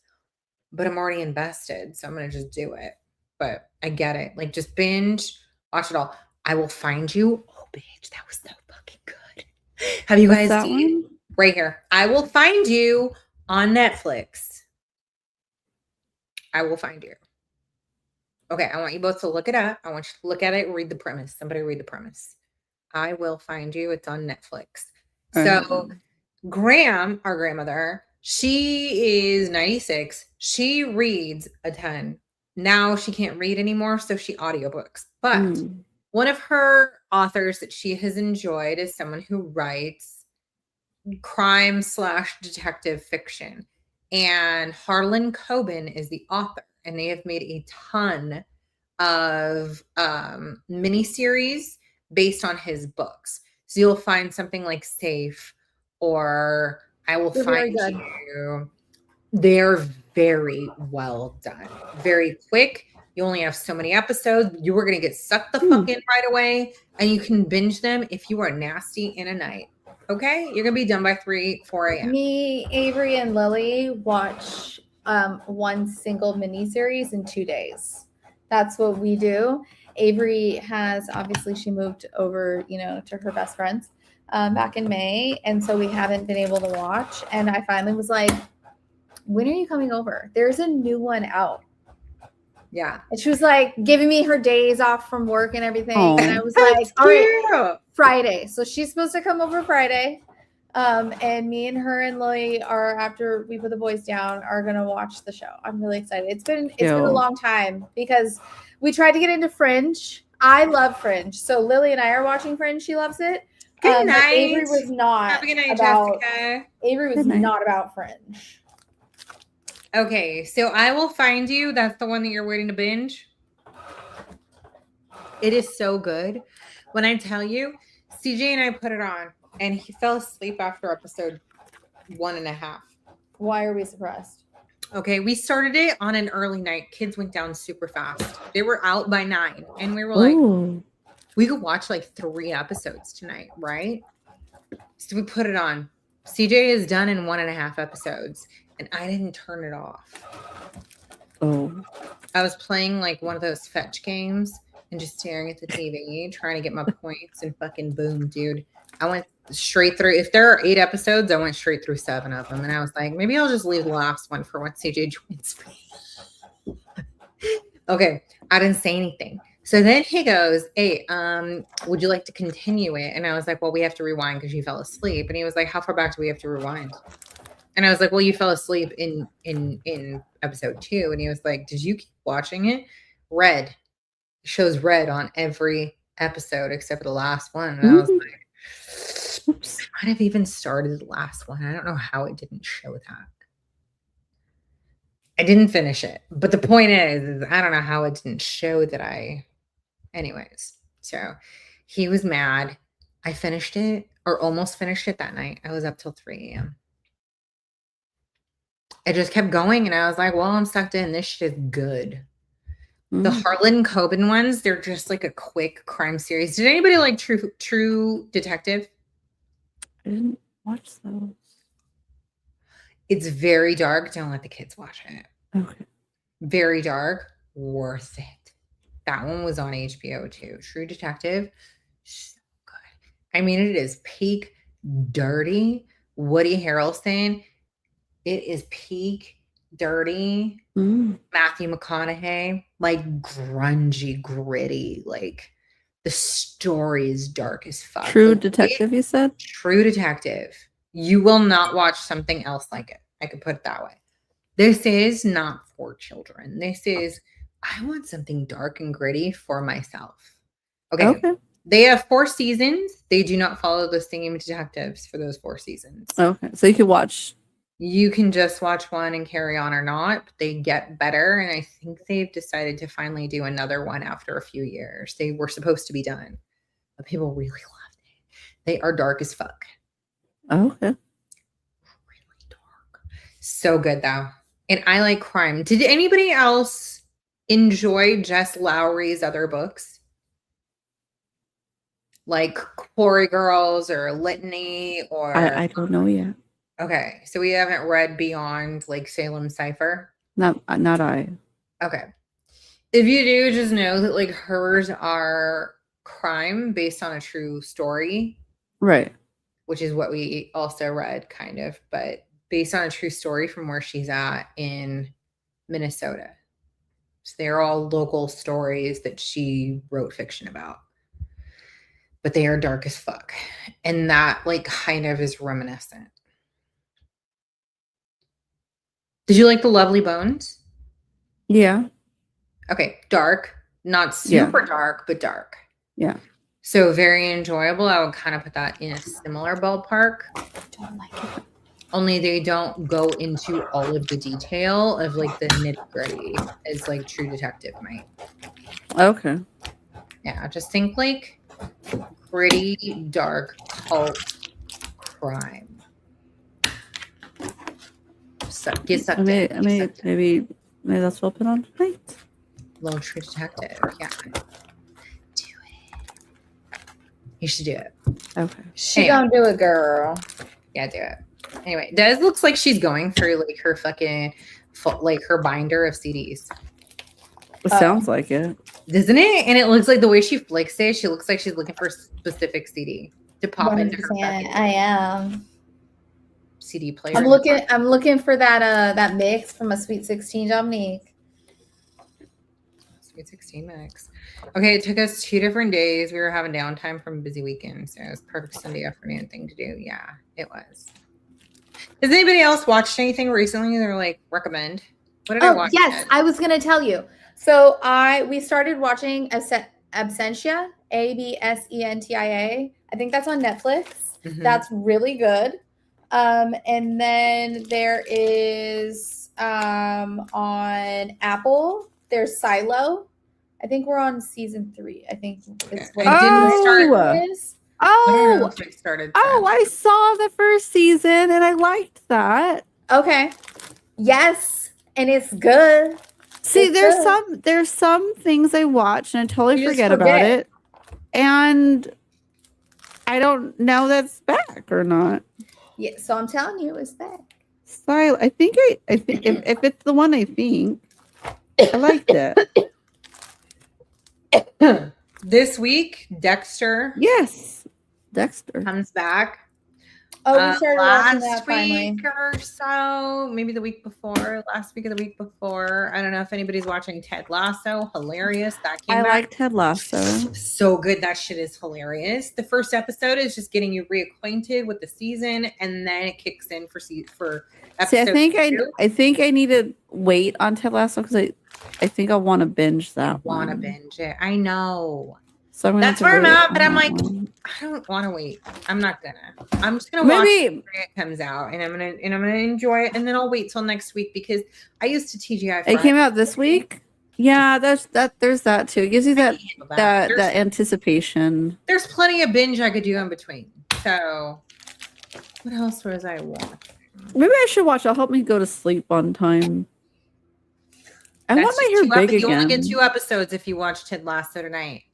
But I'm already invested, so I'm going to just do it. But I get it. Like just binge, watch it all. I Will Find You. Oh, bitch, that was so fucking good. Have you guys seen? Right here. I Will Find You on Netflix. I Will Find You. Okay, I want you both to look it up. I want you to look at it, read the premise. Somebody read the premise. I Will Find You. It's on Netflix. So Graham, our grandmother, she is 96. She reads a ton. Now she can't read anymore, so she audiobooks. But one of her authors that she has enjoyed is someone who writes crime/detective fiction. And Harlan Coben is the author, and they have made a ton of miniseries based on his books. So you'll find something like Safe or I Will Find You. They're very well done. Very quick. You only have so many episodes. You are going to get sucked the fuck in right away, and you can binge them if you are nasty in a night. Okay? You're going to be done by 4 a.m. Me, Avery, and Lily watch one single miniseries in 2 days. That's what we do. Avery has, obviously, she moved over, to her best friends back in May. And so we haven't been able to watch. And I finally was like, when are you coming over? There's a new one out. Yeah. And she was like giving me her days off from work and everything. And I was like, all right, Friday. So she's supposed to come over Friday. And me and her and Lily are, after we put the boys down, are going to watch the show. I'm really excited. It's been a long time because we tried to get into Fringe. I love Fringe. So Lily and I are watching Fringe. She loves it. Good night. Avery was not Have a good night, about, Jessica. Avery was not about Fringe. Okay, so I Will Find You. That's the one that you're waiting to binge. It is so good. When I tell you, CJ and I put it on, and he fell asleep after episode 1.5. Why are we surprised? Okay, we started it on an early night. Kids went down super fast. They were out by 9, and we were like, we could watch like 3 episodes tonight, right? So we put it on. CJ is done in 1.5 episodes. And I didn't turn it off. I was playing like one of those fetch games and just staring at the TV, trying to get my points, and fucking boom, dude. I went straight through. If there are 8 episodes, I went straight through 7 of them. And I was like, maybe I'll just leave the last one for when CJ joins me. Okay, I didn't say anything. So then he goes, hey, would you like to continue it? And I was like, well, we have to rewind because you fell asleep. And he was like, how far back do we have to rewind? And I was like, well, you fell asleep in episode 2. And he was like, did you keep watching it? Red. Shows red on every episode except for the last one. And I was like, oops, I might have even started the last one. I don't know how it didn't show that. I didn't finish it. But the point is I don't know how it didn't show that anyways. So he was mad. I finished it, or almost finished it that night. I was up till 3 a.m. It just kept going, and I was like, well, I'm sucked in. This shit is good. The Harlan Coben ones, they're just like a quick crime series. Did anybody like True Detective? I didn't watch those. It's very dark. Don't let the kids watch it. Okay. Very dark, worth it. That one was on HBO too. True Detective, so good. I mean, it is peak dirty. Woody Harrelson. It is peak dirty. Matthew McConaughey, like grungy, gritty. Like the story is dark as fuck. True like, Detective, you said? True Detective. You will not watch something else like it. I could put it that way. This is not for children. This is, I want something dark and gritty for myself. Okay. They have 4 seasons. They do not follow the same detectives for those 4 seasons. Okay. So you can watch. You can just watch one and carry on or not. But they get better. And I think they've decided to finally do another one after a few years. They were supposed to be done. But people really loved it. They are dark as fuck. Okay. Really dark. So good though. And I like crime. Did anybody else enjoy Jess Lowry's other books? Like Quarry Girls or Litany or... I don't know yet. Okay. So we haven't read beyond like Salem Cypher? Not I. Okay. If you do, just know that like hers are crime based on a true story. Right. Which is what we also read kind of, but based on a true story from where she's at in Minnesota. So they're all local stories that she wrote fiction about. But they are dark as fuck. And that like kind of is reminiscent. Did you like The Lovely Bones? Yeah. Okay, dark. Not super dark, but dark. Yeah. So very enjoyable. I would kind of put that in a similar ballpark. I don't like it. Only they don't go into all of the detail of like the nitty gritty as like True Detective might. Okay. Yeah, just think like gritty, dark, cult crime. So get sucked in. Maybe that's what I'll put on tonight. Little True Detective. Yeah. Do it. You should do it. Okay. She gonna do it, girl. Yeah, do it. Anyway, Des looks like she's going through like her fucking like her binder of CDs. It sounds like it, doesn't it? And it looks like the way she flicks it, she looks like she's looking for a specific CD to pop into her. I am. CD player. I'm looking for that mix from a Sweet 16 Dominique. Sweet 16 mix. Okay, it took us 2 different days. We were having downtime from a busy weekend, so it was perfect Sunday afternoon thing to do. Yeah, it was. Has anybody else watched anything recently they're like recommend? What did I watch? Yes, I was gonna tell you. So we started watching Absentia, Absentia. I think that's on Netflix. Mm-hmm. That's really good. And then there is on Apple, there's Silo. I think we're on season 3. I think it's what I didn't start. I saw the first season and I liked that. Okay. Yes, and it's good. See, there's some things I watch and I totally forget about it. And I don't know that's back or not. Yeah, so I'm telling you, it's back. Style. I think if it's the one I think, I liked it. This week, Dexter. Yes, Dexter comes back. Oh, we started watching that last week or so, maybe the week before, last week of the week before. I don't know if anybody's watching Ted Lasso. Hilarious. That came back. I like Ted Lasso. So good. That shit is hilarious. The first episode is just getting you reacquainted with the season, and then it kicks in for episode 2. I think I need to wait on Ted Lasso because I think I want to binge that. I want to binge it. I know. So that's where I'm at, but I'm like, I don't want to wait. I'm not gonna. I'm just gonna watch it when it comes out, and I'm gonna enjoy it, and then I'll wait till next week because I used to TGI. It came out this week. Yeah, there's that too. It gives you that anticipation. There's plenty of binge I could do in between. So, what else was I watching? Maybe I should watch. It'll help me go to sleep on time. I want my hair big again. You only get 2 episodes if you watch Ted Lasso tonight.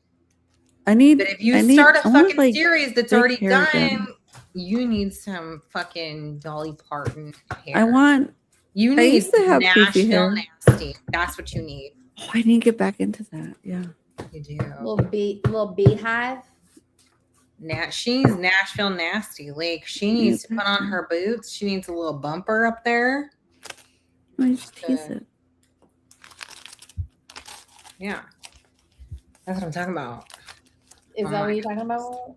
But if you start a fucking series that's already done, you need some fucking Dolly Parton hair. I want You I need used to have poofy Nashville hair. nasty. That's what you need. Oh, I need to get back into that. Yeah. You do. Little beehive. She's Nashville nasty. Like she needs to put on her boots. She needs a little bumper up there. I just tease it. Yeah. That's what I'm talking about. Is that what you're talking about?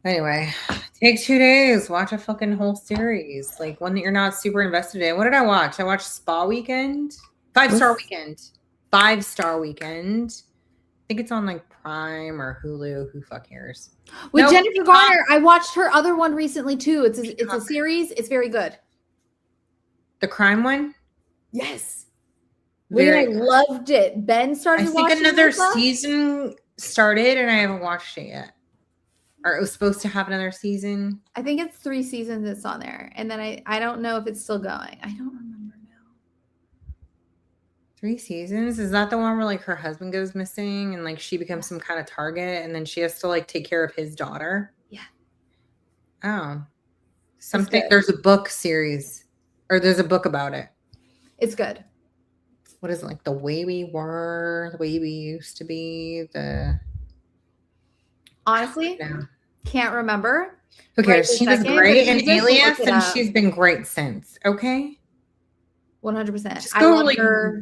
Anyway, take 2 days. Watch a fucking whole series. Like one that you're not super invested in. What did I watch? I watched Spa Weekend. 5-star Weekend. 5-star Weekend. I think it's on like Prime or Hulu. Who fuck cares? With Jennifer Garner, I watched her other one recently too. It's a series. It's very good. The crime one? Yes. I loved it. Ben started watching. I think another season started and I haven't watched it yet. Or it was supposed to have another season. I think it's 3 seasons that's on there. And then I don't know if it's still going. I don't remember now. 3 seasons? Is that the one where like her husband goes missing and like she becomes some kind of target and then she has to like take care of his daughter? Yeah. Oh. Something. There's a book series or there's a book about it. It's good. What is it, like the way we were, the way we used to be, honestly can't remember. Who cares? She was great in Alias and she's been great since. Okay. 100%. Just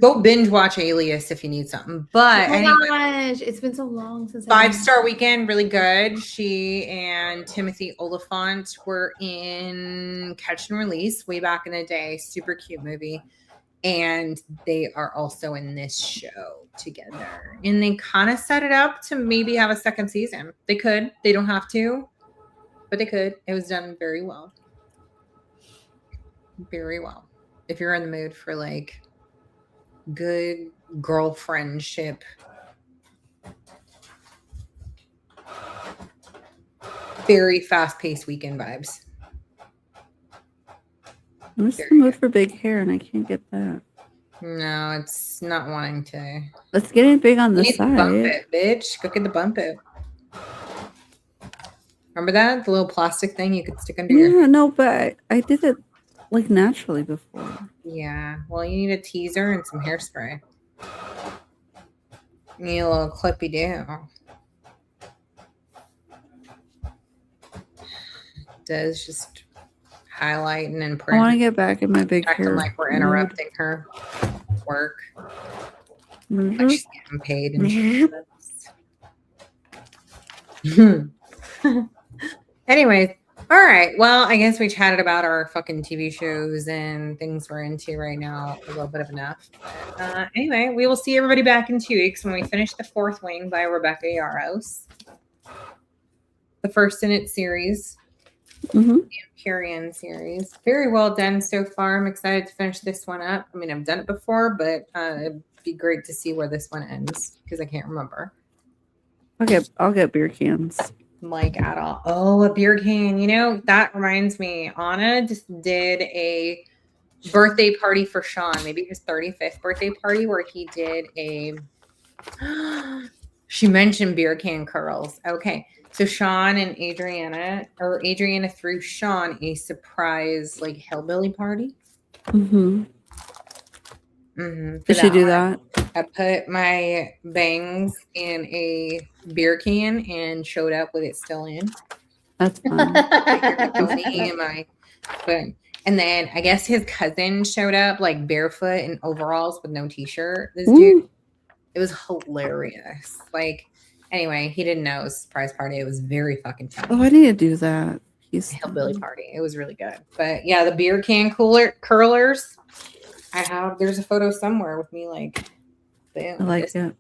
go binge watch Alias if you need something. But gosh, it's been so long since 5-star Weekend, really good. She and Timothy Oliphant were in Catch and Release way back in the day. Super cute movie. And they are also in this show together. And they kind of set it up to maybe have a second season. They could. They don't have to. But they could. It was done very well. Very well. If you're in the mood for like good girlfriendship. Very fast-paced weekend vibes. I'm just in the mood for big hair, and I can't get that. No, it's not wanting to. Let's get it big on the side. Bump it, bitch. Go get the bump it. Remember that? The little plastic thing you could stick under your... Yeah, no, but I did it like naturally before. Yeah. Well, you need a teaser and some hairspray. You need a little clippy do. Does just highlighting and print. I want to get back in my big acting hair. Like we're interrupting her work. Mm-hmm. Like she's getting paid. And anyways, all right. Well, I guess we chatted about our fucking TV shows and things we're into right now. A little bit of enough. But, anyway, we will see everybody back in 2 weeks when we finish The Fourth Wing by Rebecca Yarros. The first in its series. Mm-hmm. The Empyrean series. Very well done so far. I'm excited to finish this one up. I mean, I've done it before, but it'd be great to see where this one ends because I can't remember. I'll get beer cans. Like at all. Oh, a beer can. You know, that reminds me. Anna just did a birthday party for Sean, maybe his 35th birthday party, where he did a she mentioned beer can curls. Okay. So Sean and Adriana threw Sean a surprise like hillbilly party. Mm-hmm. Mm-hmm. Did she do that? I put my bangs in a beer can and showed up with it still in. That's fun. And then I guess his cousin showed up like barefoot in overalls with no t-shirt. This dude, it was hilarious. Like, anyway, he didn't know it was a surprise party. It was very fucking funny. Oh, I need to do that. Hillbilly party. It was really good. But yeah, the beer can curlers. There's a photo somewhere with me like, boom, I like it.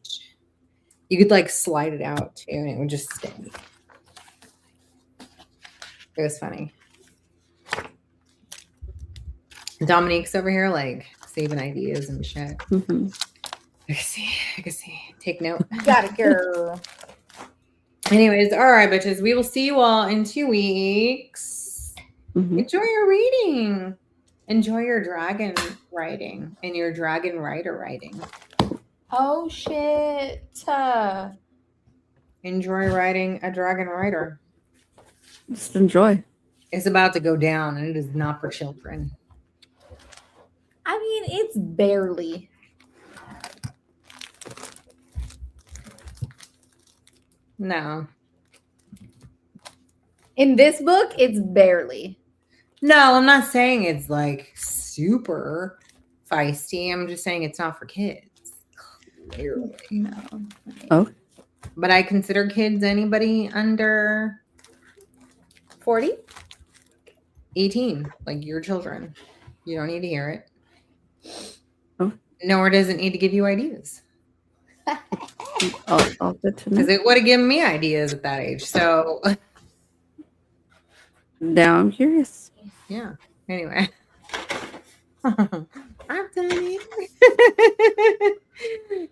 You could like slide it out too and it would just stay. It was funny. Dominique's over here like saving ideas and shit. Mm-hmm. I can see. Take note. Got it, girl. Anyways, all right, bitches. We will see you all in 2 weeks. Mm-hmm. Enjoy your reading. Enjoy your dragon writing and your dragon rider writing. Oh, shit. Enjoy writing a dragon rider. Just enjoy. It's about to go down and it is not for children. I mean, it's barely. No. In this book, it's barely. No, I'm not saying it's like super feisty. I'm just saying it's not for kids. Clearly. No. Oh. But I consider kids anybody under 40? 18, like your children. You don't need to hear it. Oh. Nor does it need to give you ideas. All good to know. Because it would have given me ideas at that age. So now I'm curious. yeah. Anyway. I'm done.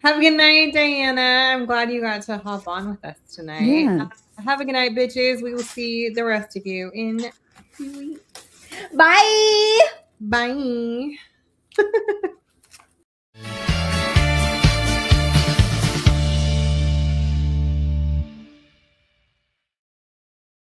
Have a good night, Diana. I'm glad you got to hop on with us tonight. Yeah. Have a good night, bitches. We will see the rest of you in 2 weeks. Bye. Bye.